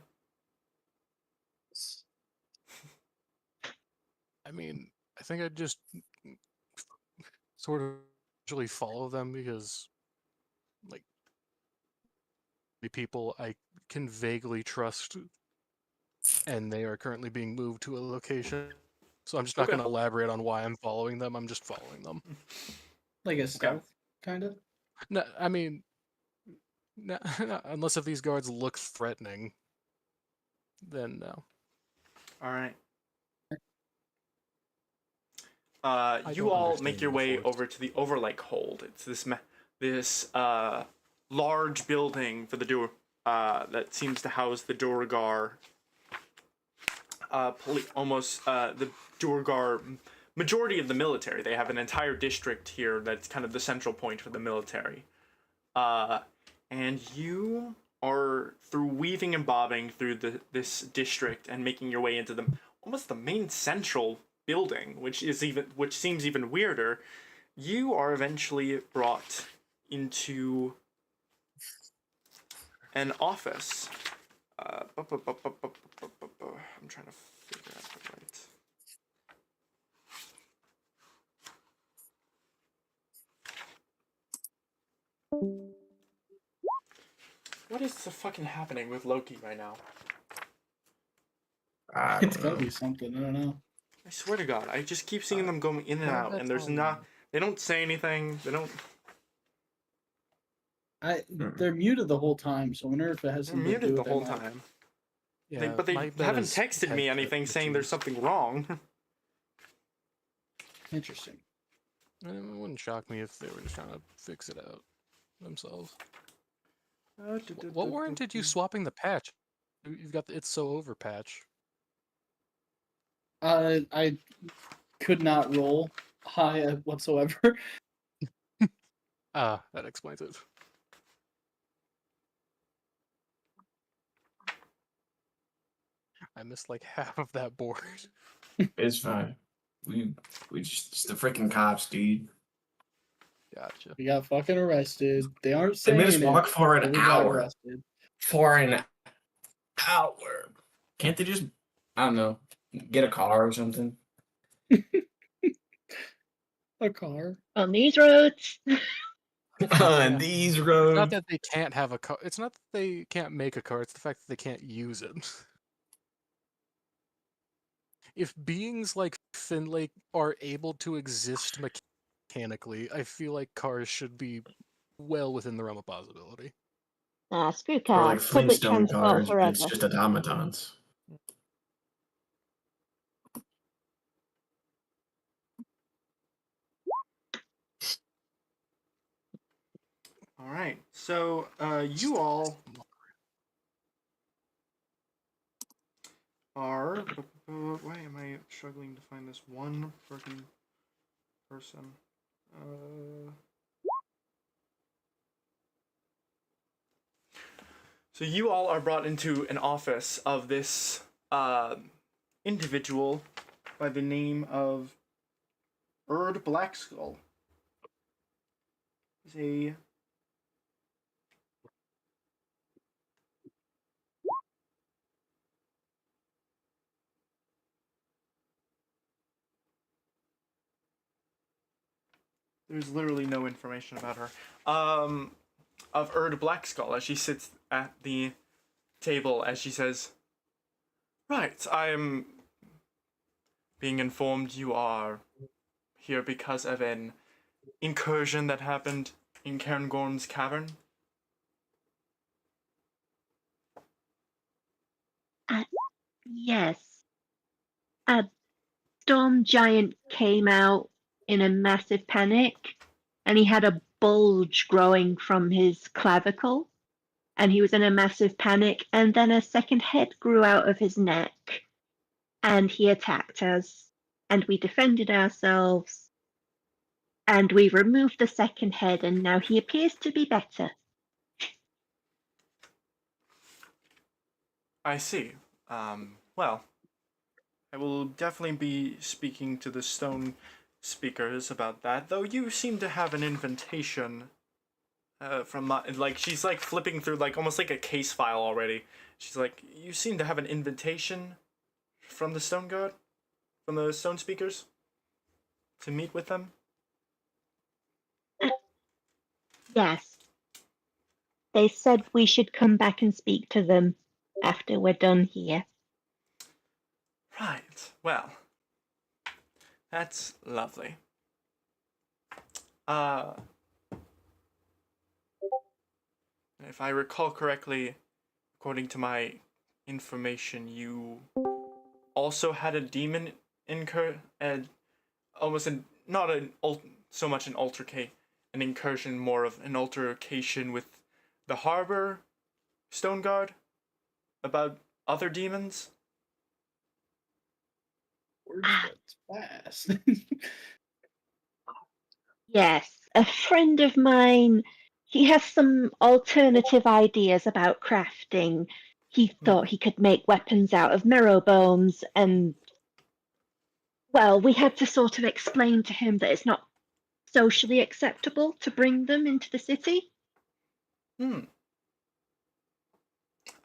Speaker 5: I mean, I think I'd just sort of usually follow them because, like, the people I can vaguely trust, and they are currently being moved to a location. So I'm just not
Speaker 2: Okay.
Speaker 5: going to elaborate on why I'm following them. I'm just following them.
Speaker 3: Like a stealth, kind of.
Speaker 5: No, I mean, no, unless if these guards look threatening, then no.
Speaker 2: All right.
Speaker 5: I
Speaker 2: You
Speaker 5: don't
Speaker 2: all make
Speaker 5: understand
Speaker 2: your
Speaker 5: the
Speaker 2: way
Speaker 5: Force.
Speaker 2: over to the Overlake Hold. It's this large building for the door that seems to house the Duergar. The Duergar majority of the military. They have an entire district here that's kind of the central point for the military. And you are through weaving and bobbing through this district and making your way into almost the main central building, which seems even weirder. You are eventually brought into an office. I'm trying to figure out the right. What is the fucking happening with Loki right now?
Speaker 1: I
Speaker 3: It's
Speaker 1: don't
Speaker 3: gotta
Speaker 1: know.
Speaker 3: be something. I don't know.
Speaker 2: I swear to God, I just keep seeing them going in and
Speaker 5: No,
Speaker 2: out, and there's
Speaker 5: that's all
Speaker 2: not.
Speaker 5: me.
Speaker 2: They don't say anything. They don't.
Speaker 3: They're muted the whole time, so I wonder if it has
Speaker 2: They're
Speaker 3: something to do
Speaker 2: muted the
Speaker 3: with their
Speaker 2: whole
Speaker 3: mic.
Speaker 2: time.
Speaker 5: Yeah,
Speaker 2: But they
Speaker 5: my bet
Speaker 2: haven't
Speaker 5: is
Speaker 2: texted me
Speaker 5: headset
Speaker 2: anything saying there's
Speaker 5: issues.
Speaker 2: something wrong.
Speaker 3: Interesting.
Speaker 5: It wouldn't shock me if they were just trying to fix it out themselves. What warranted you swapping the patch? You've got the It's So Over patch.
Speaker 3: I could not roll high whatsoever.
Speaker 5: Ah, that explains it. I missed like half of that board.
Speaker 1: It's fine. We just it's the freaking cops, dude.
Speaker 5: Gotcha.
Speaker 3: We got fucking arrested. They aren't
Speaker 1: They
Speaker 3: saying
Speaker 1: made us
Speaker 3: it,
Speaker 1: walk for
Speaker 3: but
Speaker 1: an
Speaker 3: we got
Speaker 1: hour.
Speaker 3: arrested.
Speaker 1: For an hour. Can't they just, I don't know, get a car or something?
Speaker 3: A car.
Speaker 6: On these roads.
Speaker 1: On these
Speaker 5: It's
Speaker 1: roads.
Speaker 5: not that they can't have a car. It's not that they can't make a car. It's the fact that they can't use it. If beings like Finlay are able to exist mechanically, I feel like cars should be well within the realm of possibility.
Speaker 6: Ah, screw
Speaker 1: Or
Speaker 6: cars.
Speaker 1: like
Speaker 6: Public
Speaker 1: Flintstone
Speaker 6: transport
Speaker 1: cars.
Speaker 6: forever.
Speaker 1: It's just automatons.
Speaker 2: All right, so you all are. Why am I struggling to find this one freaking person? So you all are brought into an office of this individual by the name of Erd Blackskull. He's a There's literally no information about her. Of Erd Blackskull as she sits at the table as she says, "Right, I am being informed you are here because of an incursion that happened in Cairngorm's cavern."
Speaker 6: Yes. A storm giant came out in a massive panic, and he had a bulge growing from his clavicle, and he was in a massive panic, and then a second head grew out of his neck, and he attacked us, and we defended ourselves, and we removed the second head, and now he appears to be better.
Speaker 2: I see. Well, I will definitely be speaking to the stone speakers about that, though you seem to have an invitation from my, like, she's like flipping through like almost like a case file already. She's like, you seem to have an invitation from the stone god, from the stone speakers, to meet with them.
Speaker 6: Yes. They said we should come back and speak to them after we're done here.
Speaker 2: Right. Well, that's lovely. if I recall correctly, according to my information, you also had a demon almost not so much an an incursion, more of an altercation with the harbor stone guard about other demons.
Speaker 3: Words that's fast.
Speaker 6: Yes, a friend of mine, he has some alternative ideas about crafting. He thought he could make weapons out of marrow bones, and, well, we had to sort of explain to him that it's not socially acceptable to bring them into the city.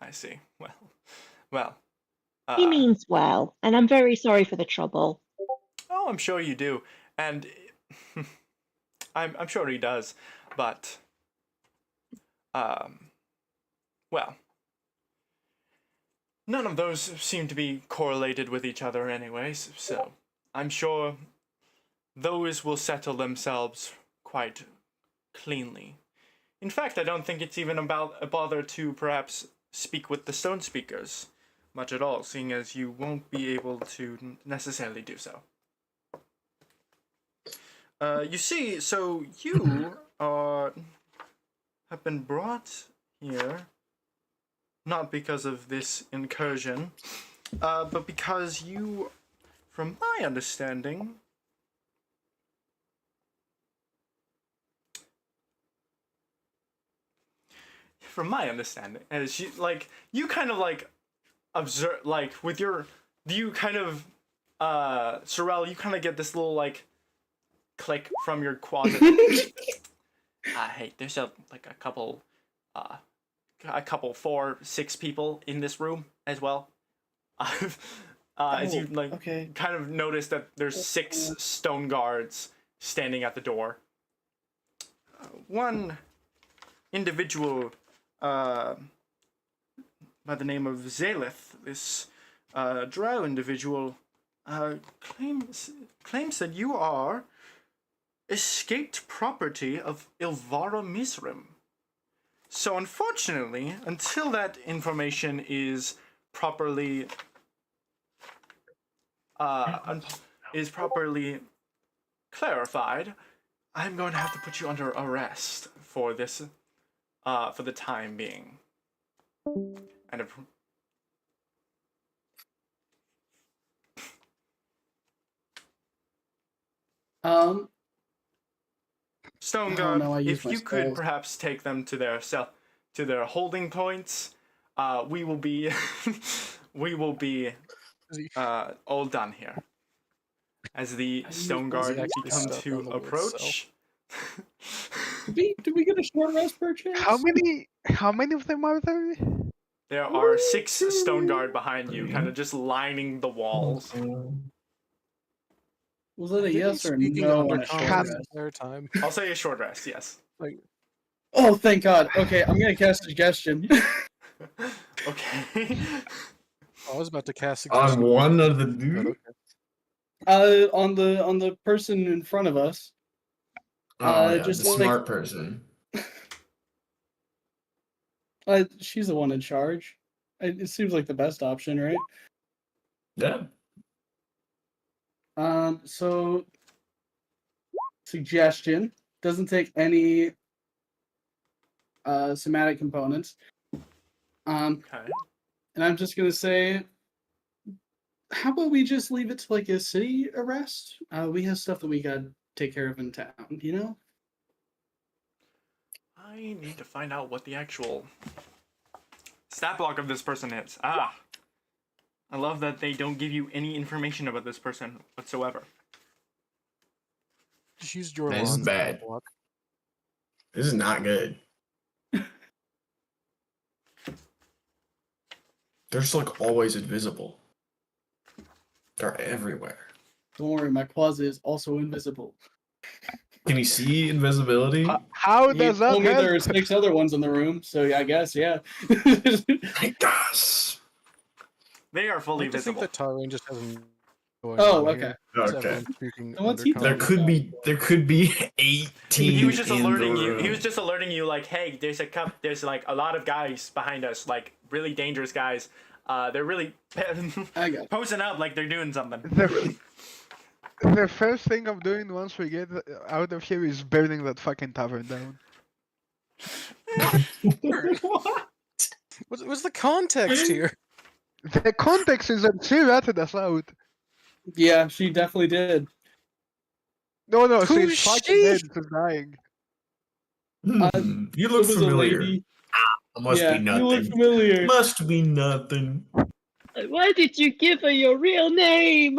Speaker 2: I see. Well.
Speaker 6: He means well, and I'm very sorry for the trouble.
Speaker 2: Oh, I'm sure you do, and I'm sure he does, but well, none of those seem to be correlated with each other, anyways. So I'm sure those will settle themselves quite cleanly. In fact, I don't think it's even about a bother to perhaps speak with the stone speakers much at all, seeing as you won't be able to necessarily do so. You see, so you have been brought here not because of this incursion, but because you, from my understanding, as you kind of observe, with your, you kind of Sorrel, you kind of get this little click from your closet. Hey, there's a couple 4, 6 people in this room as well. As you
Speaker 3: okay.
Speaker 2: kind of notice that there's 6 stone guards standing at the door. One individual by the name of Zaleth, this drow individual, claims that you are escaped property of Ilvara Misrim. So unfortunately, until that information is properly clarified, I'm going to have to put you under arrest for this, for the time being. And Stone Guard, if you could perhaps take them to their holding points, we will be all done here. As the Stone Guard become to approach.
Speaker 3: Did we get a short rest per chance?
Speaker 7: How many of them are there?
Speaker 2: There are 6 Stone Guard behind you, kind of just lining the walls.
Speaker 3: Was it a yes or
Speaker 5: Speaking
Speaker 3: no
Speaker 5: under
Speaker 3: on a short
Speaker 5: combat
Speaker 3: rest?
Speaker 5: entire time.
Speaker 2: I'll say a short rest, yes.
Speaker 3: Oh, thank God. Okay, I'm gonna cast suggestion.
Speaker 2: Okay.
Speaker 5: I was about to cast
Speaker 1: On one of the
Speaker 5: but
Speaker 1: dude?
Speaker 5: okay.
Speaker 3: On the person in front of us.
Speaker 1: Oh, yeah,
Speaker 3: just
Speaker 1: the
Speaker 3: like-
Speaker 1: smart person.
Speaker 3: She's the one in charge. It seems like the best option, right?
Speaker 1: Yeah.
Speaker 3: So suggestion doesn't take any somatic components.
Speaker 2: Okay.
Speaker 3: And I'm just gonna say, how about we just leave it to a city arrest? We have stuff that we gotta take care of in town, you know?
Speaker 2: I need to find out what the actual stat block of this person is. I love that they don't give you any information about this person whatsoever.
Speaker 5: Just use your
Speaker 1: Man, this is
Speaker 5: lawn
Speaker 1: bad.
Speaker 5: block.
Speaker 1: This is not good. They're just always invisible. They're everywhere.
Speaker 3: Don't worry, my closet is also invisible.
Speaker 1: Can you see invisibility?
Speaker 7: How
Speaker 3: He
Speaker 7: does that
Speaker 3: told me there are
Speaker 7: help?
Speaker 3: 6 other ones in the room, so I guess, yeah.
Speaker 1: I guess.
Speaker 2: They are
Speaker 5: I
Speaker 2: fully
Speaker 5: like to think
Speaker 2: visible.
Speaker 5: that Tyrone just has going
Speaker 3: Oh,
Speaker 5: on
Speaker 3: okay.
Speaker 5: here. Is
Speaker 1: Okay.
Speaker 5: everyone speaking
Speaker 3: And what's
Speaker 5: under
Speaker 3: he talking
Speaker 5: context?
Speaker 1: There could be 18.
Speaker 2: He was just
Speaker 1: in
Speaker 2: alerting
Speaker 1: the
Speaker 2: you. He
Speaker 1: room.
Speaker 2: was just alerting you, like, hey, there's like a lot of guys behind us, like really dangerous guys. They're really
Speaker 3: I got it.
Speaker 2: posing up like they're doing something.
Speaker 7: The first thing I'm doing once we get out of here is burning that fucking tavern down.
Speaker 5: What's the context here?
Speaker 7: The context is that she ratted us out.
Speaker 3: Yeah, she definitely did.
Speaker 7: No,
Speaker 5: Who's
Speaker 7: she's fucking
Speaker 5: she?
Speaker 7: dead. She's dying.
Speaker 1: You
Speaker 3: It
Speaker 1: look
Speaker 3: was a
Speaker 1: familiar.
Speaker 3: lady.
Speaker 1: Must
Speaker 3: Yeah,
Speaker 1: be
Speaker 3: you look
Speaker 1: nothing.
Speaker 3: familiar.
Speaker 1: Must be nothing.
Speaker 6: Why did you give her your real name?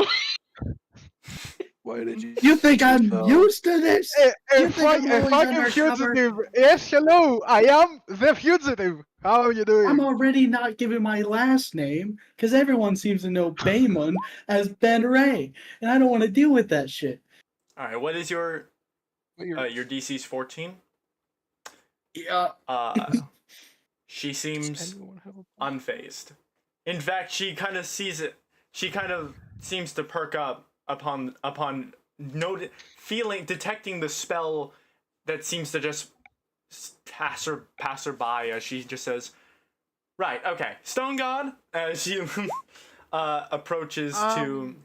Speaker 5: Why did you?
Speaker 3: You think I'm
Speaker 5: No.
Speaker 3: used to this?
Speaker 7: A
Speaker 3: You think I'm always
Speaker 7: fucking
Speaker 3: undercover?
Speaker 7: fugitive. Yes, hello. I am the fugitive. How are you doing?
Speaker 3: I'm already not giving my last name because everyone seems to know Baemon as Ben Ray, and I don't want to deal with that shit.
Speaker 2: All right, what is your
Speaker 5: You're-
Speaker 2: DC's 14?
Speaker 3: Yeah,
Speaker 2: She seems
Speaker 5: anyone have a-
Speaker 2: unfazed. In fact, she kind of sees it. She kind of seems to perk up upon detecting the spell that seems to just pass her by as she just says, "Right, okay, Stone God." As she approaches to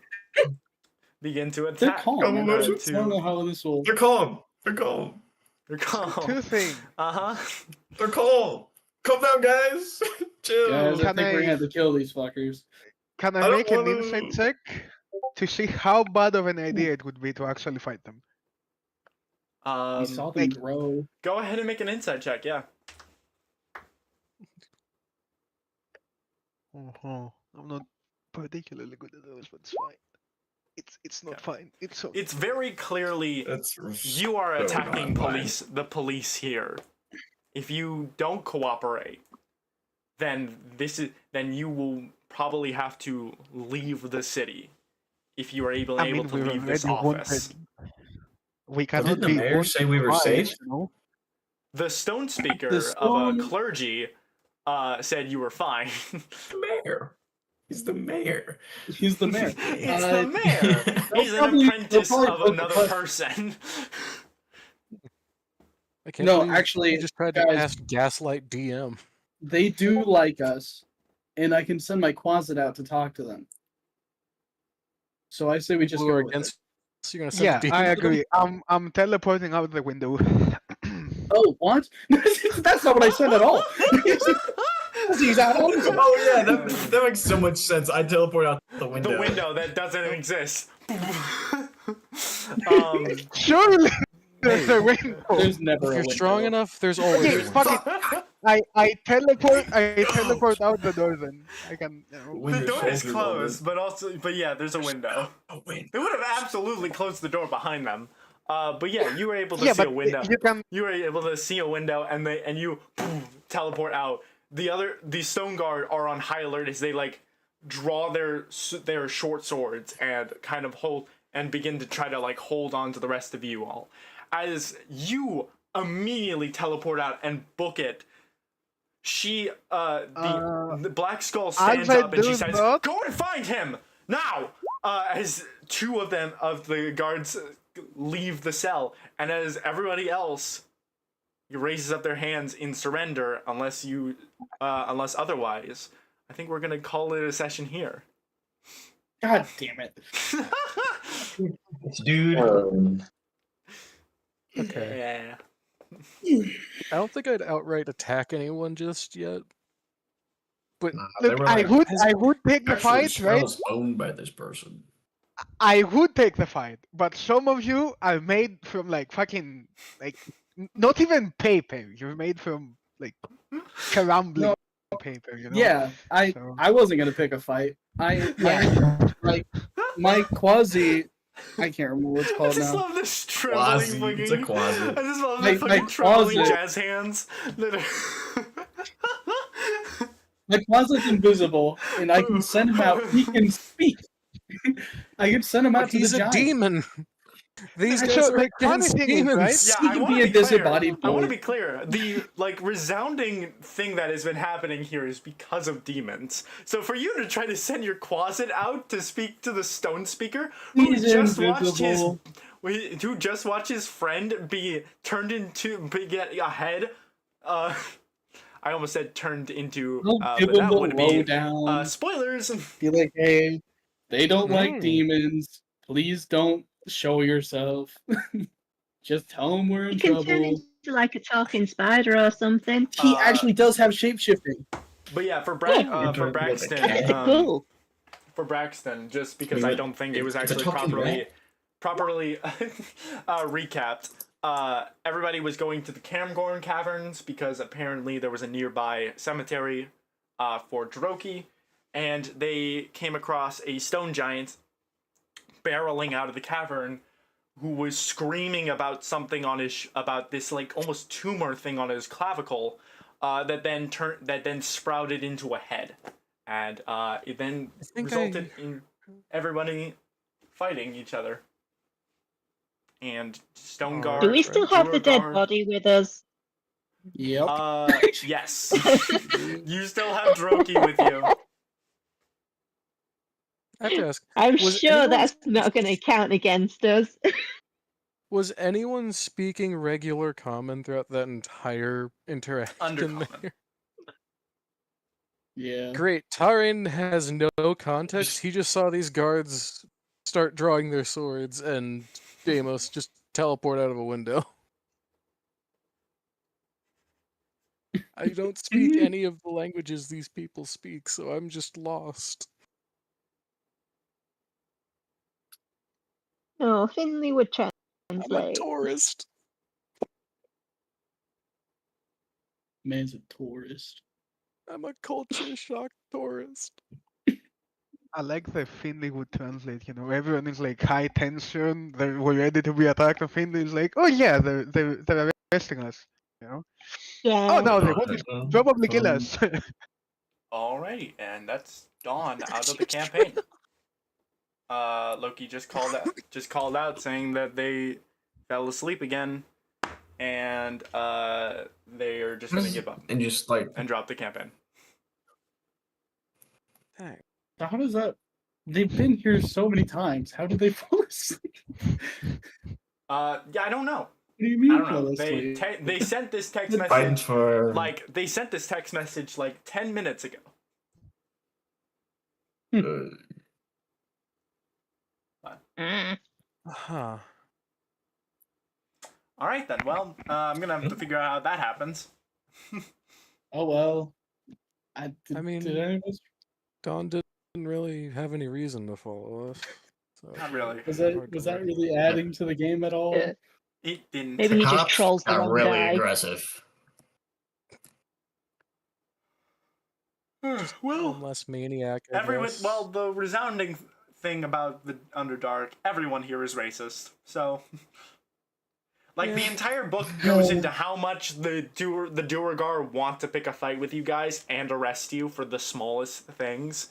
Speaker 2: begin to
Speaker 3: they're
Speaker 2: attack.
Speaker 3: calm.
Speaker 1: Come on,
Speaker 3: I
Speaker 1: Moses.
Speaker 3: don't know how this will.
Speaker 1: They're calm. They're calm.
Speaker 2: They're calm.
Speaker 7: Two things.
Speaker 2: Uh-huh.
Speaker 1: They're calm. Calm down, guys. Chill.
Speaker 3: Guys, I
Speaker 7: Can
Speaker 3: think we're
Speaker 7: I-
Speaker 3: gonna have to kill these fuckers.
Speaker 7: Can
Speaker 1: I
Speaker 7: I
Speaker 1: don't
Speaker 7: make an
Speaker 1: wanna-
Speaker 7: insight check to see how bad of an idea it would be to actually fight them?
Speaker 3: We saw them
Speaker 7: like-
Speaker 3: grow.
Speaker 2: Go ahead and make an insight check, yeah.
Speaker 7: I'm not particularly good at those, but it's fine. It's not fine. It's okay.
Speaker 2: It's very clearly
Speaker 1: That's
Speaker 2: you are
Speaker 1: so
Speaker 2: attacking
Speaker 1: not
Speaker 2: the police here. If you don't cooperate, then you will probably have to leave the city if you are able to
Speaker 7: we've
Speaker 2: leave this
Speaker 7: already
Speaker 2: office.
Speaker 7: wanted- We
Speaker 1: But
Speaker 7: cannot
Speaker 1: didn't the
Speaker 7: be
Speaker 1: mayor
Speaker 7: wanted
Speaker 1: say we were
Speaker 7: twice,
Speaker 1: safe?
Speaker 7: you know?
Speaker 2: The stone speaker
Speaker 3: The
Speaker 2: of
Speaker 3: stone-
Speaker 2: a clergy said you were fine.
Speaker 1: The mayor. He's the mayor.
Speaker 3: He's the mayor.
Speaker 2: It's the mayor. He's an
Speaker 3: probably-
Speaker 2: apprentice
Speaker 3: they'll
Speaker 2: of
Speaker 3: probably
Speaker 2: another
Speaker 3: put-
Speaker 2: person.
Speaker 5: I can't
Speaker 3: No,
Speaker 5: believe
Speaker 3: actually,
Speaker 5: you just tried to
Speaker 3: guys-
Speaker 5: cast Gaslight DM.
Speaker 3: They do like us, and I can send my Quasit out to talk to them. So I say we just
Speaker 5: Blue
Speaker 3: go
Speaker 5: or
Speaker 3: with
Speaker 5: against. So you're gonna send
Speaker 7: Yeah,
Speaker 5: the
Speaker 7: I
Speaker 5: demon to them?
Speaker 7: agree. I'm teleporting out the window.
Speaker 3: it. Oh, what? That's not what I said at all. He's out.
Speaker 1: Oh yeah, that makes so much sense. I teleport out the window.
Speaker 2: The window that doesn't exist.
Speaker 7: Surely there's a window.
Speaker 3: There's never
Speaker 5: If
Speaker 3: a
Speaker 5: you're
Speaker 3: window.
Speaker 5: strong enough, there's always
Speaker 7: Okay,
Speaker 5: a window.
Speaker 7: fuck it. I teleport out the door then. I can, you know.
Speaker 2: The
Speaker 1: Window
Speaker 2: door is
Speaker 1: soldiers
Speaker 2: closed, but yeah, there's a window.
Speaker 1: on the window.
Speaker 2: They would have absolutely closed the door behind them. But yeah, you were able to
Speaker 7: Yeah,
Speaker 2: see a
Speaker 7: but
Speaker 2: window.
Speaker 7: you can.
Speaker 2: You were able to see a window, and you teleport out. The stone guard are on high alert as they like draw their short swords and kind of hold and begin to try to like hold on to the rest of you all. As you immediately teleport out and book it, she the Black Skull stands
Speaker 7: I
Speaker 2: up and she
Speaker 7: do
Speaker 2: says,
Speaker 7: not-
Speaker 2: "Go and find him now!" As two of the guards leave the cell, and as everybody else raises up their hands in surrender, unless otherwise, I think we're gonna call it a session here.
Speaker 3: God damn it.
Speaker 1: Dude.
Speaker 5: Okay.
Speaker 2: Yeah.
Speaker 5: I don't think I'd outright attack anyone just yet. But
Speaker 7: Look, I would take the
Speaker 1: Actually,
Speaker 7: fight, right?
Speaker 1: Smells owned by this person.
Speaker 7: I would take the fight, but some of you are made from like fucking like not even paper. You're made from like karambling paper. You know?
Speaker 3: Yeah,
Speaker 7: So-
Speaker 3: I wasn't gonna pick a fight. Like my Quasi. I can't remember what it's
Speaker 2: I
Speaker 3: called
Speaker 2: just
Speaker 3: now.
Speaker 2: love this trembling
Speaker 1: Quasi, it's a
Speaker 2: fucking.
Speaker 1: quasi.
Speaker 2: I just love
Speaker 3: My-
Speaker 2: the fucking
Speaker 3: my
Speaker 2: trembling
Speaker 3: quasi-
Speaker 2: jazz hands. that are-
Speaker 3: My Quasi's invisible, and I can send him out. He can speak. I can send him out
Speaker 5: but
Speaker 3: to
Speaker 5: he's
Speaker 3: the
Speaker 5: a
Speaker 3: giant.
Speaker 5: demon. These
Speaker 7: So,
Speaker 5: guys are
Speaker 7: like, funny
Speaker 5: against
Speaker 7: thing is, right?
Speaker 5: demons.
Speaker 2: Yeah,
Speaker 3: He
Speaker 2: I
Speaker 3: can
Speaker 2: want
Speaker 3: be
Speaker 2: to
Speaker 3: a
Speaker 2: be clear.
Speaker 3: disembodied
Speaker 2: I want to
Speaker 3: boy.
Speaker 2: be clear. The like resounding thing that has been happening here is because of demons. So for you to try to send your Quasit out to speak to the stone speaker, who
Speaker 3: He's
Speaker 2: just watched
Speaker 3: invisible.
Speaker 2: who just watched his friend be turned into get ahead. I almost said turned into.
Speaker 3: I'll give
Speaker 2: But
Speaker 3: him
Speaker 2: that
Speaker 3: the
Speaker 2: would be
Speaker 3: lowdown.
Speaker 2: spoilers.
Speaker 3: Be like, hey, they don't like
Speaker 7: Mm.
Speaker 3: demons. Please don't show yourself. Just tell them we're in
Speaker 6: You can turn
Speaker 3: trouble.
Speaker 6: into like a talking spider or something.
Speaker 3: He actually does have shapeshifting.
Speaker 2: But yeah, for
Speaker 6: Yeah.
Speaker 2: For Braxton,
Speaker 6: That's cool.
Speaker 2: for Braxton, just because
Speaker 1: I mean,
Speaker 2: I don't think it was
Speaker 1: it's a
Speaker 2: actually
Speaker 1: talking
Speaker 2: properly recapped. Everybody was going to the Cairngorm Caverns because apparently there was a nearby cemetery for Droki, and they came across a stone giant barreling out of the cavern who was screaming about something on his about this like almost tumor thing on his clavicle that then sprouted into a head, and it then resulted in everybody fighting each other. And Stoneguard.
Speaker 6: Do we still have the dead
Speaker 2: Duergar-
Speaker 6: body with us?
Speaker 3: Yep.
Speaker 2: Yes. You still have Droki with you.
Speaker 5: I have to ask,
Speaker 6: I'm
Speaker 5: Was
Speaker 6: sure
Speaker 5: anyone-
Speaker 6: that's not going to count against us.
Speaker 5: was anyone speaking regular common throughout that entire interaction
Speaker 2: Undercommon.
Speaker 5: there?
Speaker 3: Yeah.
Speaker 5: Great. Tarin has no context. He just saw these guards start drawing their swords and Deimos just teleport out of a window. I don't speak any of the languages these people speak, so I'm just lost.
Speaker 6: Oh, Finley would
Speaker 5: I'm a
Speaker 6: translate.
Speaker 5: tourist.
Speaker 3: Man's a tourist.
Speaker 5: I'm a culture shock tourist.
Speaker 7: I like the Finley would translate, you know, everyone is like high tension, we're ready to be attacked, and Finley is like, oh yeah, they're arresting us, you know?
Speaker 6: Yeah.
Speaker 7: Oh no, they want to probably kill us.
Speaker 2: Alrighty, and that's Dawn out of the campaign. Loki just called out saying that they fell asleep again, and they are just gonna give up
Speaker 1: And just like
Speaker 2: and drop the campaign.
Speaker 5: Dang.
Speaker 3: How does that? They've been here so many times. How did they fall asleep?
Speaker 2: Yeah, I don't know.
Speaker 3: What do you mean
Speaker 2: I don't
Speaker 3: fall
Speaker 2: know. They
Speaker 3: asleep?
Speaker 2: they sent this text
Speaker 1: fighting
Speaker 2: message
Speaker 1: for
Speaker 2: they sent this text message like 10 minutes ago.
Speaker 1: uh,
Speaker 6: Mm.
Speaker 5: Huh.
Speaker 2: All right then. Well, I'm gonna have to figure out how that happens.
Speaker 3: Oh well.
Speaker 5: I
Speaker 3: Did
Speaker 5: mean-
Speaker 3: any of us,
Speaker 5: Dawn didn't really have any reason to follow us. So
Speaker 2: Not really.
Speaker 3: was
Speaker 5: hard
Speaker 3: that
Speaker 5: to
Speaker 3: was that
Speaker 5: argue.
Speaker 3: really adding to the game at all?
Speaker 6: Yeah.
Speaker 2: It didn't.
Speaker 6: Maybe he just
Speaker 1: cops
Speaker 6: trolls the
Speaker 1: are
Speaker 6: wrong
Speaker 1: really
Speaker 6: guy.
Speaker 1: aggressive.
Speaker 5: One
Speaker 2: Well,
Speaker 5: less maniac. I
Speaker 2: everyone.
Speaker 5: guess.
Speaker 2: Well, the resounding thing about the Underdark, everyone here is racist. So, like, the
Speaker 5: Yeah.
Speaker 2: entire book goes
Speaker 3: No.
Speaker 2: into how much the Duergar want to pick a fight with you guys and arrest you for the smallest things.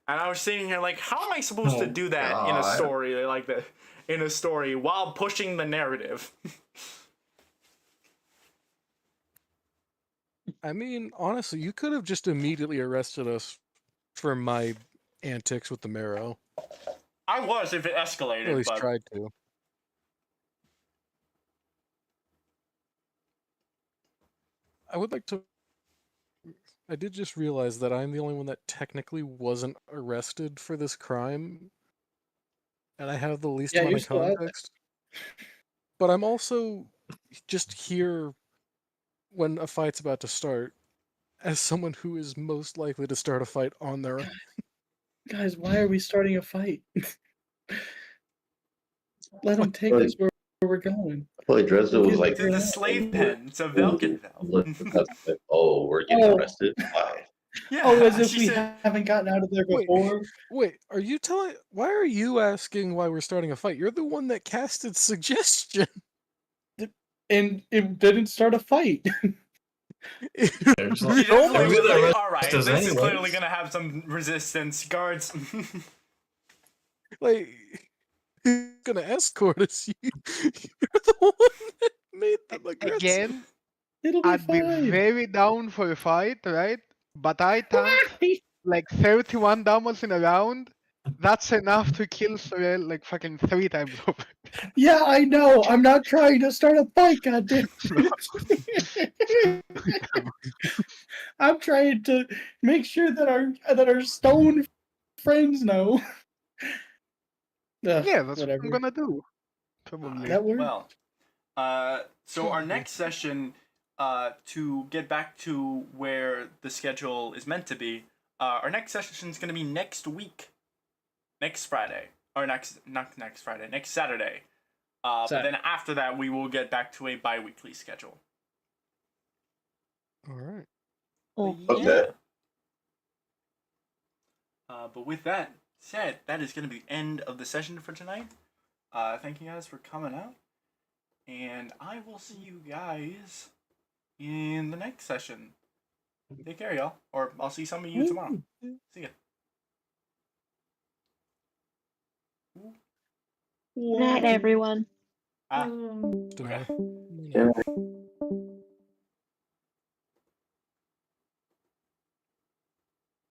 Speaker 2: And I was sitting here like, how am I supposed to
Speaker 1: Oh,
Speaker 2: do that in a
Speaker 1: God.
Speaker 2: story like that? In a story while pushing the narrative.
Speaker 5: I mean, honestly, you could have just immediately arrested us for my antics with the marrow.
Speaker 2: I was if it
Speaker 5: Or
Speaker 2: escalated,
Speaker 5: at least
Speaker 2: but
Speaker 5: tried to. I would like to. I did just realize that I'm the only one that technically wasn't arrested for this crime, and I have the least
Speaker 3: Yeah,
Speaker 5: amount
Speaker 3: you're
Speaker 5: of
Speaker 3: still out there.
Speaker 5: context. But I'm also just here when a fight's about to start, as someone who is most likely to start a fight on their own.
Speaker 3: Guys, why are we starting a fight? Let them take us where we're going.
Speaker 8: Probably Dresden was like,
Speaker 2: to the slave pen to Velkenfeld.
Speaker 8: oh, we're getting
Speaker 3: Oh.
Speaker 8: arrested? Why?
Speaker 2: Yeah,
Speaker 3: Oh, as if
Speaker 2: she
Speaker 3: we
Speaker 2: said,
Speaker 3: haven't gotten out of there
Speaker 5: Wait.
Speaker 3: before.
Speaker 5: Wait, are you telling? Why are you asking why we're starting a fight? You're the one that casted suggestion.
Speaker 3: And it didn't start a fight.
Speaker 1: There's
Speaker 2: She
Speaker 1: like,
Speaker 5: Oh
Speaker 2: definitely
Speaker 5: my
Speaker 2: was
Speaker 1: God.
Speaker 2: like,
Speaker 1: Arrest
Speaker 2: all right,
Speaker 1: us
Speaker 2: this is clearly
Speaker 1: anyways.
Speaker 2: gonna have some resistance, guards.
Speaker 5: Like, He's gonna escort us. You're the one that made them aggressive.
Speaker 7: Again,
Speaker 3: It'll be
Speaker 7: I'd be
Speaker 3: fine.
Speaker 7: very down for a fight, right? But I tanked like 31 damage in a round. That's enough to kill Sorel like fucking 3 times over.
Speaker 3: Yeah, I know. I'm not trying to start a fight, goddamn. I'm trying to make sure that our stone friends know. Ugh,
Speaker 7: Yeah, that's
Speaker 3: whatever.
Speaker 7: what I'm gonna do. Probably.
Speaker 3: That works.
Speaker 2: Well, so our next session, to get back to where the schedule is meant to be, our next session is going to be next week, next Friday, or not next Friday, next Saturday. But then after that, we will get back to a bi-weekly schedule.
Speaker 5: All right.
Speaker 6: Oh,
Speaker 8: Okay.
Speaker 2: But with that said, that is going to be the end of the session for tonight. Thank you guys for coming out. And I will see you guys in the next session. Take care, y'all. Or I'll see some of you tomorrow. See ya.
Speaker 6: night, everyone.
Speaker 2: Ah.
Speaker 5: Tomorrow.
Speaker 2: Okay.